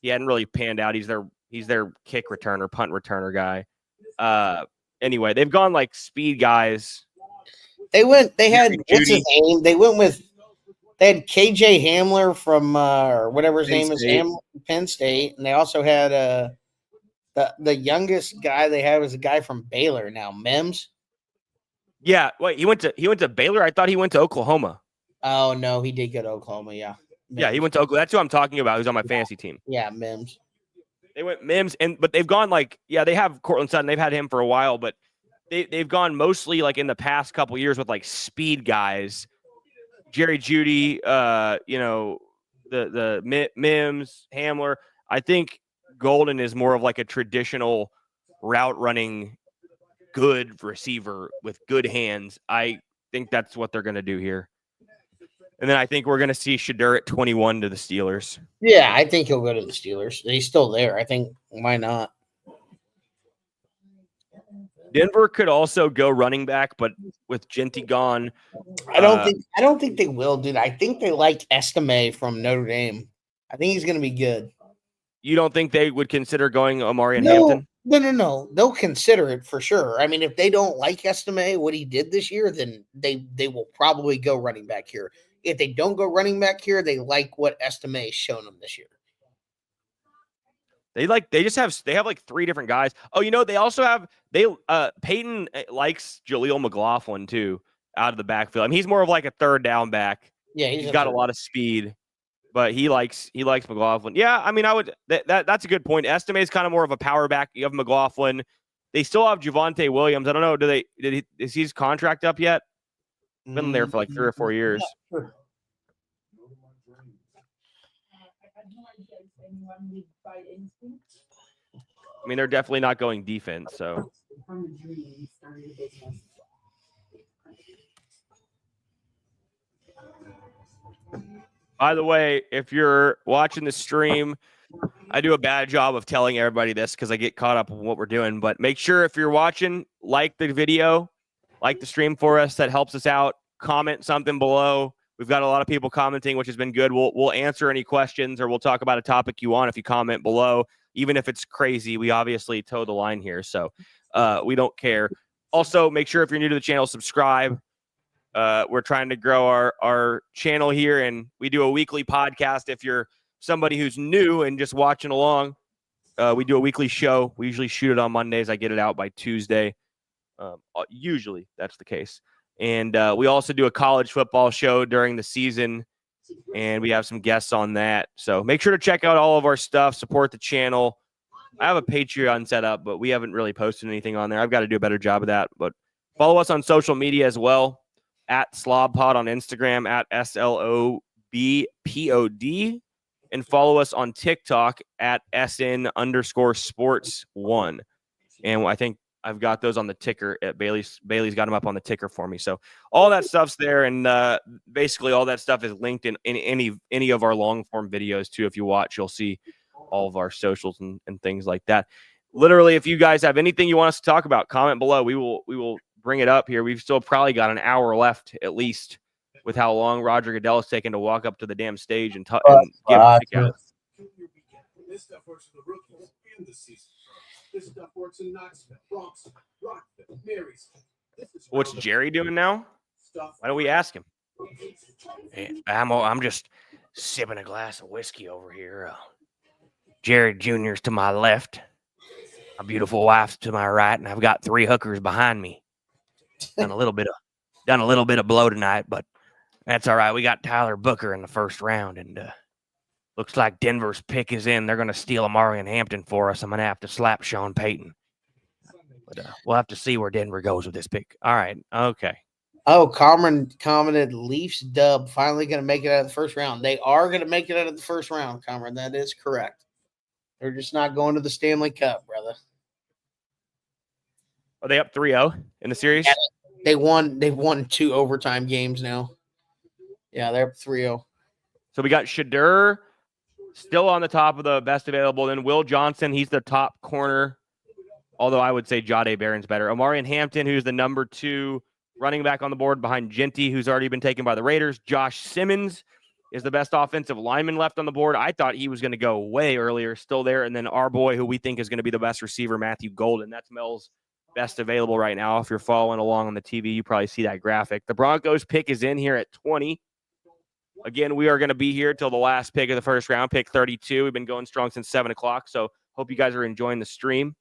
He hadn't really panned out. He's their kick returner, punt returner guy. Anyway, they've gone like speed guys. They had what's his name? They had KJ Hamler from or whatever his name is, Penn State, and they also had the youngest guy they had was a guy from Baylor now, Mims. Yeah, wait, he went to Baylor. I thought he went to Oklahoma. Oh no, he did go to Oklahoma. Yeah, Mims. Yeah, he went to Oklahoma. That's who I'm talking about. Who's on my fantasy team? Yeah, Mims. They went Mims, but they've gone like they have Cortland Sutton. They've had him for a while, but they've gone mostly like in the past couple years with like speed guys. Jerry Jeudy, the Mims, Hamler. I think Golden is more of like a traditional route running, good receiver with good hands. I think that's what they're going to do here. And then I think we're going to see Shadur at 21 to the Steelers. Yeah, I think he'll go to the Steelers. He's still there. I think why not? Denver could also go running back, but with Genty gone, I don't think they will, dude. I think they like Estime from Notre Dame. I think he's going to be good. you don't think they would consider going Amari and No, Hampton? no. They'll consider it for sure. I mean, if they don't like Estime, what he did this year, then they will probably go running back here. If they don't go running back here, they like what Estime has shown them this year. They have like 3 different guys. Oh, they also have Peyton likes Jaleel McLaughlin too out of the backfield. I mean, he's more of like a third down back. Yeah, He's got a lot of speed, but he likes McLaughlin. Yeah, I mean, that's a good point. Estime is kind of more of a power back. You have McLaughlin. They still have Javonte Williams. I don't know. Is his contract up yet? Been there for like 3 or 4 years. Sure. I mean, they're definitely not going defense. So by the way, if you're watching the stream, I do a bad job of telling everybody this because I get caught up in what we're doing. But make sure if you're watching, like the video, like the stream for us. That helps us out. Comment something below. We've got a lot of people commenting, which has been good. We'll answer any questions or we'll talk about a topic you want if you comment below. Even if it's crazy, we obviously toe the line here, so we don't care. Also, make sure if you're new to the channel, subscribe. We're trying to grow our channel here, and we do a weekly podcast. If you're somebody who's new and just watching along, we do a weekly show. We usually shoot it on Mondays. I get it out by Tuesday. Usually that's the case. And we also do a college football show during the season, and we have some guests on that. So make sure to check out all of our stuff, support the channel. I have a Patreon set up, but we haven't really posted anything on there. I've got to do a better job of that. But follow us on social media as well, at SlobPod on Instagram, at SLOBPOD, and follow us on TikTok at SN_sports1. And I think I've got those on the ticker at Bailey's. Bailey's got them up on the ticker for me. So all that stuff's there, and basically all that stuff is linked in any of our long form videos too. If you watch, you'll see all of our socials and things like that. Literally, if you guys have anything you want us to talk about, comment below. We will bring it up here. We've still probably got an hour left at least, with how long Roger Goodell is taking to walk up to the damn stage and give a kick out. This stuff works for the rookies and the season. This stuff works in Knoxville, Bronx, Rockville, Marysville. What's Jerry doing now? Why don't we ask him? Hey, I'm just sipping a glass of whiskey over here. Jerry Jr.'s to my left, my beautiful wife's to my right, and I've got 3 hookers behind me. Done a little bit of blow tonight, but that's all right. We got Tyler Booker in the first round, and looks like Denver's pick is in. They're going to steal Amari and Hampton for us. I'm going to have to slap Sean Payton. But we'll have to see where Denver goes with this pick. All right. Okay. Oh, Cameron commented Leafs dub finally going to make it out of the first round. They are going to make it out of the first round, Cameron. That is correct. They're just not going to the Stanley Cup, brother. Are they up 3-0 in the series? Yeah, they've won 2 overtime games now. Yeah, they're up 3-0. So we got Shadur still on the top of the best available. Then Will Johnson, he's the top corner. Although I would say Jahdae Barron's better. Amari and Hampton, who's the number 2 running back on the board behind Genty, who's already been taken by the Raiders. Josh Simmons is the best offensive lineman left on the board. I thought he was going to go way earlier, still there. And then our boy, who we think is going to be the best receiver, Matthew Golden. That's Mel's best available right now. If you're following along on the TV, you probably see that graphic. The Broncos pick is in here at 20. Again, we are going to be here till the last pick of the first round, pick 32. We've been going strong since 7 o'clock, so hope you guys are enjoying the stream.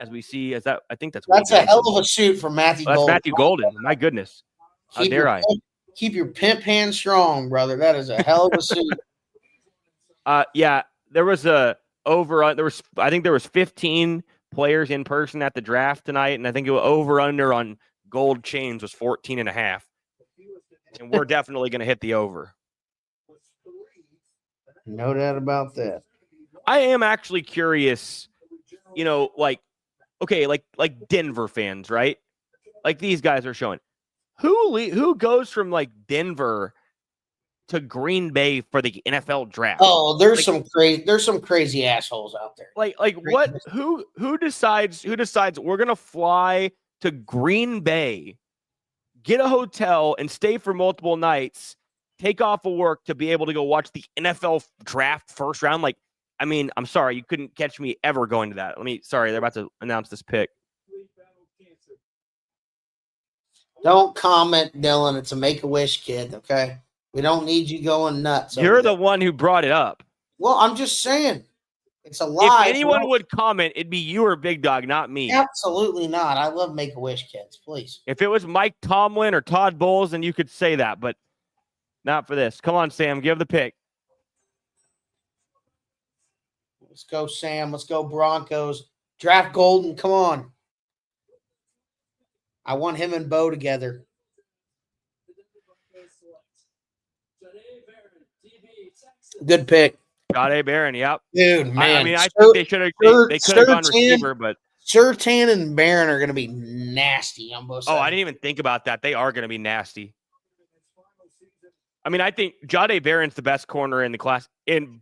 As we see, I think that's a hell of a shoot from Matthew Golden. That's Matthew Golden. My goodness. How dare I? Keep your pimp hand strong, brother. That is a hell of a suit. Yeah, there was I think there was 15 players in person at the draft tonight, and I think it was over under on gold chains was 14.5. And we're definitely going to hit the over. No doubt about that. I am actually curious, like okay, like Denver fans, right? Like these guys are showing. Who goes from like Denver to Green Bay for the NFL draft? Oh, there's Like- some crazy assholes out there. Like what? Who decides we're gonna fly to Green Bay, get a hotel, and stay for multiple nights, take off of work to be able to go watch the NFL draft first round? Like, I mean, I'm sorry, you couldn't catch me ever going to that. Sorry, they're about to announce this pick. Don't comment, Dylan. It's a Make-A-Wish kid, okay? We don't need you going nuts. over You're the there. one who brought it up. Well, I'm just saying. It's a If lie. anyone would comment, it'd be you or Big Dog, not me. Absolutely not. I love Make-A-Wish kids, please. If it was Mike Tomlin or Todd Bowles, then you could say that, but not for this. Come on, Sam, give the pick. Let's go, Sam. Let's go, Broncos. Draft Golden. Come on. I want him and Bo together. Good pick. Jade Barron, yep. Dude, man. I mean, I think they could have gone Surtain- receiver, but Surtain and Barron are going to be nasty on both sides. I didn't even think about that. They are going to be nasty. I mean, I think Jade Barron's the best corner in the class, and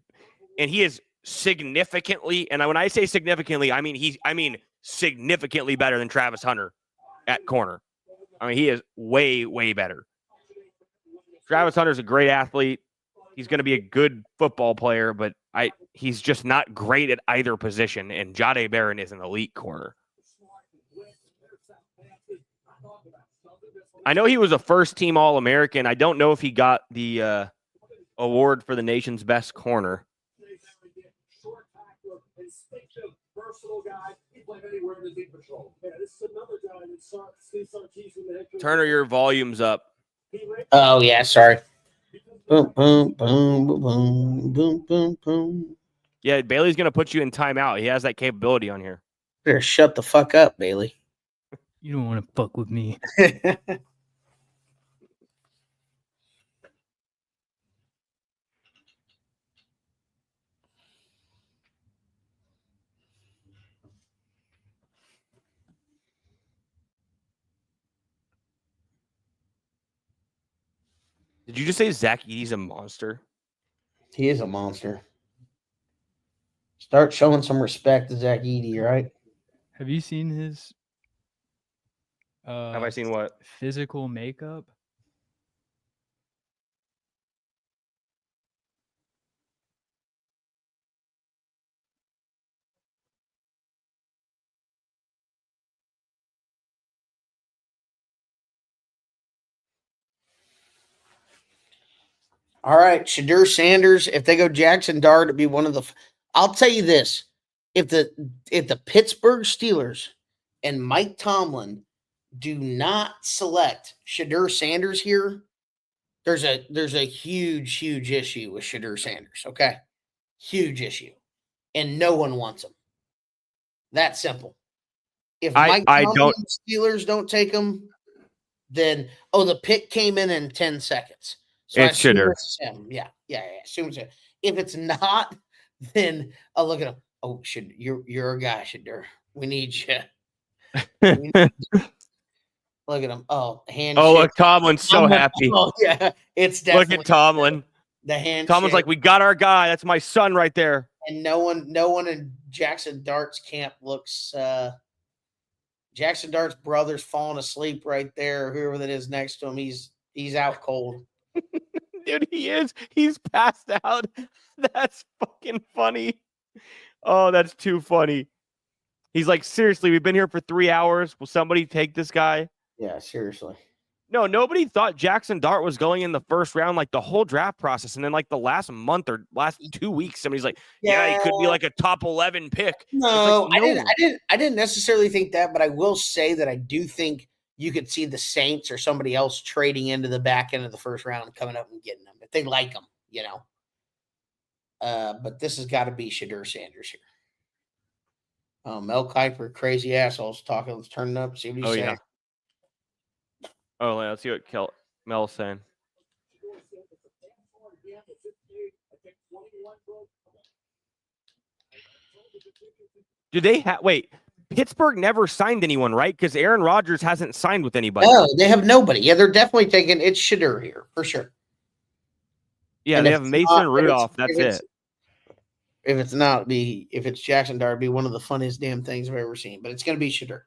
he is significantly, and when I say significantly, I mean significantly better than Travis Hunter at corner. I mean, he is way, way better. Travis Hunter's a great athlete. He's going to be a good football player, but he's just not great at either position, and Jade Barron is an elite corner. I know he was a first-team All-American. I don't know if he got the award for the nation's best corner. Turner, your volume's up. Oh, yeah, sorry. Boom, boom, boom, boom, boom, boom, boom, boom. Yeah, Bailey's going to put you in timeout. He has that capability on here. Better shut the fuck up, Bailey. You don't want to fuck with me. Did you just say Zach Edey's a monster? He is a monster. Start showing some respect to Zach Edey, right? Have you seen his Have I seen what? physical makeup? All right, Shadur Sanders. If they go Jackson Dart, it'd be one of the. I'll tell you this: if the Pittsburgh Steelers and Mike Tomlin do not select Shadur Sanders here, there's a huge issue with Shadur Sanders. Okay, huge issue, and no one wants him. That simple. If Mike Tomlin and Steelers don't take him, then the pick came in 10 seconds. So It's Shadur. Yeah. Assume so. If it's not, then I'll look at him. Oh, you're a guy, Shadur. We need you. Look at him. Oh, handshake. Oh, look, Tomlin's so happy. Oh, yeah. It's definitely. Look at Tomlin. The handshake. Tomlin's like, we got our guy. That's my son right there. And no one in Jackson Dart's camp looks. Jackson Dart's brother's falling asleep right there. Whoever that is next to him, he's out cold. Dude, he is. He's passed out. That's fucking funny. Oh, that's too funny. He's like, seriously, we've been here for 3 hours. Will somebody take this guy? Yeah, seriously. No, nobody thought Jackson Dart was going in the first round, like the whole draft process. And then like the last month or last 2 weeks, somebody's like, yeah, he could be like a top 11 pick. No, like, no. I didn't necessarily think that, but I will say that I do think you could see the Saints or somebody else trading into the back end of the first round and coming up and getting them if they like them, you know. But this has got to be Shadur Sanders here. Mel Kiper, crazy assholes talking. Let's turn it up. See what he's saying. Yeah. Oh, let's see what Mel's saying. Do they have? Wait, Pittsburgh never signed anyone, right? Because Aaron Rodgers hasn't signed with anybody. No, they have nobody. Yeah, they're definitely taking it's Shadur here for sure. Yeah, And they if have it's Mason not- if Rudolph. it's- That's it. If it's Jackson Dart, it'd be one of the funniest damn things I've ever seen. But it's going to be Shadur.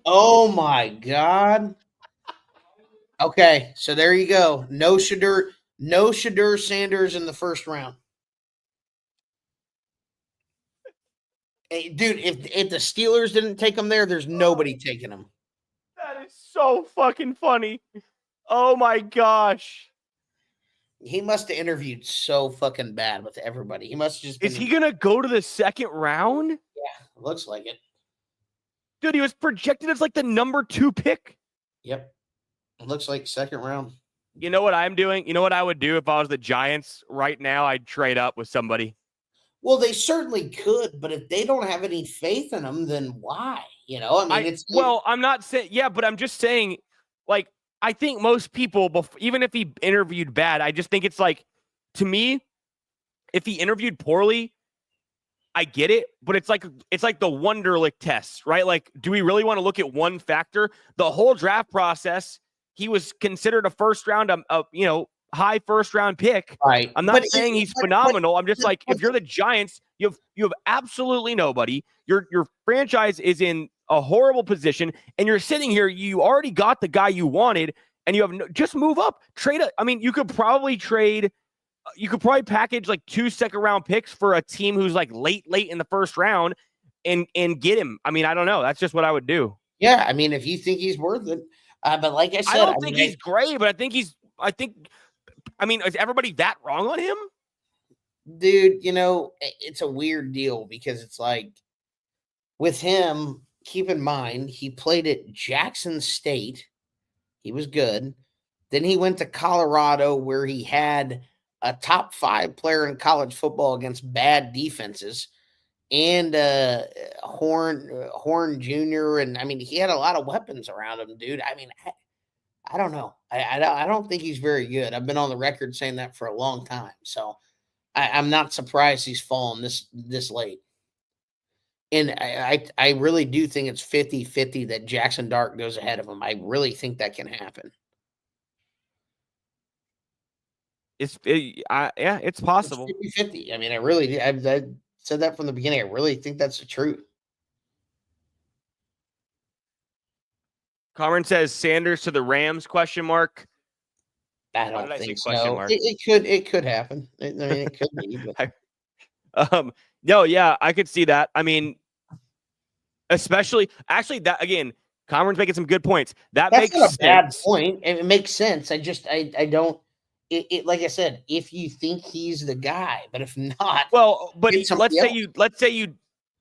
Oh my God. Okay, so there you go. No Shadur Sanders in the first round. Hey, dude, if the Steelers didn't take him there, there's nobody taking him. That is so fucking funny. Oh my gosh. He must have interviewed so fucking bad with everybody. He must have just been, Is he gonna go to the second round? looks like it. Dude, he was projected as like the number 2 pick. Yep. It looks like second round. You know what I'm doing? You know what I would do if I was the Giants right now? I'd trade up with somebody. Well, they certainly could, but if they don't have any faith in him, then why? You know, I mean, I'm not saying, yeah, but I'm just saying, like, I think most people, even if he interviewed bad, I just think it's like, to me, if he interviewed poorly, I get it, but it's like the Wonderlic test, right? Like, do we really want to look at one factor? The whole draft process, he was considered a first round, high first round pick. right. I'm not saying he's phenomenal. I'm just like, if you're the Giants, you have absolutely nobody. Your franchise is in a horrible position, and you're sitting here. You already got the guy you wanted, and you have just move up, trade. I mean, you could probably trade. You could probably package like 2 second-round picks for a team who's like late in the first round, and get him. I mean, I don't know. That's just what I would do. Yeah, I mean, if you think he's worth it, but like I said, I don't think he's great, but I mean, is everybody that wrong on him? dude, you know, it's a weird deal because it's like with him, keep in mind, he played at Jackson State. He was good. Then he went to Colorado where he had a top 5 player in college football against bad defenses and Horn Jr. And I mean, he had a lot of weapons around him, dude. I mean, I don't know. I don't think he's very good. I've been on the record saying that for a long time. So I'm not surprised he's fallen this late. And I really do think it's 50-50 that Jackson Dart goes ahead of him. I really think that can happen. It's possible. It's 50-50. I mean, I said that from the beginning. I really think that's the truth. Cameron says Sanders to the Rams ? I Why don't did I say think question so. mark? It could happen. I mean, it could be. But No, yeah, I could see that. I mean, especially actually that again, Cameron's making some good points. That that's makes not a sense. bad point. It makes sense. I don't. It like I said, if you think he's the guy, but if not, Well, but get somebody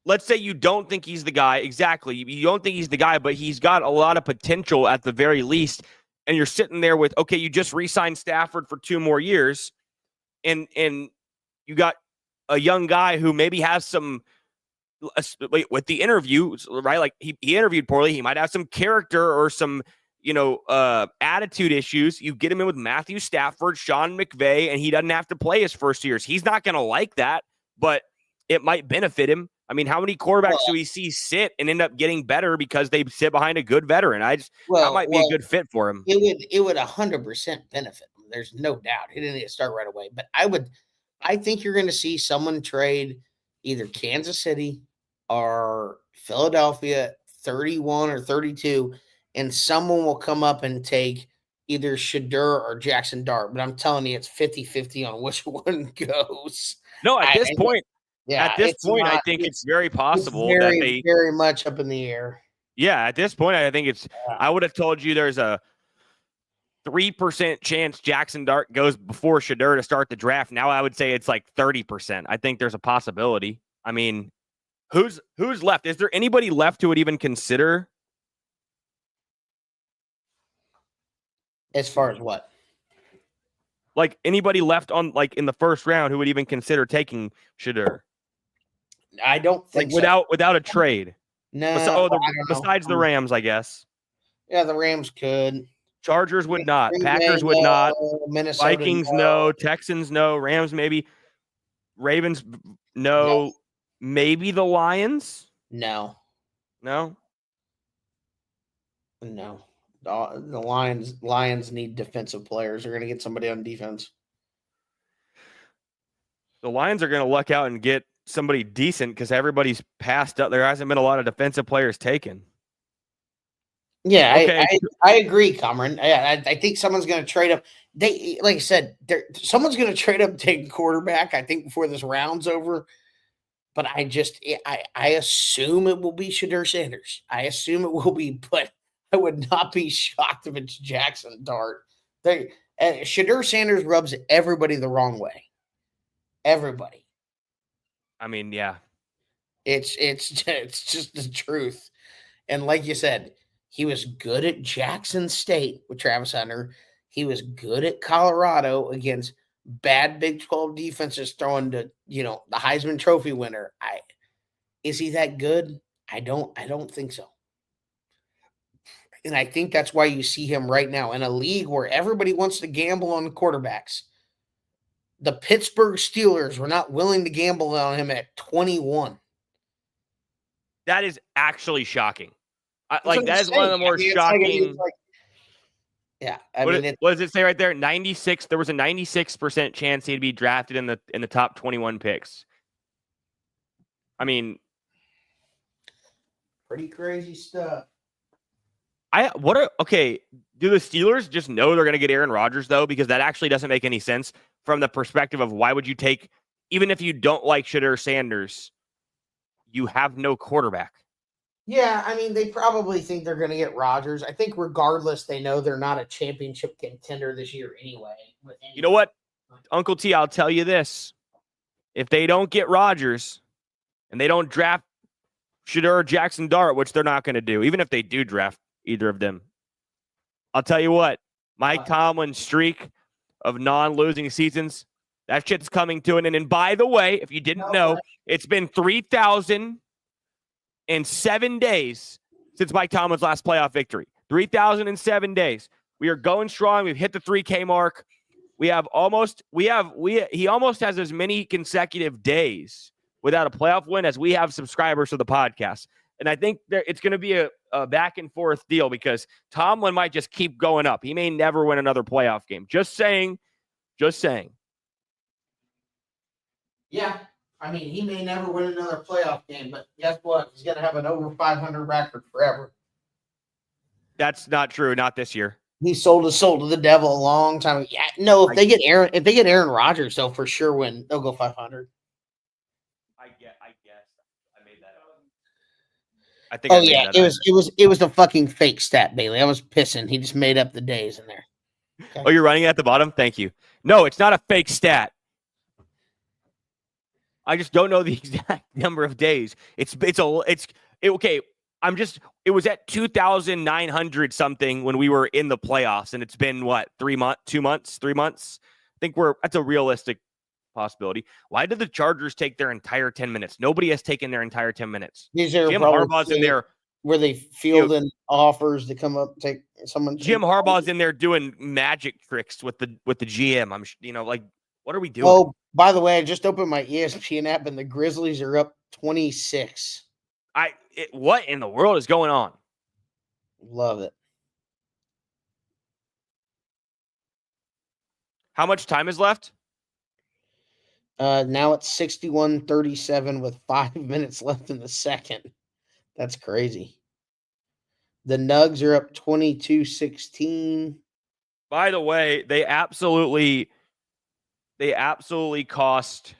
let's say you don't think he's the guy. Exactly. You don't think he's the guy, but he's got a lot of potential at the very least. And you're sitting there with, okay, you just re-signed Stafford for 2 more years, and you got a young guy who maybe has some with the interview, right? Like he interviewed poorly. He might have some character or some, attitude issues. You get him in with Matthew Stafford, Sean McVay, and he doesn't have to play his first years. He's not going to like that, but it might benefit him. I mean, how many quarterbacks do we see sit and end up getting better because they sit behind a good veteran? That might be a good fit for him. It would 100% benefit him. There's no doubt. He didn't need to start right away. But I think you're going to see someone trade either Kansas City or Philadelphia 31 or 32, and someone will come up and take either Shadur or Jackson Dart. But I'm telling you, it's 50-50 on which one goes. No, at this point, Yeah, at this point, I think it's very possible that they very much up in the air. Yeah, at this point, I think it's. I would have told you there's a 3% chance Jackson Dart goes before Shadur to start the draft. Now I would say it's like 30%. I think there's a possibility. I mean, who's left? Is there anybody left who would even consider? As far as what? Like anybody left on in the first round who would even consider taking Shadur? I don't think without a trade. No. Besides the Rams, I guess. Yeah, the Rams could. Chargers would not. Packers would not. Minnesota, Vikings no. Texans no. Rams maybe. Ravens, no. Maybe the Lions? No. No? No. The Lions need defensive players. They're going to get somebody on defense. The Lions are going to luck out and get somebody decent because everybody's passed up. There hasn't been a lot of defensive players taken. Yeah, Okay. I agree, Cameron. I think someone's going to trade up. They, like I said, someone's going to trade up, take quarterback. I think before this round's over. But I assume it will be Shadur Sanders. I assume it will be, but I would not be shocked if it's Jackson Dart. Shadur Sanders rubs everybody the wrong way. Everybody. I mean, yeah. It's just the truth. And like you said, he was good at Jackson State with Travis Hunter. He was good at Colorado against bad Big 12 defenses throwing to, the Heisman Trophy winner. Is he that good? I don't think so. And I think that's why you see him right now in a league where everybody wants to gamble on the quarterbacks. The Pittsburgh Steelers were not willing to gamble on him at 21. That is actually shocking. That is one of the more shocking. Yeah, what does it say right there? 96. There was a 96% chance he'd be drafted in the top 21 picks. I mean, pretty crazy stuff. Okay, do the Steelers just know they're going to get Aaron Rodgers, though? Because that actually doesn't make any sense from the perspective of why would you take, even if you don't like Shadur Sanders, you have no quarterback. Yeah, I mean, they probably think they're going to get Rodgers. I think regardless, they know they're not a championship contender this year anyway. You know what, Uncle T, I'll tell you this. If they don't get Rodgers and they don't draft Shadur or Jackson Dart, which they're not going to do, even if they do draft either of them, I'll tell you what, Mike Tomlin's streak of non-losing seasons, that shit's coming to an end. And by the way, if you didn't know, it's been 3,007 days since Mike Tomlin's last playoff victory. 3,007 days. We are going strong. We've hit the 3K mark. He almost has as many consecutive days without a playoff win as we have subscribers to the podcast. And I think it's going to be a back and forth deal because Tomlin might just keep going up. He may never win another playoff game. Just saying. Yeah. I mean, he may never win another playoff game, but guess what? He's going to have an over 500 record forever. That's not true. Not this year. He sold his soul to the devil a long time ago. Yeah, no, if they get Aaron Rodgers, they'll for sure win. They'll go 500. I guess. I made that up. I think. It was a fucking fake stat, Bailey. I was pissing. He just made up the days in there. Okay. Oh, you're running at the bottom? Thank you. No, it's not a fake stat. I just don't know the exact number of days. Okay. It was at 2,900 something when we were in the playoffs, and it's been what, 3 months, 2 months, 3 months. I think that's a realistic possibility. Why did the Chargers take their entire 10 minutes? Nobody has taken their entire 10 minutes. Jim Harbaugh's in there. Where they fielding offers to come up, take someone. Jim Harbaugh's in there doing magic tricks with the GM. What are we doing? Oh, by the way, I just opened my ESPN app and the Grizzlies are up 26. What in the world is going on? Love it. How much time is left? Now it's 61-37 with 5 minutes left in the second. That's crazy. The Nugs are up 22-16. By the way, they absolutely cost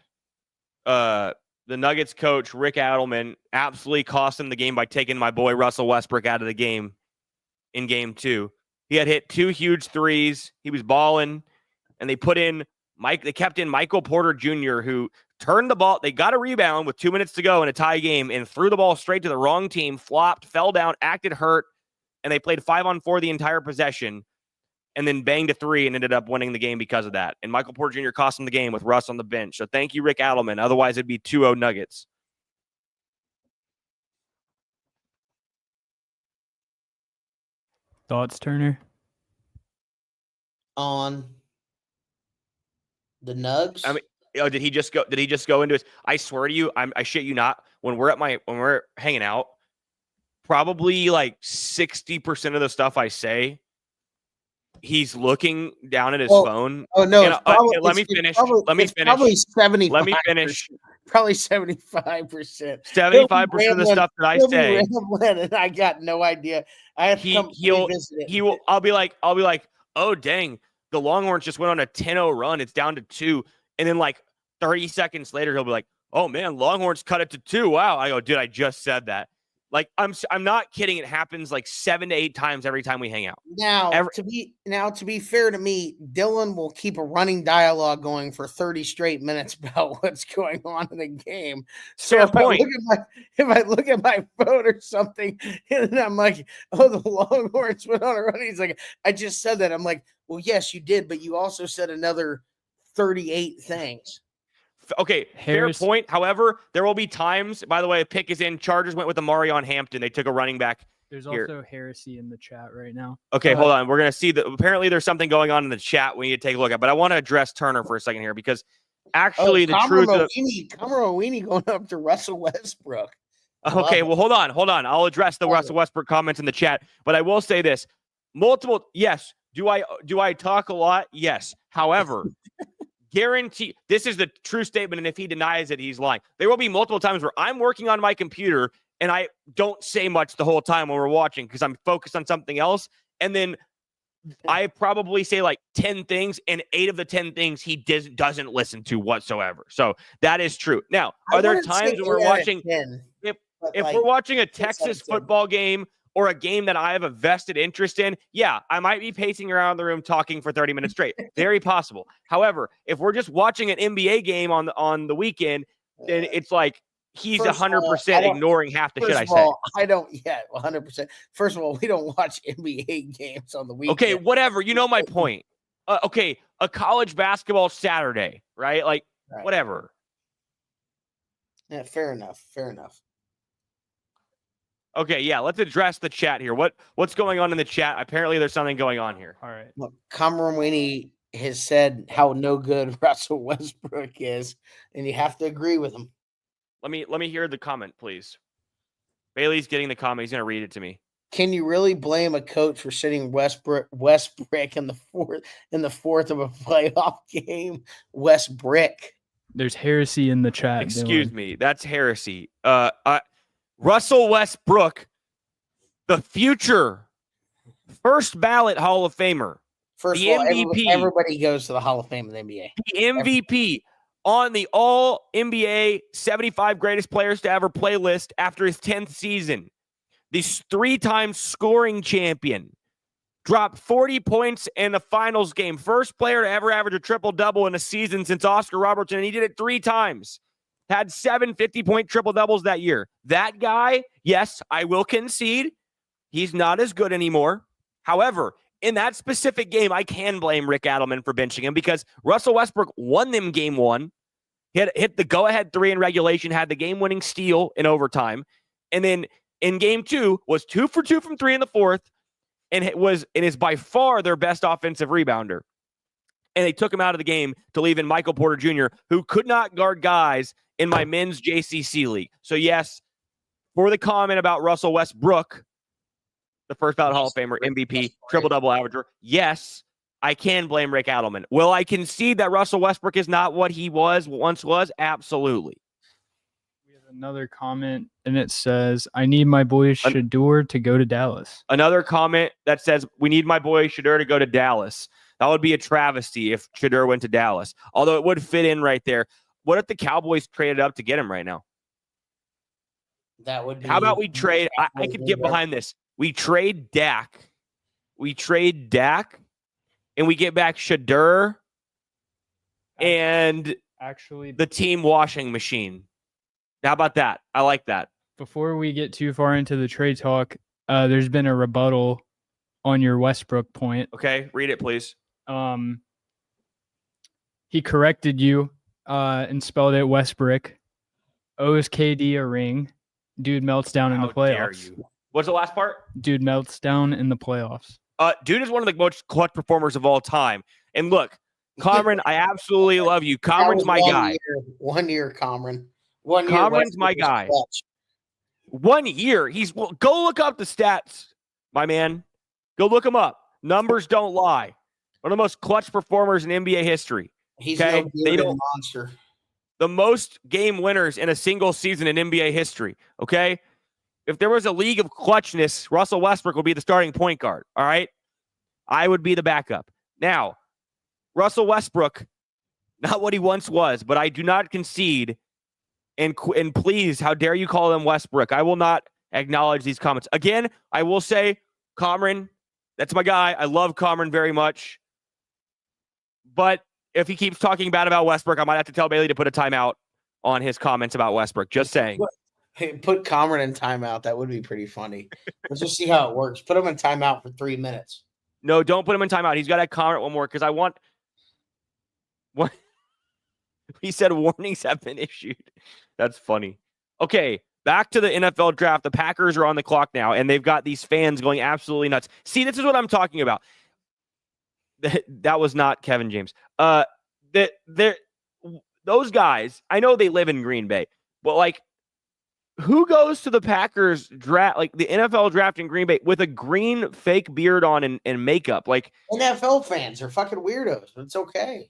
the Nuggets coach, Rick Adelman, absolutely cost him the game by taking my boy Russell Westbrook out of the game in game 2. He had hit 2 huge threes. He was balling, and they kept in Michael Porter Jr., who turned the ball. They got a rebound with 2 minutes to go in a tie game and threw the ball straight to the wrong team, flopped, fell down, acted hurt, and they played 5-on-4 the entire possession and then banged a 3 and ended up winning the game because of that. And Michael Porter Jr. cost him the game with Russ on the bench. So thank you, Rick Adelman. Otherwise, it'd be 2-0 Nuggets. Thoughts, Turner? On the Nugs? I mean, Oh, did he just go? Did he just go into his? I swear to you, I shit you not. When we're hanging out, probably like 60% of the stuff I say, he's looking down at his phone. Oh no! And, It's probably, let me finish. Probably 75. Let me finish. Probably 75%. 75% of the stuff that I He'll be say, rambling, and I got no idea. I have to come revisit it. he will. I'll be like, oh dang, the Longhorns just went on a 10-0 run. It's down to 2, and then like 30 seconds later, he'll be like, oh man, Longhorns cut it to 2. Wow. I go, dude, I just said that. Like, I'm not kidding. It happens like 7 to 8 times every time we hang out. Now, to be fair to me, Dylan will keep a running dialogue going for 30 straight minutes about what's going on in the game. So if I look at my phone or something, and I'm like, oh, the Longhorns went on a run, he's like, I just said that. I'm like, well, yes, you did, but you also said another 38 things. Okay, fair point. However, there will be times, by the way, a pick is in. Chargers went with Amari on Hampton. They took a running back. There's here. also heresy in the chat right now. Okay, hold on. We're going to see that apparently there's something going on in the chat we need to take a look at. But I want to address Turner for a second here because actually the truth of Kamara going up to Russell Westbrook. Okay, well, hold on. I'll address the Russell Westbrook comments in the chat. But I will say this. Yes. Do I talk a lot? Yes. However, guarantee this is the true statement, and if he denies it, he's lying. There will be multiple times where I'm working on my computer and I don't say much the whole time when we're watching because I'm focused on something else, and then I probably say like 10 things, and 8 of the 10 things he doesn't listen to whatsoever. So that is true. Now, are there times when we're watching if we're watching a Texas football game or a game that I have a vested interest in, yeah, I might be pacing around the room talking for 30 minutes straight. Very possible. However, if we're just watching an NBA game on the weekend, then it's like he's 100% ignoring half the shit I say. I don't yet 100%. First of all, we don't watch NBA games on the weekend. Okay, whatever. You know my point. Okay, a college basketball Saturday, right? Like, whatever. Yeah, fair enough. Okay, yeah, let's address the chat here. What's going on in the chat? Apparently there's something going on here. All right. Look, Kamara has said how no good Russell Westbrook is, and you have to agree with him. Let me hear the comment, please. Bailey's getting the comment. He's going to read it to me. Can you really blame a coach for sitting Westbrook in the fourth of a playoff game? Westbrook. There's heresy in the chat. Excuse me. That's heresy. Russell Westbrook, the future first ballot Hall of Famer. First the of all, MVP. Everybody goes to the Hall of Fame in the NBA. The MVP on the All NBA 75 greatest players to ever play list after his 10th season. This 3-time scoring champion. Dropped 40 points in the finals game. First player to ever average a triple-double in a season since Oscar Robertson, and he did it 3 times. Had 7 50-point triple-doubles that year. That guy, yes, I will concede, he's not as good anymore. However, in that specific game, I can blame Rick Adelman for benching him because Russell Westbrook won them game 1. He had hit the go-ahead 3 in regulation, had the game-winning steal in overtime, and then in game 2 was 2 for 2 from 3 in the 4th, and it is by far their best offensive rebounder. And they took him out of the game to leave in Michael Porter Jr., who could not guard guys in my men's JCC league. So yes, for the comment about Russell Westbrook, the first ballot Hall of Famer, MVP, triple-double averager, yes, I can blame Rick Adelman. Will I concede that Russell Westbrook is not what he once was? Absolutely. We have another comment, and it says, I need my boy Shador to go to Dallas. Another comment that says, we need my boy Shador to go to Dallas. That would be a travesty if Shador went to Dallas, although it would fit in right there. What if the Cowboys traded up to get him right now? That would be. How about we trade? I could get behind this. We trade Dak. And we get back Shador and actually the team washing machine. How about that? I like that. Before we get too far into the trade talk, there's been a rebuttal on your Westbrook point. Okay, read it, please. He corrected you and spelled it Westbrook. Owes KD a ring. Dude melts down in the playoffs. How dare you? What's the last part? Dude melts down in the playoffs. Dude is one of the most clutch performers of all time. And look, Cameron, I absolutely love you. That Cameron's was my guy. 1 year, Cameron. 1 year. Cameron's my Westbrook was guy. clutch. 1 year. Go look up the stats, my man. Go look him up. Numbers don't lie. One of the most clutch performers in NBA history. He's Okay? no They bearded don't monster. the most game winners in a single season in NBA history. Okay? If there was a league of clutchness, Russell Westbrook would be the starting point guard. All right? I would be the backup. Now, Russell Westbrook, not what he once was, but I do not concede. And please, how dare you call him Westbrook? I will not acknowledge these comments. Again, I will say, Cameron, that's my guy. I love Cameron very much. But if he keeps talking bad about Westbrook, I might have to tell Bailey to put a timeout on his comments about Westbrook. Just saying. Hey, put Cameron in timeout. That would be pretty funny. Let's just see how it works. Put him in timeout for 3 minutes. No, don't put him in timeout. He's got to comment one more because I want. What he said, warnings have been issued. That's funny. Okay, back to the NFL draft. The Packers are on the clock now, and they've got these fans going absolutely nuts. See, this is what I'm talking about. That was not Kevin James. Those guys, I know they live in Green Bay, but like, who goes to the Packers draft, like the NFL draft in Green Bay with a green fake beard on and makeup? Like, NFL fans are fucking weirdos, but it's okay.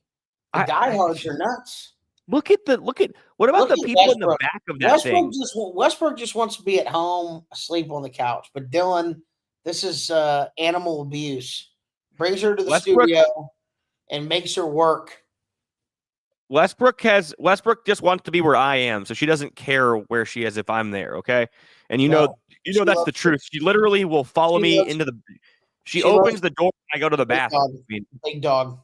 The diehards are nuts. What about the people in the back of that thing? Westbrook just wants to be at home, asleep on the couch. But Dylan, this is animal abuse. Brings her to the studio and makes her work. Westbrook just wants to be where I am, so she doesn't care where she is if I'm there, okay? And you know that's the truth. She literally will follow me into the. She opens the door and I go to the bathroom. Big dog.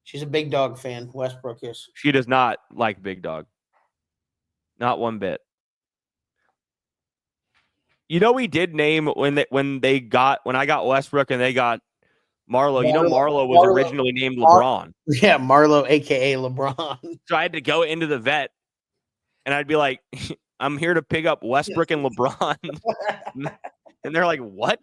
She's a big dog fan. Westbrook is. She does not like Big Dog. Not one bit. You know, we did name when I got Westbrook and they got Marlo. You know, Marlo was originally named LeBron. Yeah, Marlo, aka LeBron. So I had to go into the vet, and I'd be like, "I'm here to pick up Westbrook and LeBron," and they're like, "What?"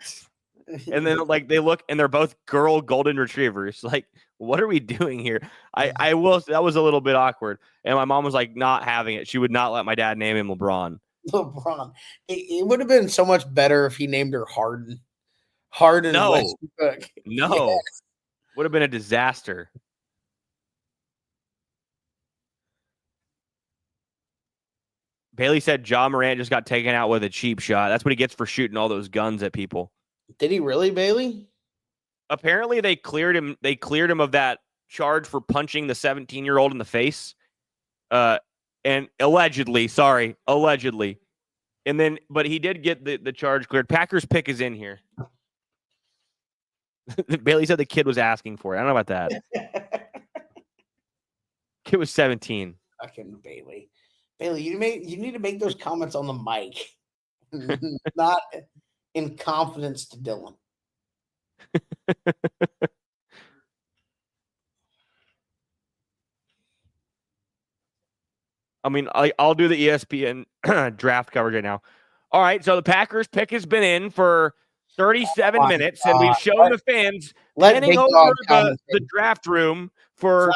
And then like they look, and they're both girl golden retrievers. Like, what are we doing here? That was a little bit awkward, and my mom was like not having it. She would not let my dad name him LeBron. LeBron. It would have been so much better if he named her Harden. Harden. No. Westbrook. No. Yes. Would have been a disaster. Bailey said Ja Morant just got taken out with a cheap shot. That's what he gets for shooting all those guns at people. Did he really, Bailey? Apparently they cleared him. They cleared him of that charge for punching the 17-year-old in the face. And allegedly. And then, but he did get the charge cleared. Packers pick is in here. Bailey said the kid was asking for it. I don't know about that. Kid was 17. Fucking Bailey. Bailey, you need to make those comments on the mic, not in confidence to Dylan. I mean, I'll do the ESPN draft coverage right now. All right, so the Packers pick has been in for 37 minutes, and we've shown the fans heading over the draft room for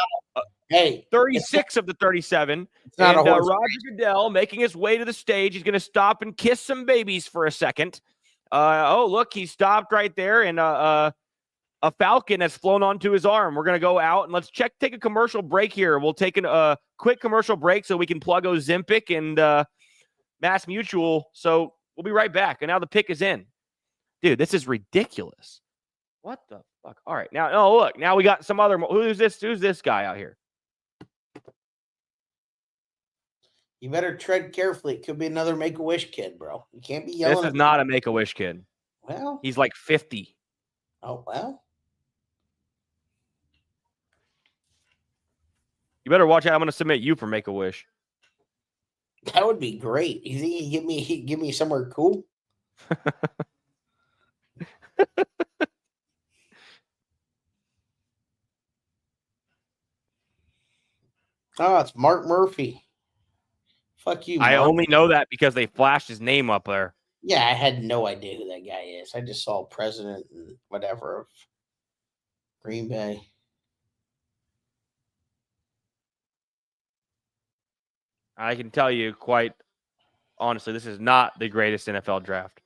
36 of the 37. And Roger Goodell making his way to the stage. He's going to stop and kiss some babies for a second. Look, he stopped right there, and a falcon has flown onto his arm. We're going to go out, and let's take a commercial break here. We'll take a quick commercial break so we can plug Ozempic and Mass Mutual. So we'll be right back. And now the pick is in. Dude, this is ridiculous. What the fuck? All right. Now, look. Now we got some other. Who's this guy out here? You better tread carefully. It could be another Make-A-Wish kid, bro. You can't be yelling. This is not a Make-A-Wish kid. Well. He's like 50. Oh, well. You better watch out. I'm going to submit you for Make-A-Wish. That would be great. You think he'd give me somewhere cool? Oh, it's Mark Murphy. Fuck you, Mark. I only know that because they flashed his name up there. Yeah, I had no idea who that guy is. I just saw president and whatever of Green Bay. I can tell you quite honestly, this is not the greatest NFL draft.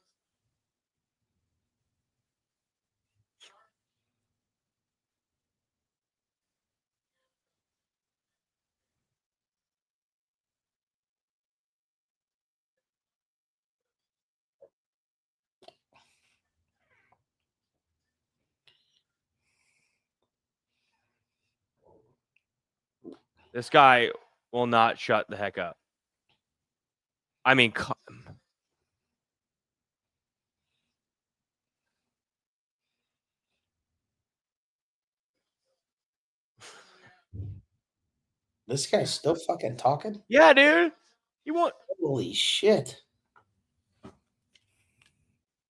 This guy will not shut the heck up. I mean, This guy's still fucking talking? yeah, dude. You want? Holy shit.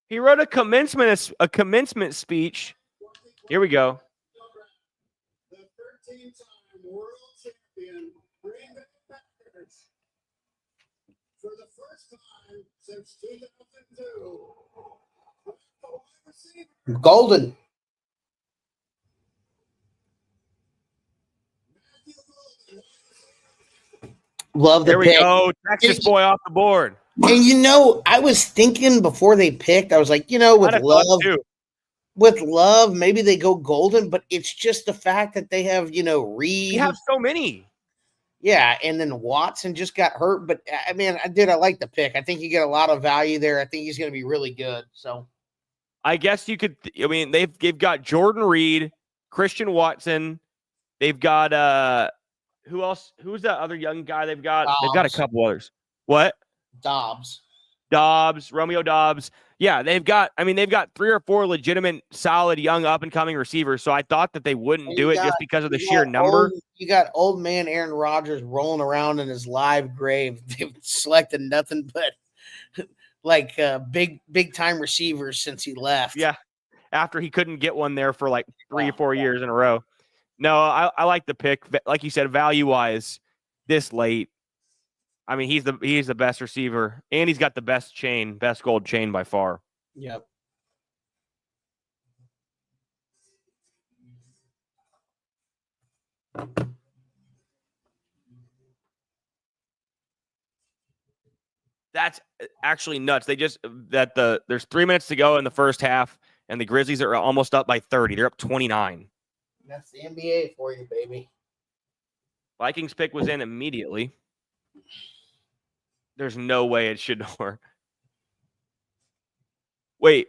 He wrote a commencement speech. Here we go. The 13-time world champion Green Bay Packers. For the first time since 2002. Golden. Love the There we pick. go. Texas boy off the board. And you know, I was thinking before they picked, I was like, you know, with I'd have thought love, too. maybe they go golden, but it's just the fact that they have, you know, Reed. You have so many. Yeah, and then Watson just got hurt. But I mean, I like the pick. I think you get a lot of value there. I think he's going to be really good. So I guess you could. I mean, they've got Jordan Reed, Christian Watson. They've got who else? Who's that other young guy they've got? They've got a couple others. What? Dobbs, Romeo Dobbs. Yeah, they've got 3 or 4 legitimate, solid, young, up and coming receivers. So I thought that they wouldn't do it just because of the sheer number. You got old man Aaron Rodgers rolling around in his live grave. They've selected nothing but like big time receivers since he left. Yeah, after he couldn't get one there for like 3 or 4 years in a row. No, I like the pick. Like you said, value wise, this late. I mean, he's the best receiver, and he's got the best gold chain by far. Yep. That's actually nuts. There's 3 minutes to go in the first half, and the Grizzlies are almost up by 30. They're up 29. That's the NBA for you, baby. Vikings pick was in immediately. There's no way it should work. Wait,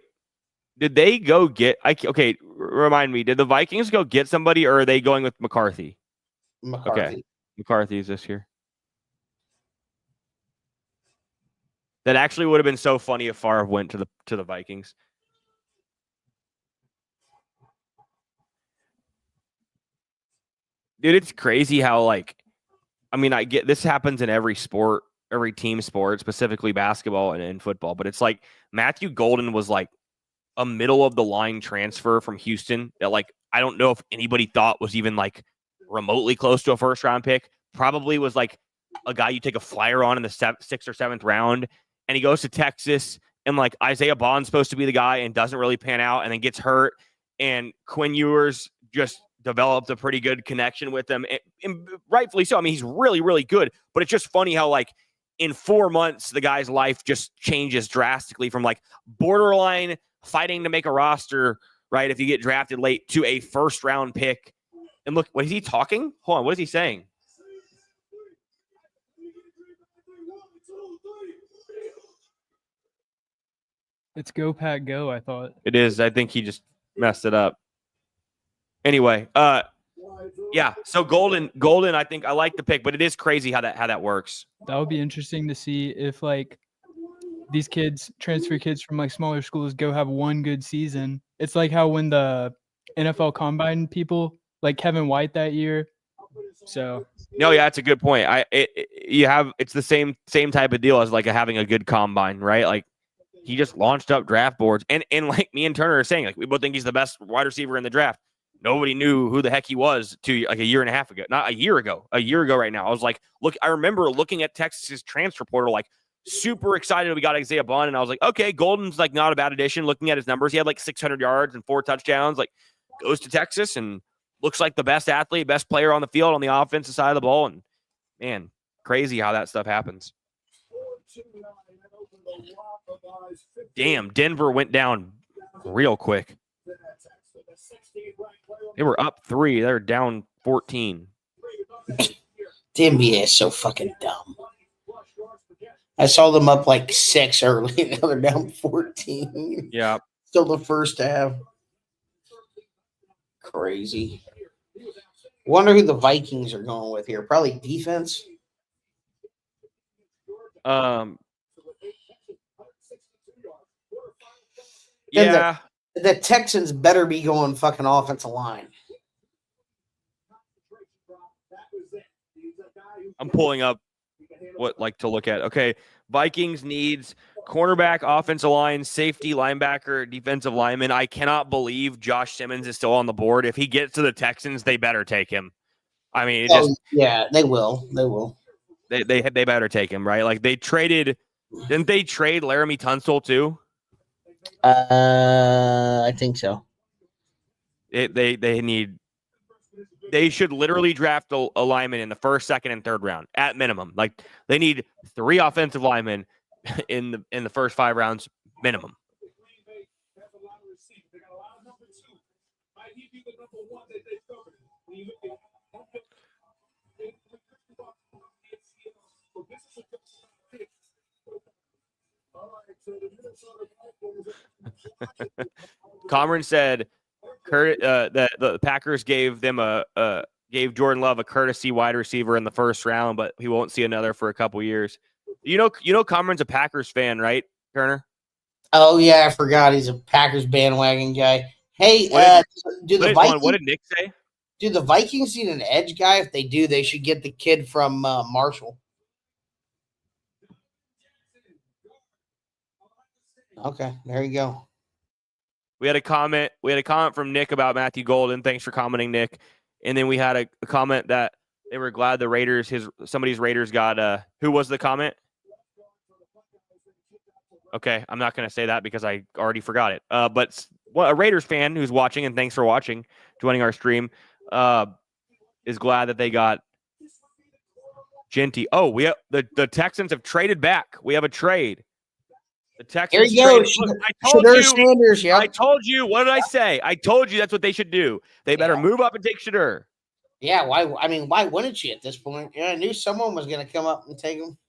did they go get? Okay, remind me. Did the Vikings go get somebody, or are they going with McCarthy? McCarthy. Okay, McCarthy's this year. That actually would have been so funny if Favre went to the Vikings. Dude, it's crazy how I get this happens in every sport, every team sport, specifically basketball and football, but it's like Matthew Golden was like a middle of the line transfer from Houston that I don't know if anybody thought was even remotely close to a first round pick. Probably was like a guy you take a flyer on in the 6th or 7th round, and he goes to Texas, and Isaiah Bond's supposed to be the guy and doesn't really pan out, and then gets hurt, and Quinn Ewers just developed a pretty good connection with him, and rightfully so. I mean, he's really, really good, but it's just funny how in 4 months the guy's life just changes drastically from borderline fighting to make a roster, right, if you get drafted late, to a first round pick. And look, what is he talking? Hold on, what is he saying? It's go Pack go, I thought. It is. I think he just messed it up. Anyway, yeah. So Golden, I think I like the pick, but it is crazy how that works. That would be interesting to see if these kids, transfer kids from smaller schools, go have one good season. It's like how when the NFL Combine people, like Kevin White that year. So no, yeah, that's a good point. It's the same type of deal as having a good combine, right? He just launched up draft boards, and like me and Turner are saying, we both think he's the best wide receiver in the draft. Nobody knew who the heck he was a year and a half ago. Not a year ago. A year ago right now. I was I remember looking at Texas's transfer portal, super excited we got Isaiah Bond, and I was like, okay, Golden's not a bad addition. Looking at his numbers, he had 600 yards and 4 touchdowns. Goes to Texas and looks like the best athlete, best player on the field on the offensive side of the ball. And man, crazy how that stuff happens. Damn, Denver went down real quick. They were up 3. They're down 14. The NBA is so fucking dumb. I saw them up like 6 early. Now they're down 14. Yeah. Still the first half. Crazy. Wonder who the Vikings are going with here. Probably defense. Yeah. The Texans better be going fucking offensive line. I'm pulling up what like to look at. Okay. Vikings needs cornerback, offensive line, safety, linebacker, defensive lineman. I cannot believe Josh Simmons is still on the board. If he gets to the Texans, they better take him. I mean, it just yeah, they will. They will. They better take him, right? Like didn't they trade Laramie Tunsil too? I think so. They should literally draft a lineman in the first, second, and third round at minimum. Like they need 3 offensive linemen in the first 5 rounds minimum. Cameron said that the Packers gave them gave Jordan Love a courtesy wide receiver in the first round, but he won't see another for a couple years. You know Cameron's a Packers fan, right, Turner? Oh yeah, I forgot he's a Packers bandwagon guy. Hey, What Vikings? What did Nick say? Do the Vikings need an edge guy? If they do, they should get the kid from Marshall. Okay, there you go. We had a comment from Nick about Matthew Golden. Thanks for commenting, Nick. And then we had a comment that they were glad the Raiders, somebody's Raiders got who was the comment? Okay, I'm not going to say that because I already forgot it. But a Raiders fan who's watching, and thanks for watching, joining our stream, is glad that they got Genty. Oh, we have, the Texans have traded back. We have a trade. The Texans Here you go. Look, I told you. Sanders, yep. I told you. What did I say? I told you that's what they should do. They better move up and take Shadur. Yeah, why? I mean, why wouldn't you at this point? Yeah, I knew someone was going to come up and take him.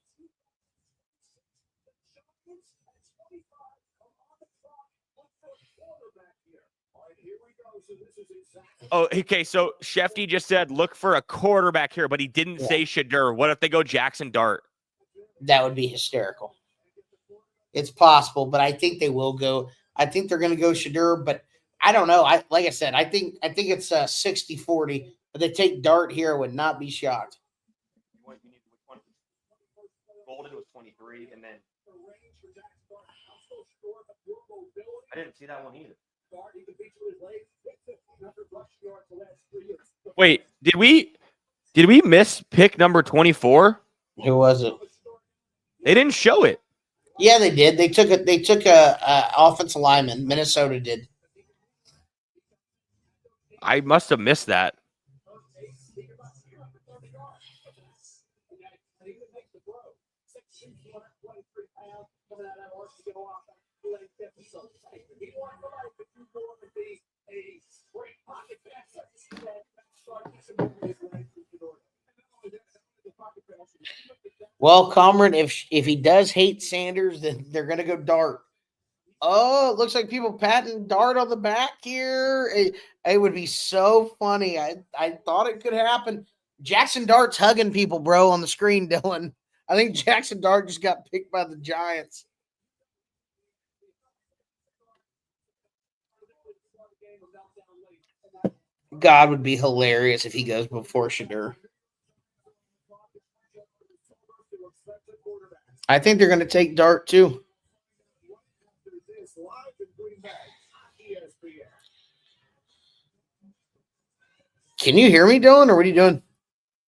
Oh, okay. So Shefty just said, look for a quarterback here, but he didn't say Shadur. What if they go Jackson Dart? That would be hysterical. It's possible, but I think they will go. I think they're going to go Shadur, but I don't know. Like I said, I think it's 60-40. But they take Dart here, I would not be shocked. Golden was 23, and then I didn't see that one either. Wait, did we miss pick number 24? Who was it? They didn't show it. Yeah, they did. They took a offensive lineman. Minnesota did. I must have missed that. Well, Cameron, if he does hate Sanders, then they're going to go Dart. Oh, it looks like people patting Dart on the back here. It would be so funny. I thought it could happen. Jackson Dart's hugging people, bro, on the screen, Dylan. I think Jackson Dart just got picked by the Giants. God would be hilarious if he goes before Shadur. I think they're going to take Dart too. Can you hear me, Dylan, or what are you doing?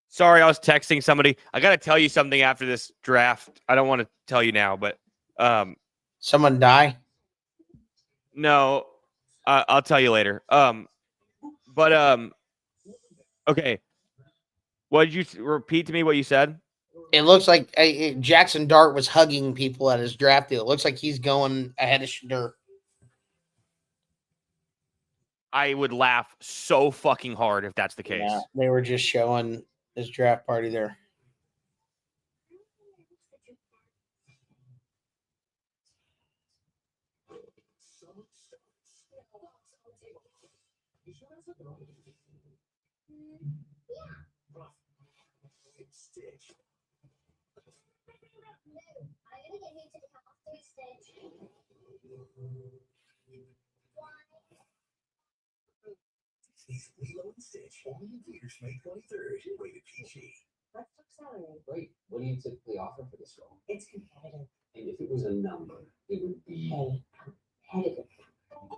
Sorry, I was texting somebody. I got to tell you something after this draft. I don't want to tell you now, but someone die? No, I'll tell you later. Okay. What did you repeat to me? What you said? It looks like Jackson Dart was hugging people at his draft deal. It looks like he's going ahead of Shadur. I would laugh so fucking hard if that's the case. Yeah, they were just showing his draft party there. Lilo and Stitch, only in theaters May 23rd. Rated PG. Let's talk salary. Great. What do you typically offer for this role? It's competitive. And if it was a number, it would be competitive.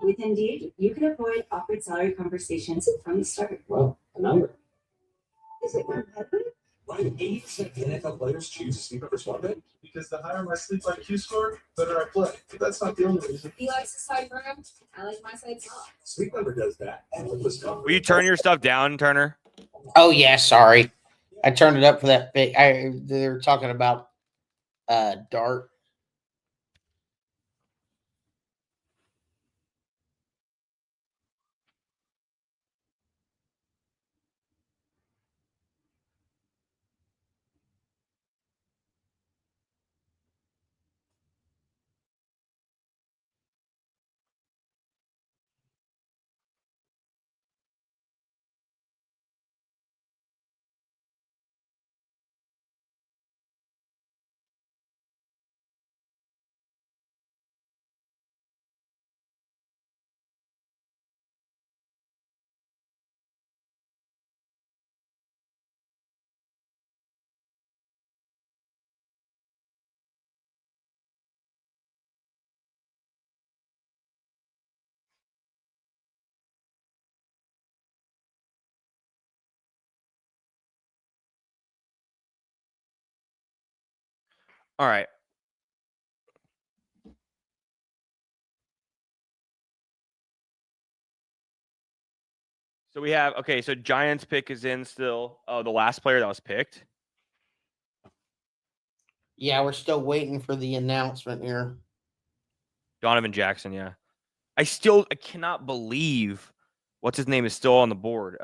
With Indeed, you can avoid awkward salary conversations from the start. Well, a number. Is it competitive? Why do 80% of NFL players choose a Sleep Number Smart Bed? Because the higher my sleep IQ score, the better I play. But that's not the only reason. He likes his side room. I like my side soft. Sleep Number does that. Effortless comfort. Will you turn your stuff down, Turner? Oh yeah, sorry. I turned it up for that big. They're talking about Dart. All right. So we have, okay, so Giants pick is in still. Oh, the last player that was picked. Yeah, we're still waiting for the announcement here. Donovan Jackson, yeah. I cannot believe what's his name is still on the board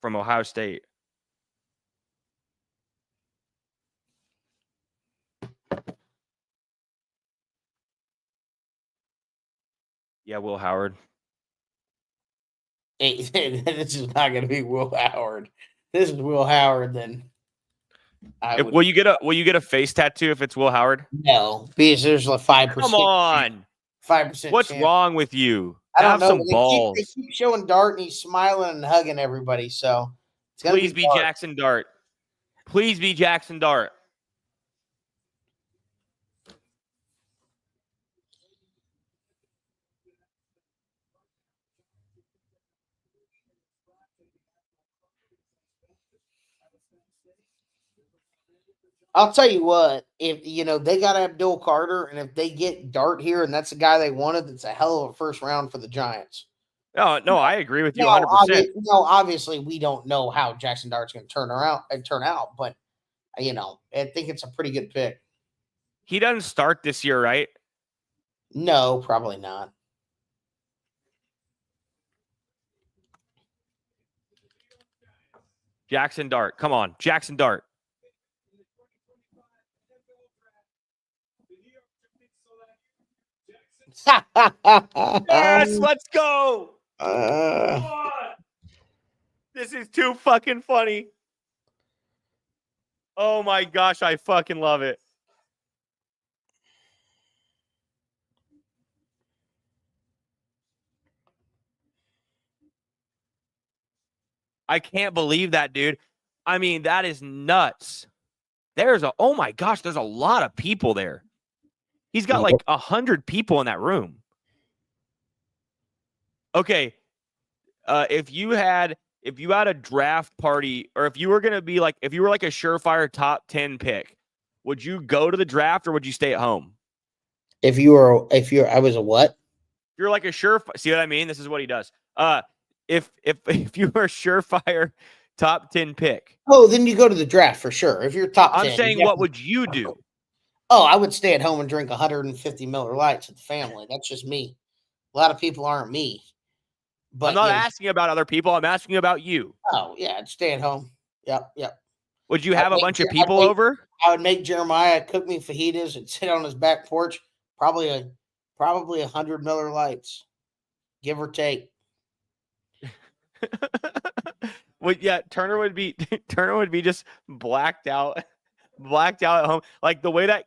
from Ohio State. Yeah, Will Howard. Hey, this is not going to be Will Howard. This is Will Howard. Then Will you get a face tattoo if it's Will Howard? No, because there's a 5%. Come on, 5%. What's chance. wrong with you? I don't Have know. some They balls. keep showing Dart and he's smiling and hugging everybody. So it's gonna Please be Dart. Jackson Dart. Please be Jackson Dart. I'll tell you what, if they got Abdul Carter, and if they get Dart here, and that's the guy they wanted, that's a hell of a first round for the Giants. No, I agree with you Now, 100%. Obviously, we don't know how Jackson Dart's going to turn out, but I think it's a pretty good pick. He doesn't start this year, right? No, probably not. Jackson Dart. Come on, Jackson Dart. Yes, let's go. This is too fucking funny. Oh my gosh, I fucking love it. I can't believe that, dude. I mean, that is nuts. Oh my gosh, there's a lot of people there. He's got like 100 people in that room. Okay. If you had a draft party, or if you were like a surefire top 10 pick, would you go to the draft or would you stay at home? I was a what? If you're like a surefire, see what I mean? This is what he does. If you were a surefire Top 10 pick. Oh, then you go to the draft for sure. If you're top 10. I'm saying, what would you do? Oh, I would stay at home and drink 150 Miller Lights with the family. That's just me. A lot of people aren't me. But I'm not yeah. asking about other people. I'm asking about you. Oh, yeah, I'd stay at home. Yep. Would you I'd have a make bunch of I'd people make- over? I would make Jeremiah cook me fajitas and sit on his back porch. Probably 100 Miller Lights, give or take. Well, yeah, Turner would be just blacked out at home. Like the way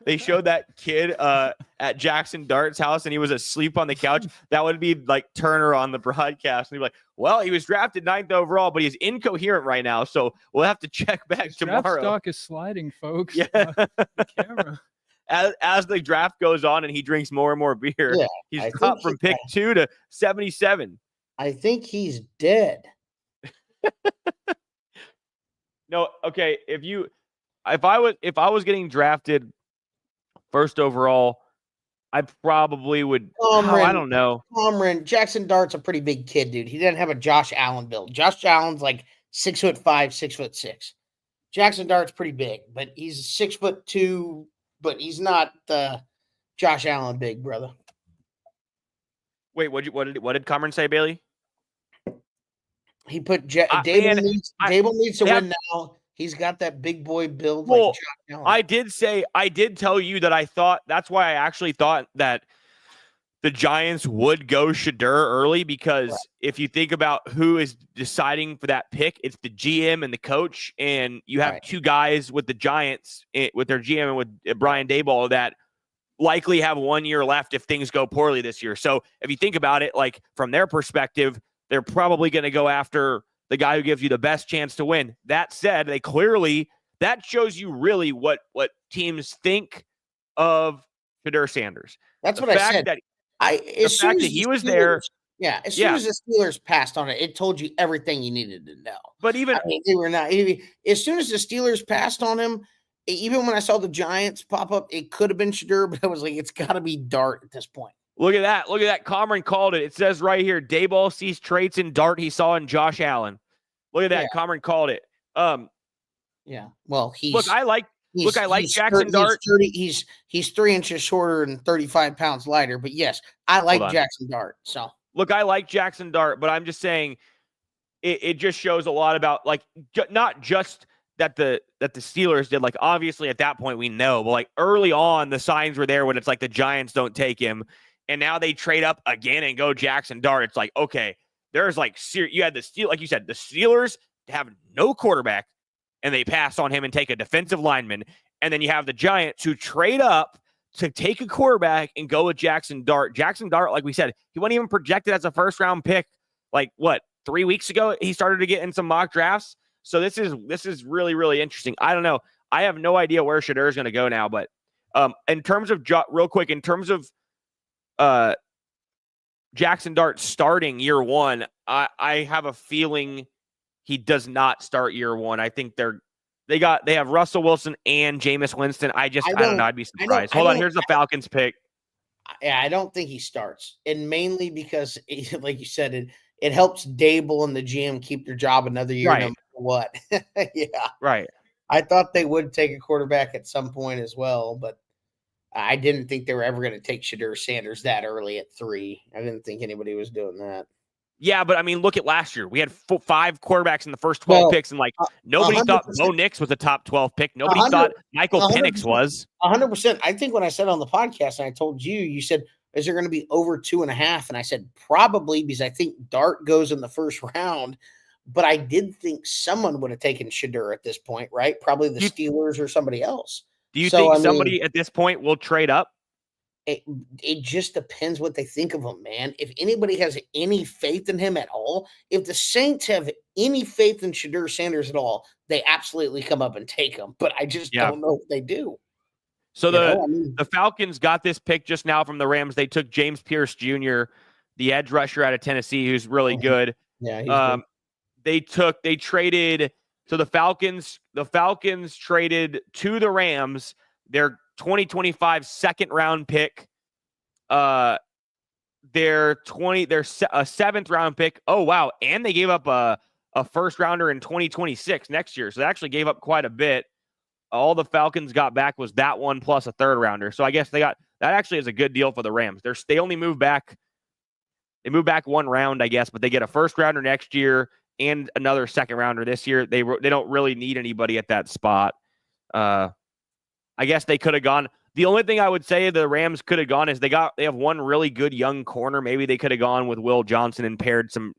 they showed that kid at Jackson Dart's house and he was asleep on the couch. That would be like Turner on the broadcast. And he'd be like, well, he was drafted 9th overall, but he's incoherent right now. So we'll have to check back His draft tomorrow. stock is sliding, folks. Yeah. The camera. As the draft goes on and he drinks more and more beer, Yeah, he's I dropped think from pick 2 to 77. I think he's dead. No, okay. If I was getting drafted first overall, I probably would. I don't know. Cameron, Jackson Dart's a pretty big kid, dude. He didn't have a Josh Allen build. Josh Allen's like 6'5", 6'6". Jackson Dart's pretty big, but he's 6'2", but he's not Josh Allen big, brother. Wait, what did Cameron say, Bailey? He put Man, Dable needs to they win now. He's got that big boy build Well, like Josh Allen. I did tell you that I thought that's why I actually thought that the Giants would go Shedeur early because if you think about who is deciding for that pick, it's the GM and the coach, and you have two guys with the Giants with their GM and with Brian Daboll that likely have 1 year left if things go poorly this year. So if you think about it, like from their perspective, they're probably going to go after the guy who gives you the best chance to win. That said, that shows you really what teams think of Shedeur Sanders. That's what I said. As soon as he was there. Yeah, as soon as the Steelers passed on it, it told you everything you needed to know. But even they were not. As soon as the Steelers passed on him, even when I saw the Giants pop up, it could have been Shedeur, but I was like, it's got to be Dart at this point. Look at that. Cameron called it. It says right here, Daboll sees traits in Dart he saw in Josh Allen. Look at that. Yeah. Cameron called it. Yeah. Well, I like Jackson Dart. He's 3 inches shorter and 35 pounds lighter. But yes, I like Jackson Dart. So look, I like Jackson Dart, but I'm just saying it just shows a lot about like not just that the Steelers did. Like obviously at that point we know, but like early on the signs were there when it's like the Giants don't take him, and now they trade up again and go Jackson Dart. It's like okay, there's like you had like you said, the Steelers have no quarterback. And they pass on him and take a defensive lineman. And then you have the Giants who trade up to take a quarterback and go with Jackson Dart. Jackson Dart, like we said, he wasn't even projected as a first-round pick. Like, 3 weeks ago, he started to get in some mock drafts. So this is really, really interesting. I don't know. I have no idea where Shedeur is going to go now. But in terms of, real quick, in terms of Jackson Dart starting year one, I have a feeling he does not start year one. I think they have Russell Wilson and Jameis Winston. I don't know. I'd be surprised. Hold on. Here's the Falcons pick. Yeah, I don't think he starts. And mainly because, like you said, it helps Dable and the GM keep their job another year no matter what. Yeah. Right. I thought they would take a quarterback at some point as well, but I didn't think they were ever going to take Shedeur Sanders that early at 3. I didn't think anybody was doing that. Yeah, but I mean, look at last year. We had 5 quarterbacks in the first 12 picks, and nobody 100%. Thought Bo Nix was a top 12 pick. Nobody thought Michael Penix was. 100%. I think when I said on the podcast, and I told you said, is there going to be over 2.5? And I said, probably, because I think Dart goes in the first round. But I did think someone would have taken Shedeur at this point, right? Probably the Steelers or somebody else. Do you think somebody at this point will trade up? It just depends what they think of him, man. If anybody has any faith in him at all, if the Saints have any faith in Shedeur Sanders at all, they absolutely come up and take him. But I just don't know if they do. So the Falcons got this pick just now from the Rams. They took James Pierce Jr., the edge rusher out of Tennessee, who's really good. Yeah, he's good. They traded. So the Falcons traded to the Rams their 2025 second round pick, their 7th round pick. Oh wow. And they gave up a a first rounder in 2026 next year. So they actually gave up quite a bit. All the Falcons got back was that one plus a third rounder. So I guess that actually is a good deal for the Rams. They only move back. They move back one round, I guess, but they get a first rounder next year and another second rounder this year. They don't really need anybody at that spot. I guess they could have gone. The only thing I would say the Rams could have gone is they have one really good young corner. Maybe they could have gone with Will Johnson and paired some,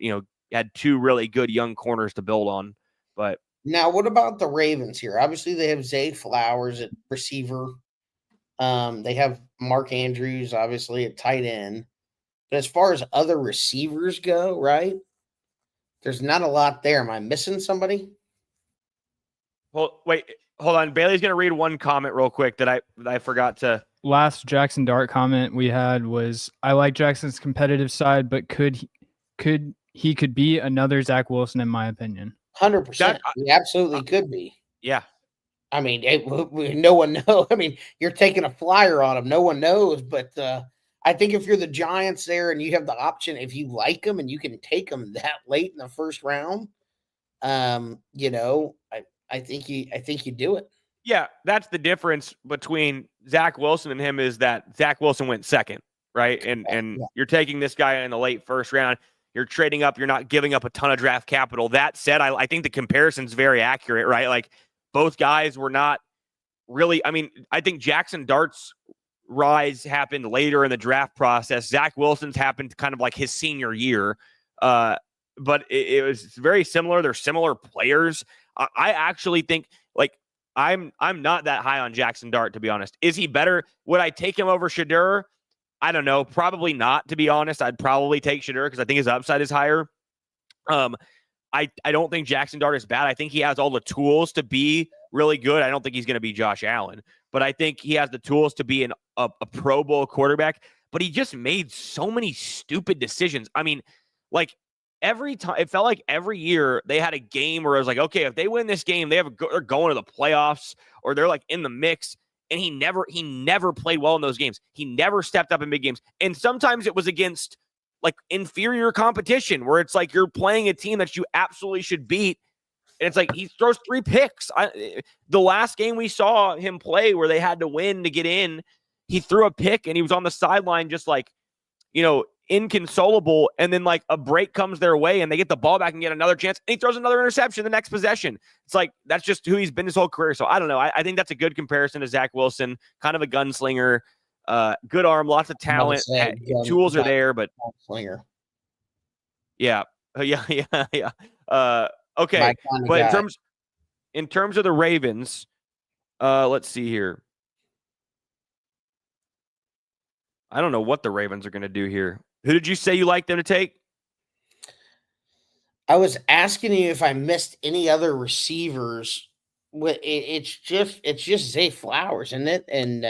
had two really good young corners to build on. But now, what about the Ravens here? Obviously, they have Zay Flowers at receiver. They have Mark Andrews, obviously, at tight end. But as far as other receivers go, right, there's not a lot there. Am I missing somebody? Well, wait, hold on. Bailey's going to read one comment real quick that I forgot to. Last Jackson Dart comment we had was, I like Jackson's competitive side, but could be another Zach Wilson in my opinion. 100%. He absolutely could be. Yeah. I mean, no one knows. I mean, you're taking a flyer on him. No one knows. But I think if you're the Giants there and you have the option, if you like them and you can take them that late in the first round, I think you do it. Yeah, that's the difference between Zach Wilson and him is that Zach Wilson went second, right? And you're taking this guy in the late first round. You're trading up. You're not giving up a ton of draft capital. That said, I think the comparison's very accurate, right? Like both guys were not really. I mean, I think Jackson Dart's rise happened later in the draft process. Zach Wilson's happened kind of like his senior year, but it was very similar. They're similar players. I actually think like I'm not that high on Jackson Dart, to be honest. Is he better? Would I take him over Shedeur? I don't know. Probably not, to be honest. I'd probably take Shedeur because I think his upside is higher. I don't think Jackson Dart is bad. I think he has all the tools to be really good. I don't think he's going to be Josh Allen, but I think he has the tools to be a Pro Bowl quarterback. But he just made so many stupid decisions. I mean, like every time, it felt like every year they had a game where it was like, okay, if they win this game, they're going to the playoffs or they're like in the mix. And he never played well in those games. He never stepped up in big games. And sometimes it was against like inferior competition where it's like you're playing a team that you absolutely should beat. And it's like he throws 3 picks. The last game we saw him play where they had to win to get in, he threw a pick and he was on the sideline just like, inconsolable. And then like a break comes their way and they get the ball back and get another chance. And he throws another interception the next possession. It's like, that's just who he's been his whole career. So I don't know. I think that's a good comparison to Zach Wilson, kind of a gunslinger, good arm, lots of talent. Tools are there, but slinger. Yeah. Okay. But in terms of the Ravens, let's see here. I don't know what the Ravens are going to do here. Who did you say you like them to take? I was asking you if I missed any other receivers. It's just Zay Flowers, isn't it? And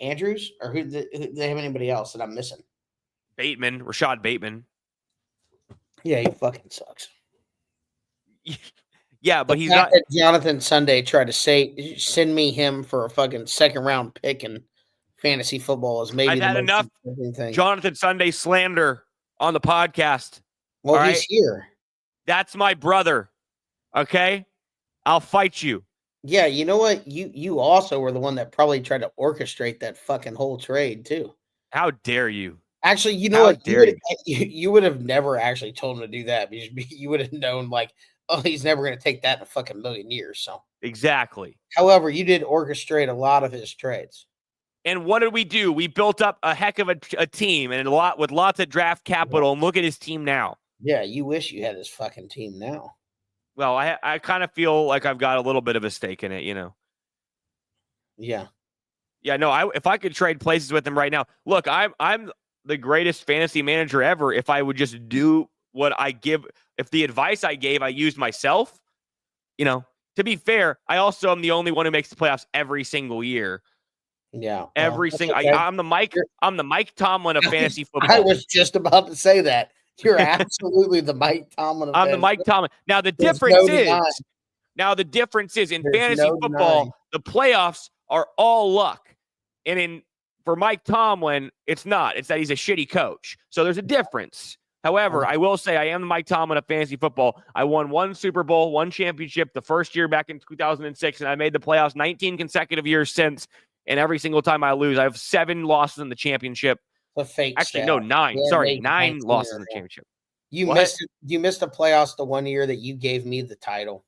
Andrews, or who do they have anybody else that I'm missing? Bateman, Rashad Bateman. Yeah, he fucking sucks. Yeah, but he's not. Jonathan Sunday tried to send me him for a fucking second round pick in fantasy football is maybe I've had enough thing. Jonathan Sunday slander on the podcast. Well, he's here. That's my brother. Okay, I'll fight you. Yeah, you know what? You also were the one that probably tried to orchestrate that fucking whole trade too. How dare you? Actually, you know what? You would have never actually told him to do that because you would have known like, oh, he's never going to take that in a fucking million years. So exactly. However, you did orchestrate a lot of his trades. And what did we do? We built up a heck of a team and with lots of draft capital. And look at his team now. Yeah, you wish you had his fucking team now. Well, I kind of feel like I've got a little bit of a stake in it, Yeah. Yeah, no, if I could trade places with him right now. Look, I'm the greatest fantasy manager ever if I would just do what I give. If the advice I gave I used myself, to be fair, I also am the only one who makes the playoffs every single year. Yeah. Every single okay. I'm the Mike Tomlin of fantasy football. I was just about to say that. You're absolutely the Mike Tomlin of I'm the Mike Tomlin. Now the difference is in fantasy football, the playoffs are all luck. And for Mike Tomlin, it's not. It's that he's a shitty coach. So there's a difference. However, I will say I am Mike Tomlin of fantasy football. I won 1 Super Bowl, 1 championship the first year back in 2006, and I made the playoffs 19 consecutive years since. And every single time I lose, I have 7 losses in the championship. The fake Actually, stat. no, 9. Yeah, Sorry, they 9 19 losses or in the more. championship. You What? missed the playoffs the one year that you gave me the title.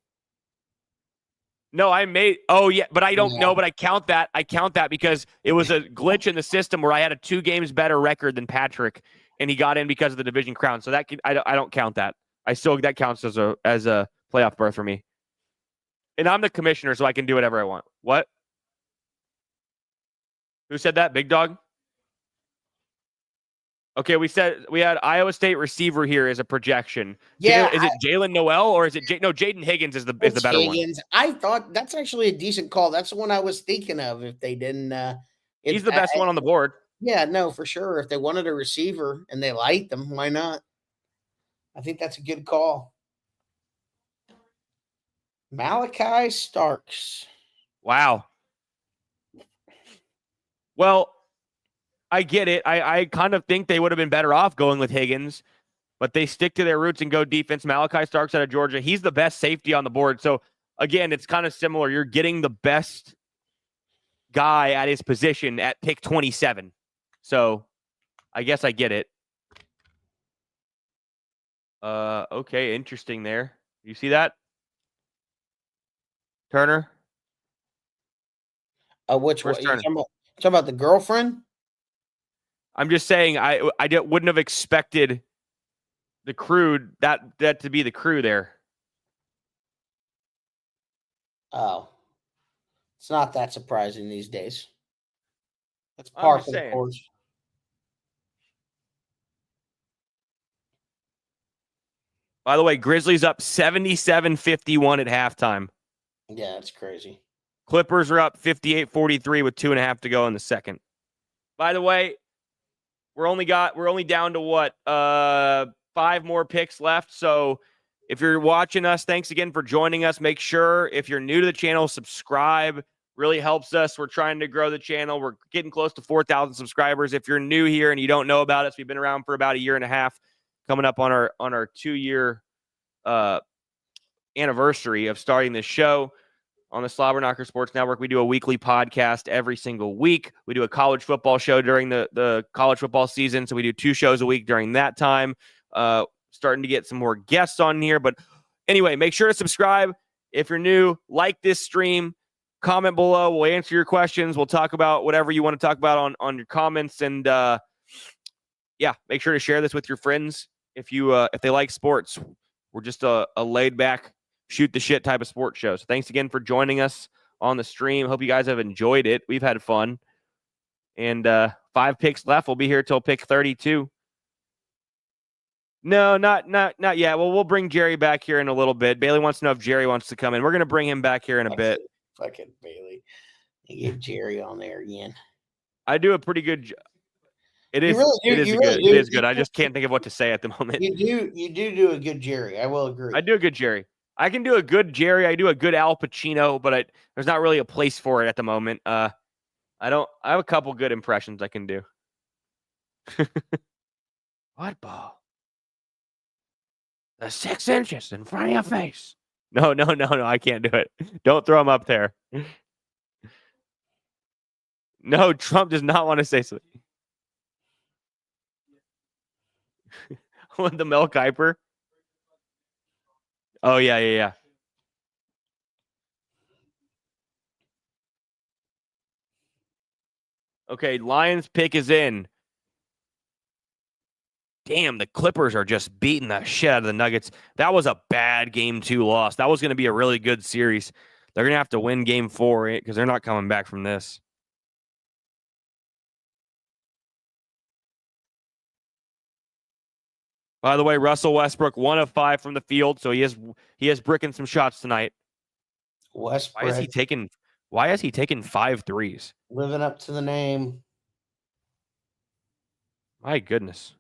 No, I made. Oh yeah, but I don't Yeah. know. But I count that. I count that because it was a glitch in the system where I had a 2 games better record than Patrick, and he got in because of the division crown. So that I don't count that. That counts as a playoff berth for me. And I'm the commissioner, so I can do whatever I want. What? Who said that? Big Dog? Okay, we had Iowa State receiver here as a projection. Yeah, Is it Jalen Noel or is it no? Jaden Higgins is the better Higgins. one. I thought that's actually a decent call. That's the one I was thinking of. If they didn't, He's the best one on the board. Yeah, no, for sure. If they wanted a receiver and they liked them, why not? I think that's a good call. Malachi Starks. Wow. Well, I get it. I kind of think they would have been better off going with Higgins, but they stick to their roots and go defense. Malachi Starks out of Georgia. He's the best safety on the board. So, again, it's kind of similar. You're getting the best guy at his position at pick 27. So, I guess I get it. Okay, interesting there. You see that? Turner? Which one? Where's You Turner? talking about the girlfriend? I'm just saying wouldn't have expected the crew that to be the crew there. Oh, it's not that surprising these days. That's I'm par just for the saying. course. By the way, Grizzlies up 77-51 at halftime. Yeah, that's crazy. Clippers are up 58-43 with 2.5 to go in the second. By the way, we're only down to what? 5 more picks left. So if you're watching us, thanks again for joining us. Make sure if you're new to the channel, subscribe. Really helps us. We're trying to grow the channel. We're getting close to 4,000 subscribers. If you're new here and you don't know about us, we've been around for about a year and a half, coming up on our 2-year anniversary of starting this show. On the Slobberknocker Sports Network, we do a weekly podcast every single week. We do a college football show during the college football season, so we do 2 shows a week during that time. Starting to get some more guests on here. But anyway, make sure to subscribe. If you're new, like this stream, comment below. We'll answer your questions. We'll talk about whatever you want to talk about on your comments. And, make sure to share this with your friends if they like sports. We're just a laid-back, shoot-the-shit type of sports show. So thanks again for joining us on the stream. Hope you guys have enjoyed it. We've had fun. And 5 picks left. We'll be here till pick 32. No, not yet. Well, we'll bring Jerry back here in a little bit. Bailey wants to know if Jerry wants to come in. We're going to bring him back here in a bit. Fucking Bailey. Get Jerry on there again. I do a pretty good job. It is good. I just can't think of what to say at the moment. You do a good Jerry. I will agree. I do a good Jerry. I can do a good Jerry. I do a good Al Pacino, but there's not really a place for it at the moment. I have a couple good impressions I can do. What ball? The 6 inches in front of your face. No, I can't do it. Don't throw him up there. No, Trump does not want to say something. With the Mel Kiper. Oh, yeah. Okay, Lions pick is in. Damn, the Clippers are just beating the shit out of the Nuggets. That was a bad game 2 loss. That was going to be a really good series. They're going to have to win game 4 because they're not coming back from this. By the way, Russell Westbrook 1 of 5 from the field, so he is bricking some shots tonight. Westbrook. Why has he taken 5 threes? Living up to the name. My goodness.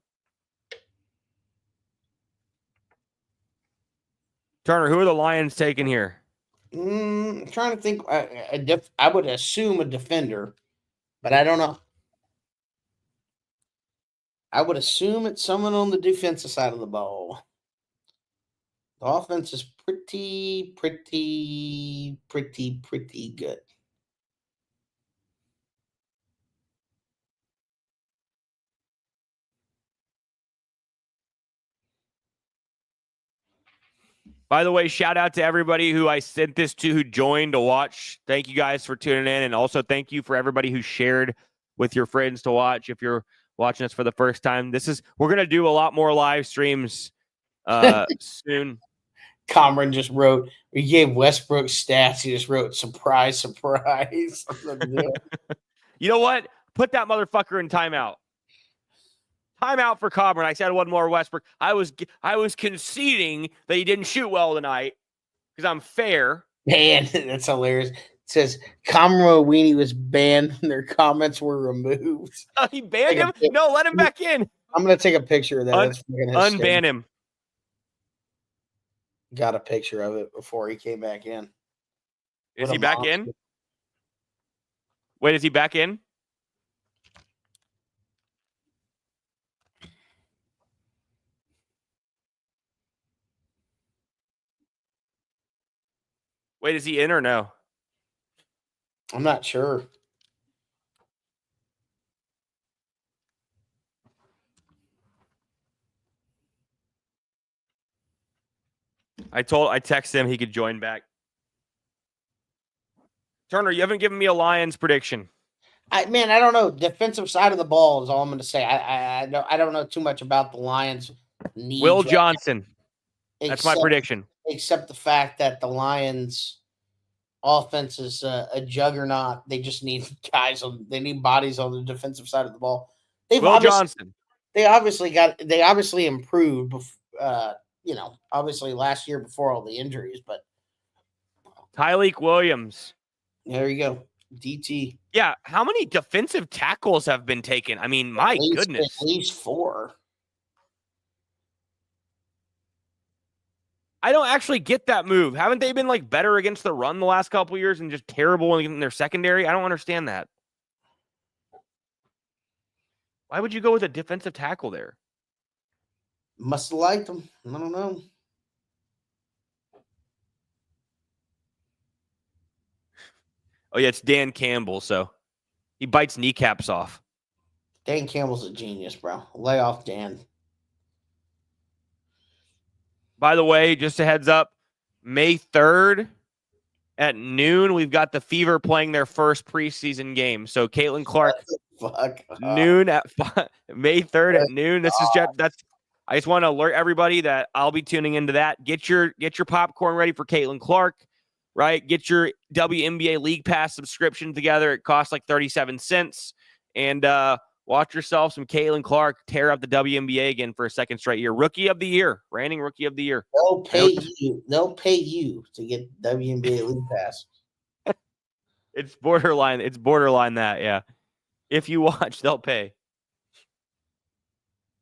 Turner, who are the Lions taking here? I'm trying to think. I would assume a defender, but I don't know. I would assume it's someone on the defensive side of the ball. The offense is pretty good. By the way, shout out to everybody who I sent this to who joined to watch. Thank you guys for tuning in. And also thank you for everybody who shared with your friends to watch. If you're watching us for the first time, we're going to do a lot more live streams soon. Cameron just wrote, he gave Westbrook stats. He just wrote, surprise. You know what? Put that motherfucker in timeout. Timeout for Coburn. I said one more Westbrook. I was conceding that he didn't shoot well tonight because I'm fair. Man, that's hilarious. It says Kamara Weenie was banned and their comments were removed. He banned him? No, let him back in. I'm going to take a picture of that. Unban him. Got a picture of it before he came back in. Is he back in? Wait, is he back in? Wait, is he in or no? I'm not sure. I texted him he could join back. Turner, you haven't given me a Lions prediction. I don't know. Defensive side of the ball is all I'm going to say. I don't know too much about the Lions. Will Johnson. That's my prediction. Except the fact that the Lions offense is a juggernaut. They just need they need bodies on the defensive side of the ball. Will Johnson. They obviously improved, obviously last year before all the injuries, but Tyleek Williams. There you go. DT. Yeah. How many defensive tackles have been taken? I mean, my goodness. At least 4. I don't actually get that move. Haven't they been like better against the run the last couple of years and just terrible in their secondary? I don't understand that. Why would you go with a defensive tackle there? Must have liked them. I don't know. Oh, yeah, it's Dan Campbell, so he bites kneecaps off. Dan Campbell's a genius, bro. Lay off Dan. By the way, just a heads up, May 3rd at noon, we've got the Fever playing their first preseason game. So Caitlin Clark, noon at May 3rd at noon. This is I just want to alert everybody that I'll be tuning into that. Get your popcorn ready for Caitlin Clark, right? Get your WNBA League Pass subscription together. It costs like 37 cents. And watch yourself some Caitlin Clark tear up the WNBA again for a second straight year. Rookie of the year, reigning Rookie of the Year. They'll pay you to get WNBA League Pass. It's borderline that, yeah. If you watch, they'll pay.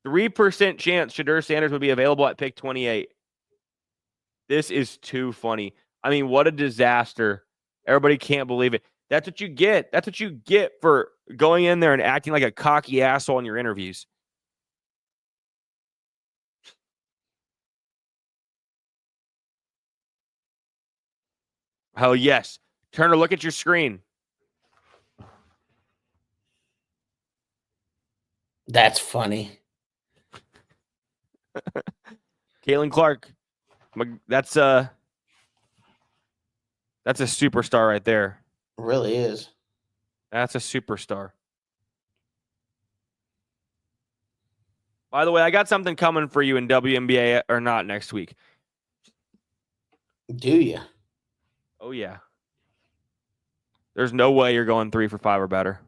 3% chance Shadur Sanders would be available at pick 28. This is too funny. I mean, what a disaster. Everybody can't believe it. That's what you get. That's what you get for going in there and acting like a cocky asshole in your interviews. Hell yes. Turner, look at your screen. That's funny. Caitlin Clark. That's a superstar right there. It really is. That's a superstar. By the way, I got something coming for you in WNBA or not next week. Do you? Oh, yeah. There's no way you're going 3 for 5 or better.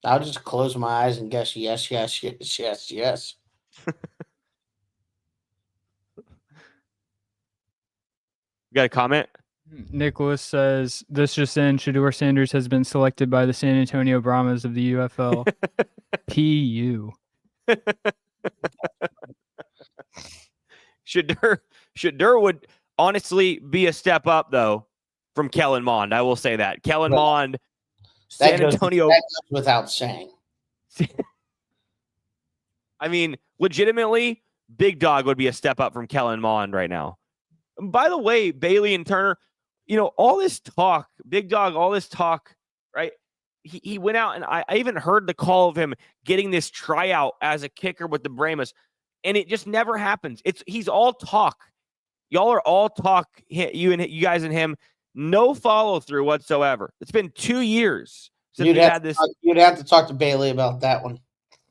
I'll just close my eyes and guess yes. You got a comment? Nicholas says, this just in, Shadur Sanders has been selected by the San Antonio Brahmas of the UFL. PU. Shadur would honestly be a step up, though, from Kellen Mond. I will say that. Kellen Mond, San Antonio. That goes without saying. I mean, legitimately, Big Dog would be a step up from Kellen Mond right now. And by the way, Bailey and Turner, all this talk, Big Dog, all this talk, right? He went out, and I even heard the call of him getting this tryout as a kicker with the Brahmas, and it just never happens. He's all talk. Y'all are all talk. You guys and him, no follow through whatsoever. It's been 2 years since we had this. You'd have to talk to Bailey about that one.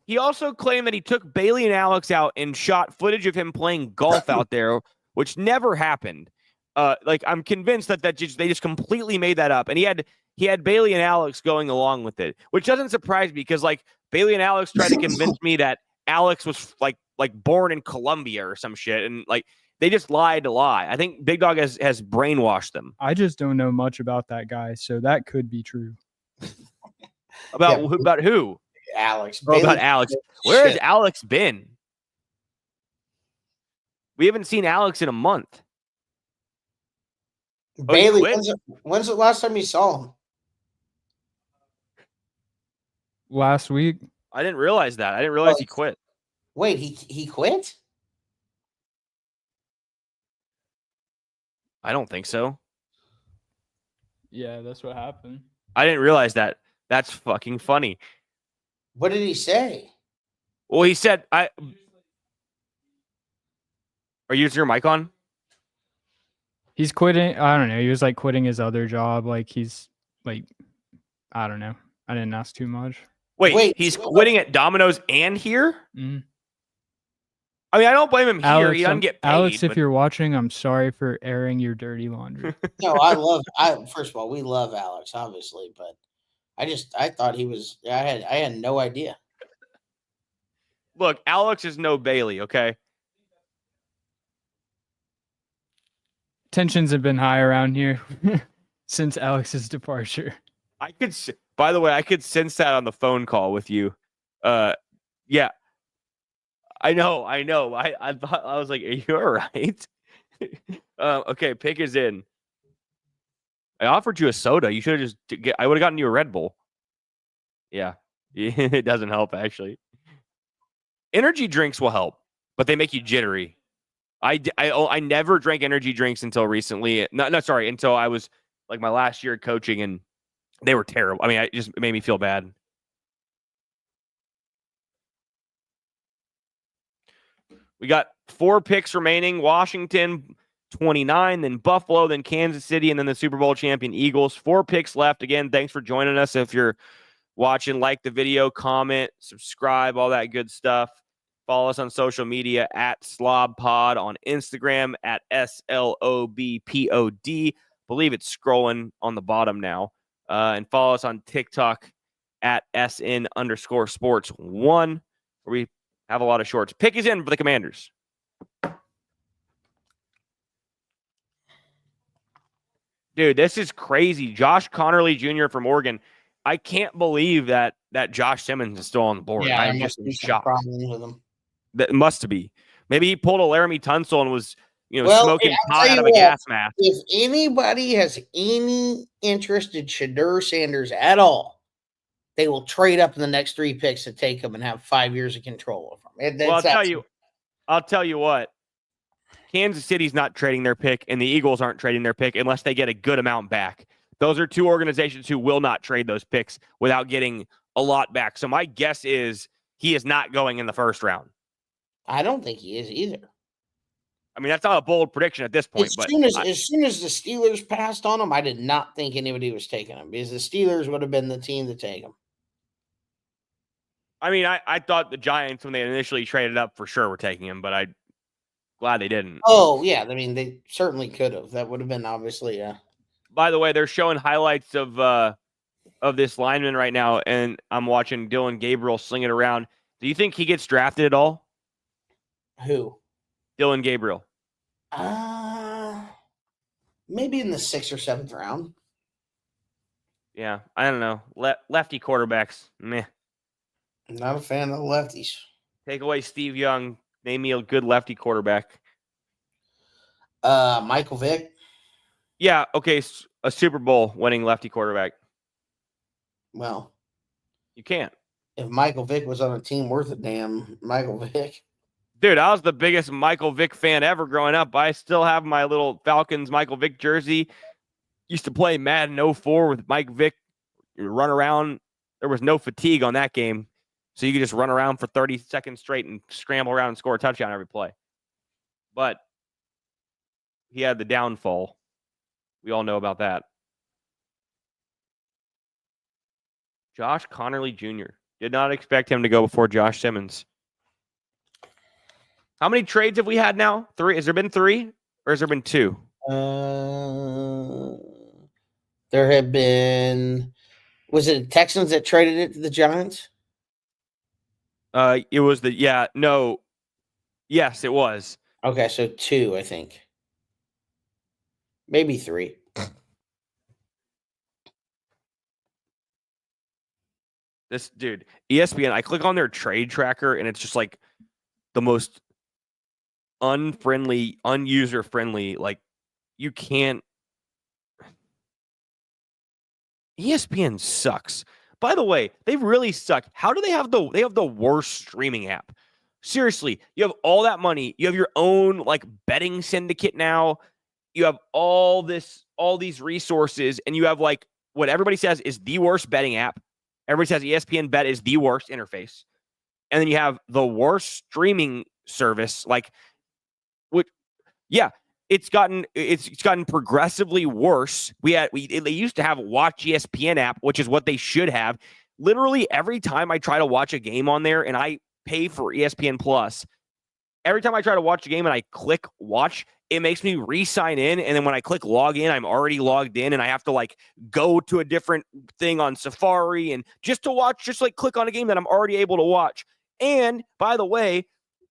He also claimed that he took Bailey and Alex out and shot footage of him playing golf out there, which never happened. I'm convinced that they just completely made that up, and he had Bailey and Alex going along with it, which doesn't surprise me because Bailey and Alex tried to convince me that Alex was like born in Colombia or some shit, and they just lied to lie. I think Big Dog has brainwashed them. I just don't know much about that guy, so that could be true. About who? Alex. Oh, about Alex. Where has Alex been? We haven't seen Alex in a month. Bailey, when's the last time you saw him? Last week. I didn't realize that. I didn't realize he quit. Wait, he quit? I don't think so. Yeah, that's what happened. I didn't realize that. That's fucking funny. What did he say? Well, he said, Are you using your mic on? He's quitting. I don't know. He was quitting his other job. He's I don't know. I didn't ask too much. Wait, he's quitting at Domino's and here? Mm. I mean, I don't blame him here. Alex, He doesn't get paid. Alex, if you're watching, I'm sorry for airing your dirty laundry. No, first of all, we love Alex, obviously, but I thought he was. I had no idea. Look, Alex is no Bailey, okay? Tensions have been high around here since Alex's departure. By the way, I could sense that on the phone call with you. Yeah. I know. I thought, I was like, are you all right? Okay, pick is in. I offered you a soda. You should have I would have gotten you a Red Bull. Yeah. It doesn't help, actually. Energy drinks will help, but they make you jittery. I never drank energy drinks until recently. Until I was my last year of coaching, and they were terrible. I mean, it made me feel bad. We got 4 picks remaining. Washington, 29, then Buffalo, then Kansas City, and then the Super Bowl champion Eagles. 4 picks left. Again, thanks for joining us. If you're watching, like the video, comment, subscribe, all that good stuff. Follow us on social media at SlobPod on Instagram at SLOBPOD. Believe it's scrolling on the bottom now. And follow us on TikTok at SN_sports1, where we have a lot of shorts. Pick is in for the Commanders. Dude, this is crazy. Josh Connerly Jr. from Oregon. I can't believe that Josh Simmons is still on the board. Yeah, I'm just shocked. Problems with him. That must be. Maybe he pulled a Laramie Tunsil and was, smoking pot out of a gas mask. If anybody has any interest in Shadur Sanders at all, they will trade up in the next 3 picks to take him and have 5 years of control over him. Well, I'll tell you what. Kansas City's not trading their pick, and the Eagles aren't trading their pick unless they get a good amount back. Those are 2 organizations who will not trade those picks without getting a lot back. So my guess is he is not going in the first round. I don't think he is either. I mean, that's not a bold prediction at this point. As soon as the Steelers passed on him, I did not think anybody was taking him because the Steelers would have been the team to take him. I mean, I thought the Giants, when they initially traded up, for sure were taking him, but I'm glad they didn't. Oh, yeah. I mean, they certainly could have. That would have been obviously By the way, they're showing highlights of this lineman right now, and I'm watching Dylan Gabriel sling it around. Do you think he gets drafted at all? Who? Dylan Gabriel. Maybe in the 6th or 7th round. Yeah, I don't know. Lefty quarterbacks, meh. Not a fan of the lefties. Take away Steve Young. Name me a good lefty quarterback. Michael Vick. Yeah, okay, a Super Bowl winning lefty quarterback. Well, You can't. If Michael Vick was on a team worth a damn, Michael Vick. Dude, I was the biggest Michael Vick fan ever growing up. I still have my little Falcons Michael Vick jersey. Used to play Madden 04 with Mike Vick. You run around. There was no fatigue on that game. So you could just run around for 30 seconds straight and scramble around and score a touchdown every play. But he had the downfall. We all know about that. Josh Connerly Jr. Did not expect him to go before Josh Simmons. How many trades have we had now? 3? Has there been 3 or has there been 2? There have been. Was it the Texans that traded it to the Giants? It was yes, it was. Okay, so 2, I think. Maybe 3. This dude, ESPN, I click on their trade tracker and it's just like the most unfriendly, unuser friendly. Like you can't. ESPN sucks. By the way, they really suck. How do they have the worst streaming app? Seriously, you have all that money. You have your own like betting syndicate now. You have all these resources, and you have like what everybody says is the worst betting app. Everybody says ESPN Bet is the worst interface. And then you have the worst streaming service. Like, it's gotten progressively worse. They used to have Watch ESPN app, which is what they should have. Literally every time I try to watch a game on there, and I pay for ESPN Plus, every time I try to watch a game and I click watch, it makes me re-sign in. And then when I click log in, I'm already logged in and I have to like go to a different thing on Safari and just click on a game that I'm already able to watch. And by the way,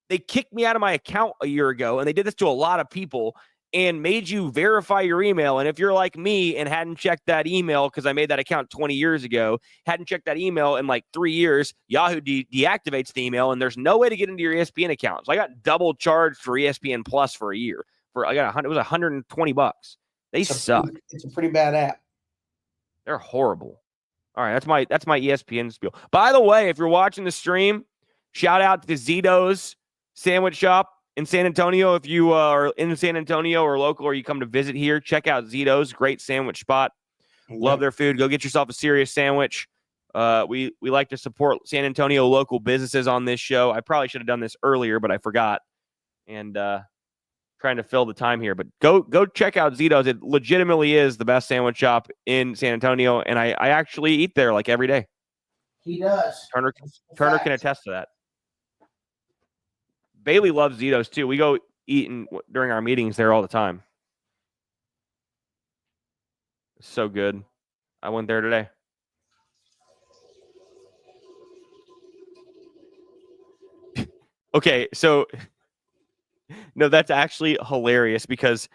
they kicked me out of my account a year ago, and they did this to a lot of people and made you verify your email. And if you're like me and hadn't checked that email, because I made that account 20 years ago, hadn't checked that email in like 3 years, Yahoo deactivates the email, and there's no way to get into your ESPN account. So I got double charged for ESPN Plus for a year. It was $120. They suck. It's a pretty bad app. They're horrible. All right, that's my ESPN spiel. By the way, if you're watching the stream, shout out to the Zito's Sandwich Shop in San Antonio. If you are in San Antonio or local, or you come to visit here, check out Zito's. Great sandwich spot. Love their food. Go get yourself a serious sandwich. We like to support San Antonio local businesses on this show. I probably should have done this earlier, but I forgot. And trying to fill the time here. But go check out Zito's. It legitimately is the best sandwich shop in San Antonio, and I actually eat there like every day. He does. Turner can attest to that. Bailey loves Zito's too. We go eating during our meetings there all the time. It's so good. I went there today. Okay, so no, that's actually hilarious because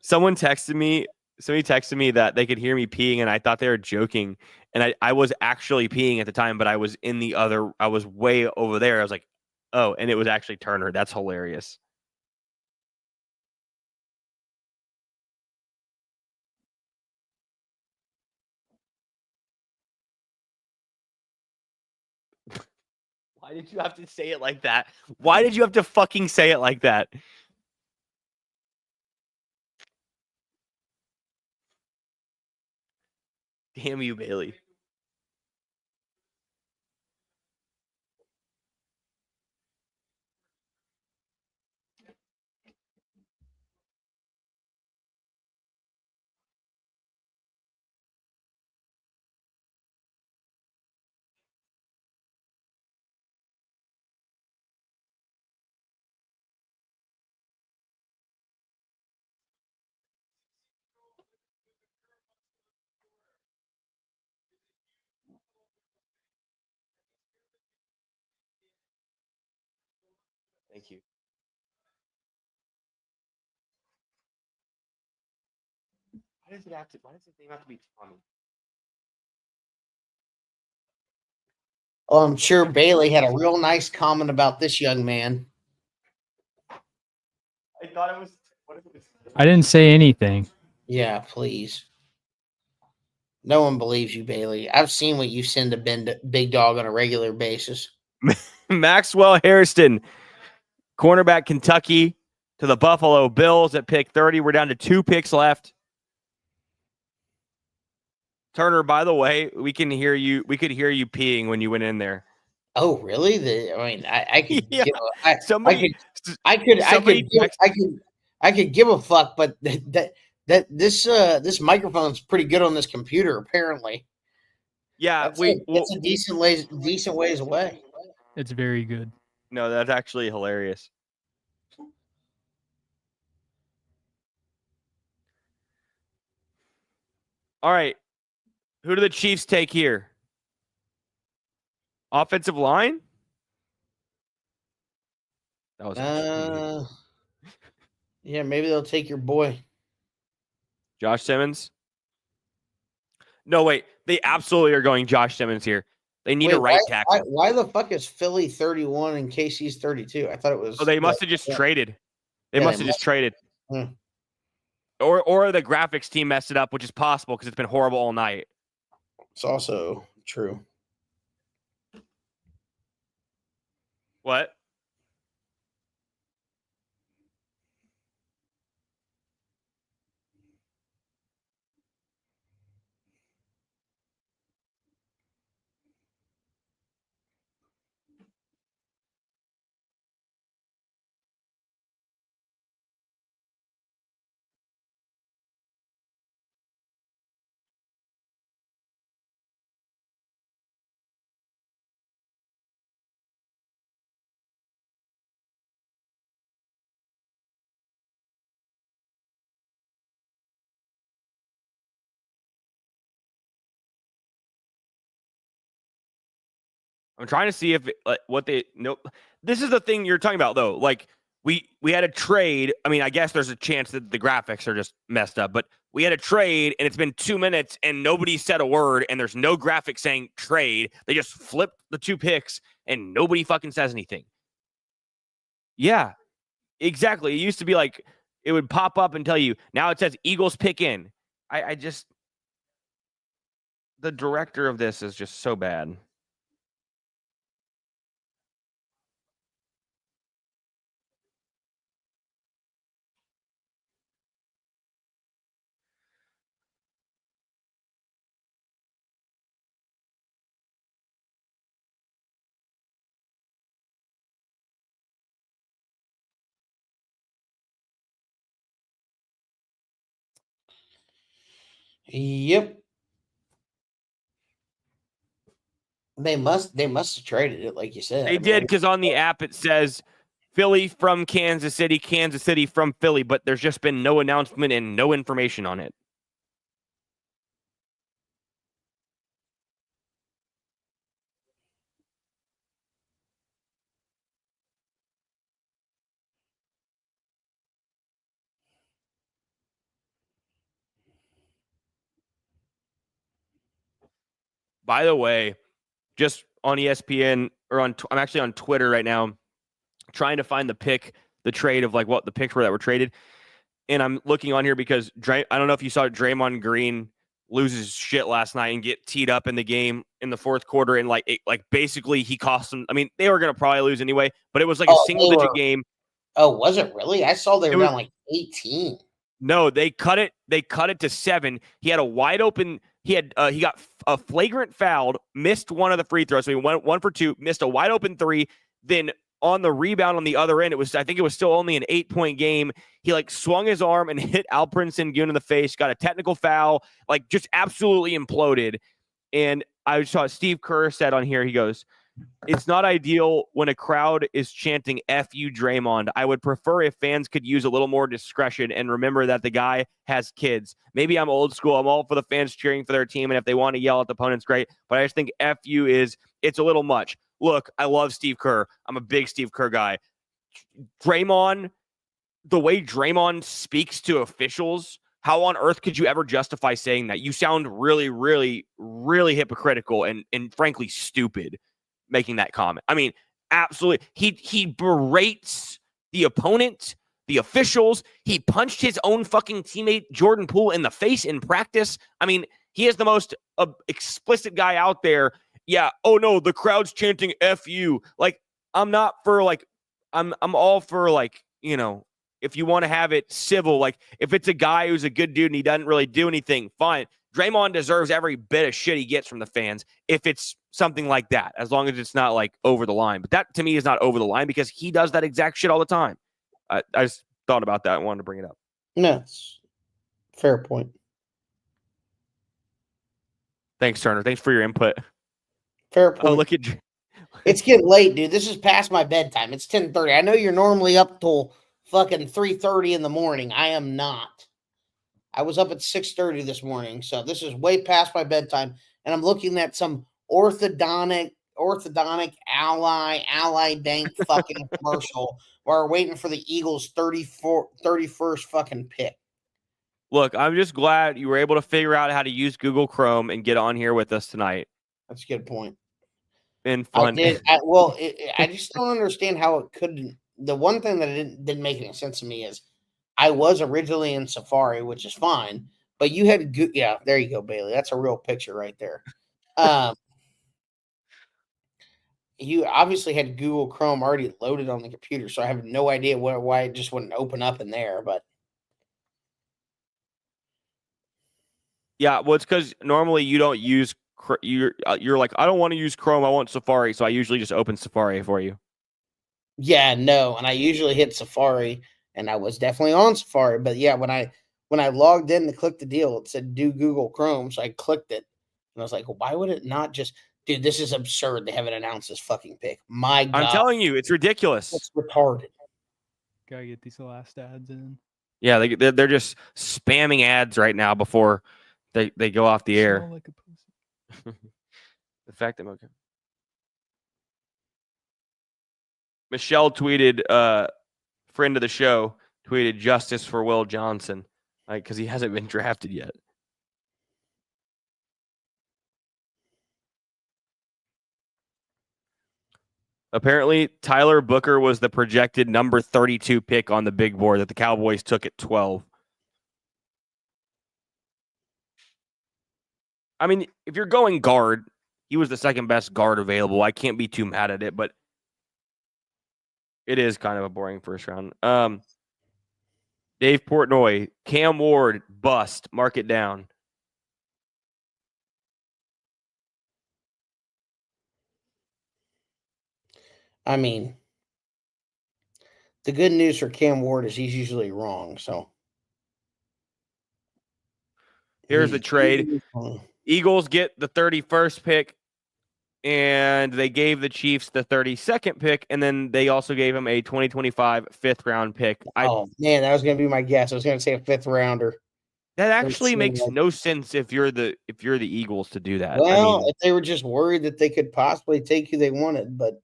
somebody texted me that they could hear me peeing, and I thought they were joking. And I was actually peeing at the time, but I was I was way over there. I was like, oh, and it was actually Turner. That's hilarious. Why did you have to say it like that? Why did you have to fucking say it like that? Damn you, Bailey. Thank you. Why does his name have to be Tommy? Oh, I'm sure Bailey had a real nice comment about this young man. I thought it was. What if it was? I didn't say anything. Yeah, please. No one believes you, Bailey. I've seen what you send to Big Dog on a regular basis. Maxwell Harrison, cornerback Kentucky, to the Buffalo Bills at pick 30. We're down to 2 picks left. Turner, by the way, we could hear you peeing when you went in there. Oh, really? I could Yeah. give Somebody I could give a fuck, but this microphone's pretty good on this computer, apparently. Yeah, It's a decent ways away. It's very good. No, that's actually hilarious. All right. Who do the Chiefs take here? Offensive line? That was Yeah, maybe they'll take your boy. Josh Simmons. No, wait. They absolutely are going Josh Simmons here. They need a right tackle. Why the fuck is Philly 31 and KC's 32? I thought it was. Oh, they must have just traded. They Yeah, must have just traded. Hmm. Or the graphics team messed it up, which is possible because it's been horrible all night. It's also true. What? I'm trying to see if what they nope. This is the thing you're talking about though. Like we had a trade. I mean, I guess there's a chance that the graphics are just messed up, but we had a trade and it's been 2 minutes and nobody said a word and there's no graphic saying trade. They just flipped the 2 picks and nobody fucking says anything. Yeah, exactly. It used to be like it would pop up and tell you. Now it says Eagles pick in. I just the director of this is just so bad. Yep. They must have traded it, like you said. They did because on the app it says Philly from Kansas City from Philly, but there's just been no announcement and no information on it. By the way, just on ESPN or I'm actually on Twitter right now trying to find the trade of like what the picks were that were traded. And I'm looking on here because I don't know if you saw Draymond Green loses shit last night and get teed up in the game in the fourth quarter. And like basically he cost them. I mean, they were going to probably lose anyway, but it was like a single digit game. Oh, was it really? I saw they were down like 18. No, they cut it. They cut it to 7. He had a wide open. He got a flagrant fouled, missed one of the free throws. So he went 1 for 2, missed a wide open 3. Then on the rebound on the other end, I think it was still only an 8-point game. He like swung his arm and hit Alperen Sengun in the face, got a technical foul, like just absolutely imploded. And I saw Steve Kerr said on here, he goes, "It's not ideal when a crowd is chanting F you, Draymond. I would prefer if fans could use a little more discretion and remember that the guy has kids. Maybe I'm old school. I'm all for the fans cheering for their team. And if they want to yell at the opponents, great. But I just think F you it's a little much." Look, I love Steve Kerr. I'm a big Steve Kerr guy. Draymond, the way Draymond speaks to officials, how on earth could you ever justify saying that? You sound really, really, really hypocritical and frankly stupid making that comment. I mean, absolutely. He berates the opponent, the officials. He punched his own fucking teammate Jordan Poole in the face in practice. I mean, He is the most explicit guy out there. Yeah. Oh no, the crowd's chanting "F you." Like, I'm not for like, I'm all for like, you know, if you want to have it civil, like if it's a guy who's a good dude and he doesn't really do anything, fine. Draymond deserves every bit of shit he gets from the fans if it's something like that, as long as it's not like over the line. But that to me is not over the line because he does that exact shit all the time. I just thought about that and wanted to bring it up. No, it's fair point. Thanks, Turner. Thanks for your input. Fair point. Oh, look at It's getting late, dude. This is past my bedtime. It's 10:30. I know you're normally up till fucking 3:30 in the morning. I am not. I was up at 6:30 this morning, so this is way past my bedtime. And I'm looking at some orthodontic ally bank fucking commercial while we're waiting for the Eagles 31st fucking pick. Look, I'm just glad you were able to figure out how to use Google Chrome and get on here with us tonight. That's a good point. Been fun. I just don't understand how it couldn't. The one thing that didn't make any sense to me is I was originally in Safari, which is fine, but you had yeah, there you go, Bailey. That's a real picture right there. You obviously had Google Chrome already loaded on the computer, so I have no idea why it just wouldn't open up in there. But Yeah, well, it's because normally you don't use you're like, I don't want to use Chrome. I want Safari, so I usually just open Safari for you. yeah, no, and I usually hit Safari, and I was definitely on Safari. But yeah, when I logged in to click the deal, it said do Google Chrome, so I clicked it, and I was like, well, why would it not just? Dude, this is absurd. They haven't announced this fucking pick. My God, I'm telling you, it's ridiculous. it's retarded. Gotta get these last ads in. Yeah, they're just spamming ads right now before they go off the air. Smell like a pussy. The fact that okay. Michelle tweeted, friend of the show, tweeted justice for Will Johnson, like, because he hasn't been drafted yet. Apparently, Tyler Booker was the projected number 32 pick on the big board that the Cowboys took at 12. I mean, if you're going guard, he was the second best guard available. I can't be too mad at it, but it is kind of a boring first round. Dave Portnoy, Cam Ward, bust. Mark it down. I mean, the good news for Cam Ward is he's usually wrong. So Here's the trade. Eagles get the 31st pick, and they gave the Chiefs the 32nd pick, and then they also gave him a 2025 fifth round pick. Oh man, that was going to be my guess. I was going to say a fifth rounder. That actually makes no sense if you're the Eagles to do that. Well, I mean, if they were just worried that they could possibly take who they wanted, but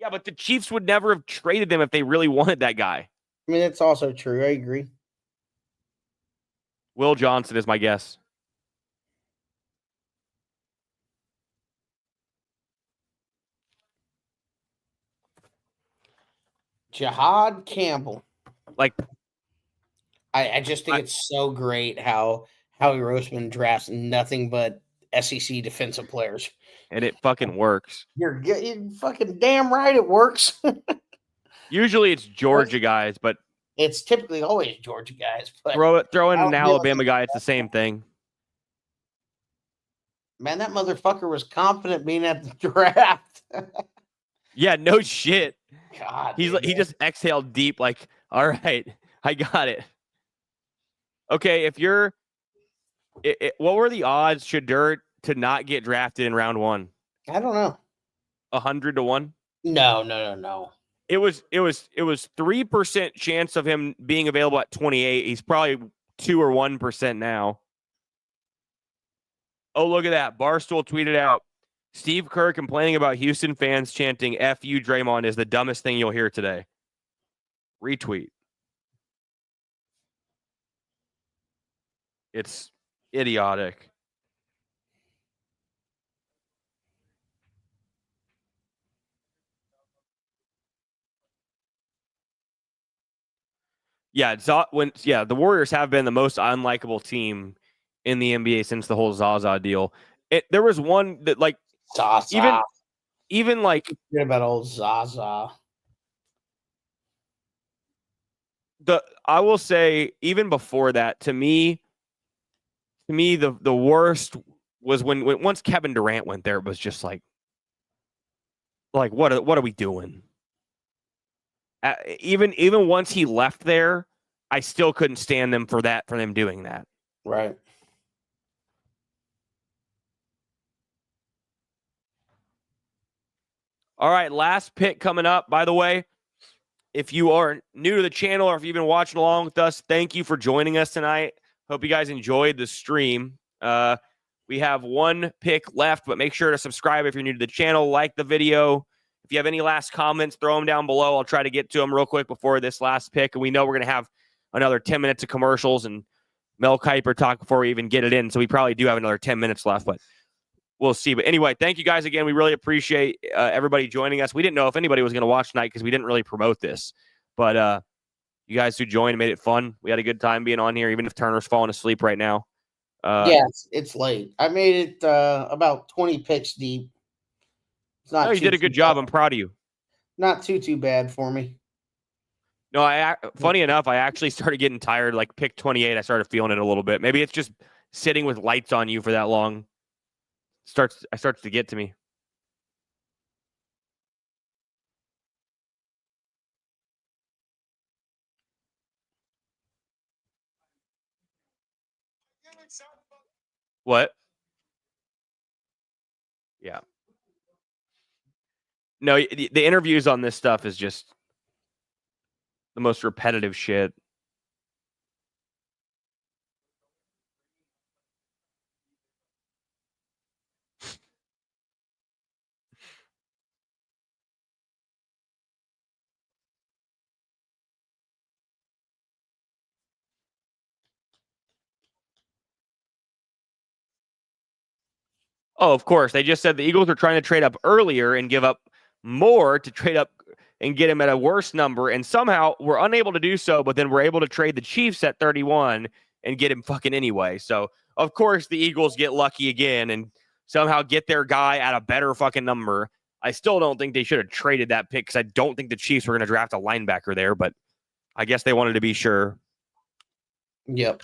yeah, but the Chiefs would never have traded them if they really wanted that guy. I mean that's also true. I agree. Will Johnson is my guess. Jihad Campbell. Like, I just think it's so great how Howie Roseman drafts nothing but SEC defensive players. and it fucking works. You're fucking damn right it works. Usually it's Georgia guys, but It's typically always Georgia guys. But throw in an Alabama Alabama guy, it's the same thing. man, that motherfucker was confident being at the draft. Yeah, no shit. God, He just exhaled deep, like, all right, I got it. Okay, if you're, what were the odds Shedeur to not get drafted in round one? I don't know. 100 to 1. No. It was 3% chance of him being available at 28. He's probably 2 or 1% now. Oh, look at that! Barstool tweeted out, Steve Kerr complaining about Houston fans chanting "F you, Draymond" is the dumbest thing you'll hear today. Retweet. It's idiotic. Yeah, the Warriors have been the most unlikable team in the NBA since the whole Zaza deal. There was one that like Zaza. even like Forget about old Zaza. I will say even before that, to me the worst was when once Kevin Durant went there, it was just like what are we doing? Even once he left there, I still couldn't stand them for them doing that. Right. All right, last pick coming up. By the way, if you are new to the channel or if you've been watching along with us, thank you for joining us tonight. Hope you guys enjoyed the stream. We have one pick left, but make sure to subscribe if you're new to the channel. Like the video. If you have any last comments, throw them down below. I'll try to get to them real quick before this last pick. And we know we're going to have another 10 minutes of commercials and Mel Kiper talk before we even get it in. So we probably do have another 10 minutes left, but we'll see. But anyway, thank you guys again. We really appreciate everybody joining us. We didn't know if anybody was going to watch tonight because we didn't really promote this. But you guys who joined made it fun. We had a good time being on here, even if Turner's falling asleep right now. Yes, it's late. I made it about 20 picks deep. It's not. No, you did a good job. I'm proud of you. Not too bad for me. No, funny enough, I actually started getting tired. Like pick 28, I started feeling it a little bit. Maybe it's just sitting with lights on you for that long. Starts to get to me. What? Yeah. No, the interviews on this stuff is just the most repetitive shit. Oh, of course. They just said the Eagles are trying to trade up earlier and give up more to trade up and get him at a worse number. And somehow we're unable to do so, but then we're able to trade the Chiefs at 31 and get him fucking anyway. So, of course, the Eagles get lucky again and somehow get their guy at a better fucking number. I still don't think they should have traded that pick because I don't think the Chiefs were going to draft a linebacker there, but I guess they wanted to be sure. Yep.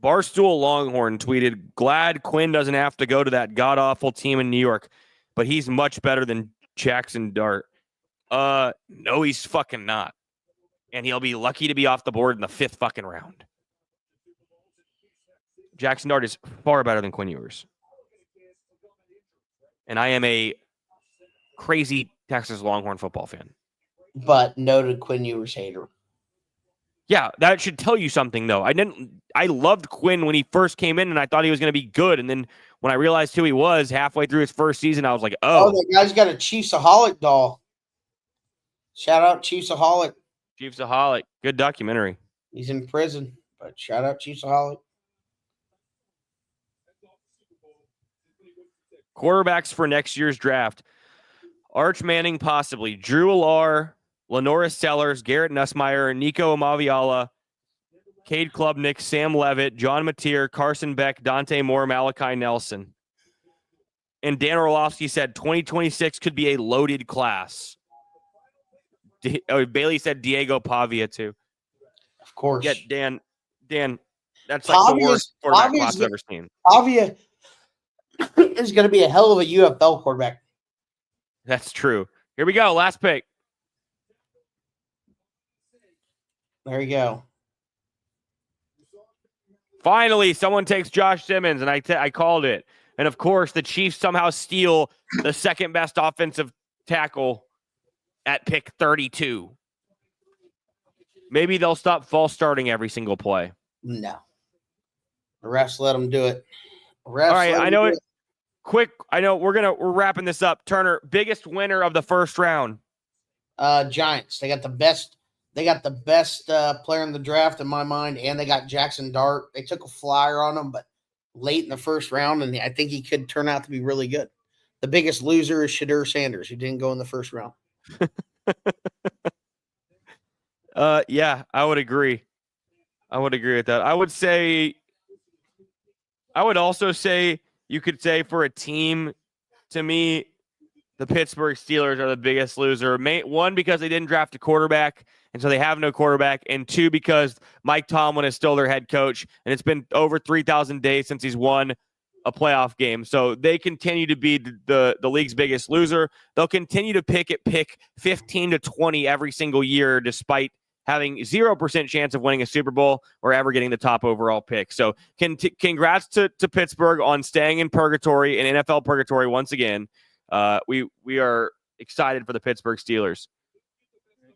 Barstool Longhorn tweeted, glad Quinn doesn't have to go to that god-awful team in New York, but he's much better than Jackson Dart. No, he's fucking not. And he'll be lucky to be off the board in the 5th fucking round. Jackson Dart is far better than Quinn Ewers. And I am a crazy Texas Longhorn football fan. But noted Quinn Ewers hater. Yeah, that should tell you something, though. I loved Quinn when he first came in, and I thought he was going to be good. And then when I realized who he was halfway through his first season, I was like, oh. That guy's got a Chiefsaholic doll. Shout out Chiefsaholic. Chiefsaholic. Good documentary. He's in prison, but shout out Chiefsaholic. Quarterbacks for next year's draft. Arch Manning, possibly. Drew Allar, Lenoris Sellers, Garrett Nussmeier, Nico Amaviala, Cade Klubnik, Sam Levitt, John Mateer, Carson Beck, Dante Moore, Malachi Nelson. And Dan Orlovsky said 2026 could be a loaded class. Bailey said Diego Pavia, too. Of course. Yeah, Dan, that's like the worst quarterback class I've ever seen. Pavia is going to be a hell of a UFL quarterback. That's true. Here we go. Last pick. There you go. Finally, someone takes Josh Simmons, and I called it. And, of course, the Chiefs somehow steal the second best offensive tackle at pick 32. Maybe they'll stop false starting every single play. No. The refs let them do it. All right, I know it. Quick, I know we're wrapping this up. Turner, biggest winner of the first round. Giants. They got the best. They got the best player in the draft in my mind, and they got Jackson Dart. They took a flyer on him, but late in the first round, and I think he could turn out to be really good. The biggest loser is Shadur Sanders, who didn't go in the first round. Yeah, I would agree. I would agree with that. I would say I would also say you could say for a team, to me, the Pittsburgh Steelers are the biggest loser. One, because they didn't draft a quarterback, and so they have no quarterback. And two, because Mike Tomlin is still their head coach, and it's been over 3,000 days since he's won a playoff game. So they continue to be the league's biggest loser. They'll continue to pick 15 to 20 every single year, despite having 0% chance of winning a Super Bowl or ever getting the top overall pick. So congrats to Pittsburgh on staying in purgatory, in NFL purgatory once again. We are excited for the Pittsburgh Steelers.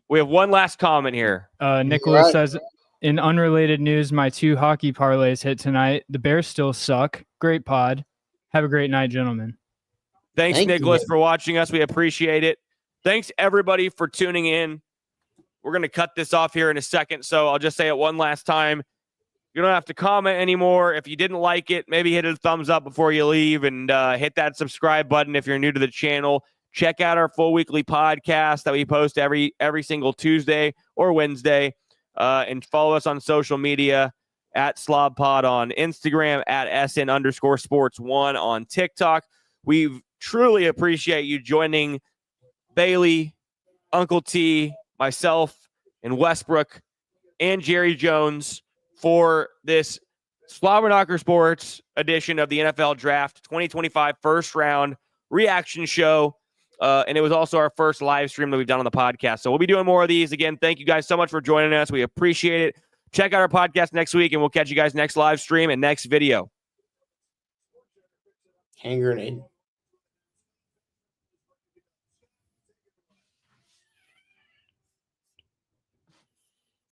We have one last comment here. Nicholas says, in unrelated news, my 2 hockey parlays hit tonight. The Bears still suck. Great pod. Have a great night, gentlemen. Thanks, Thank Nicholas, you. for watching us. We appreciate it. Thanks, everybody, for tuning in. We're going to cut this off here in a second, so I'll just say it one last time. You don't have to comment anymore. If you didn't like it, maybe hit a thumbs up before you leave, and hit that subscribe button if you're new to the channel. Check out our full weekly podcast that we post every single Tuesday or Wednesday, and follow us on social media at SlobPod on Instagram, at SN_sports1 on TikTok. We truly appreciate you joining Bailey, Uncle T, myself, and Westbrook, and Jerry Jones for this Slobberknocker Sports edition of the NFL Draft 2025 first round reaction show. And it was also our first live stream that we've done on the podcast. So we'll be doing more of these. Again, thank you guys so much for joining us. We appreciate it. Check out our podcast next week, and we'll catch you guys next live stream and next video. Hand grenade.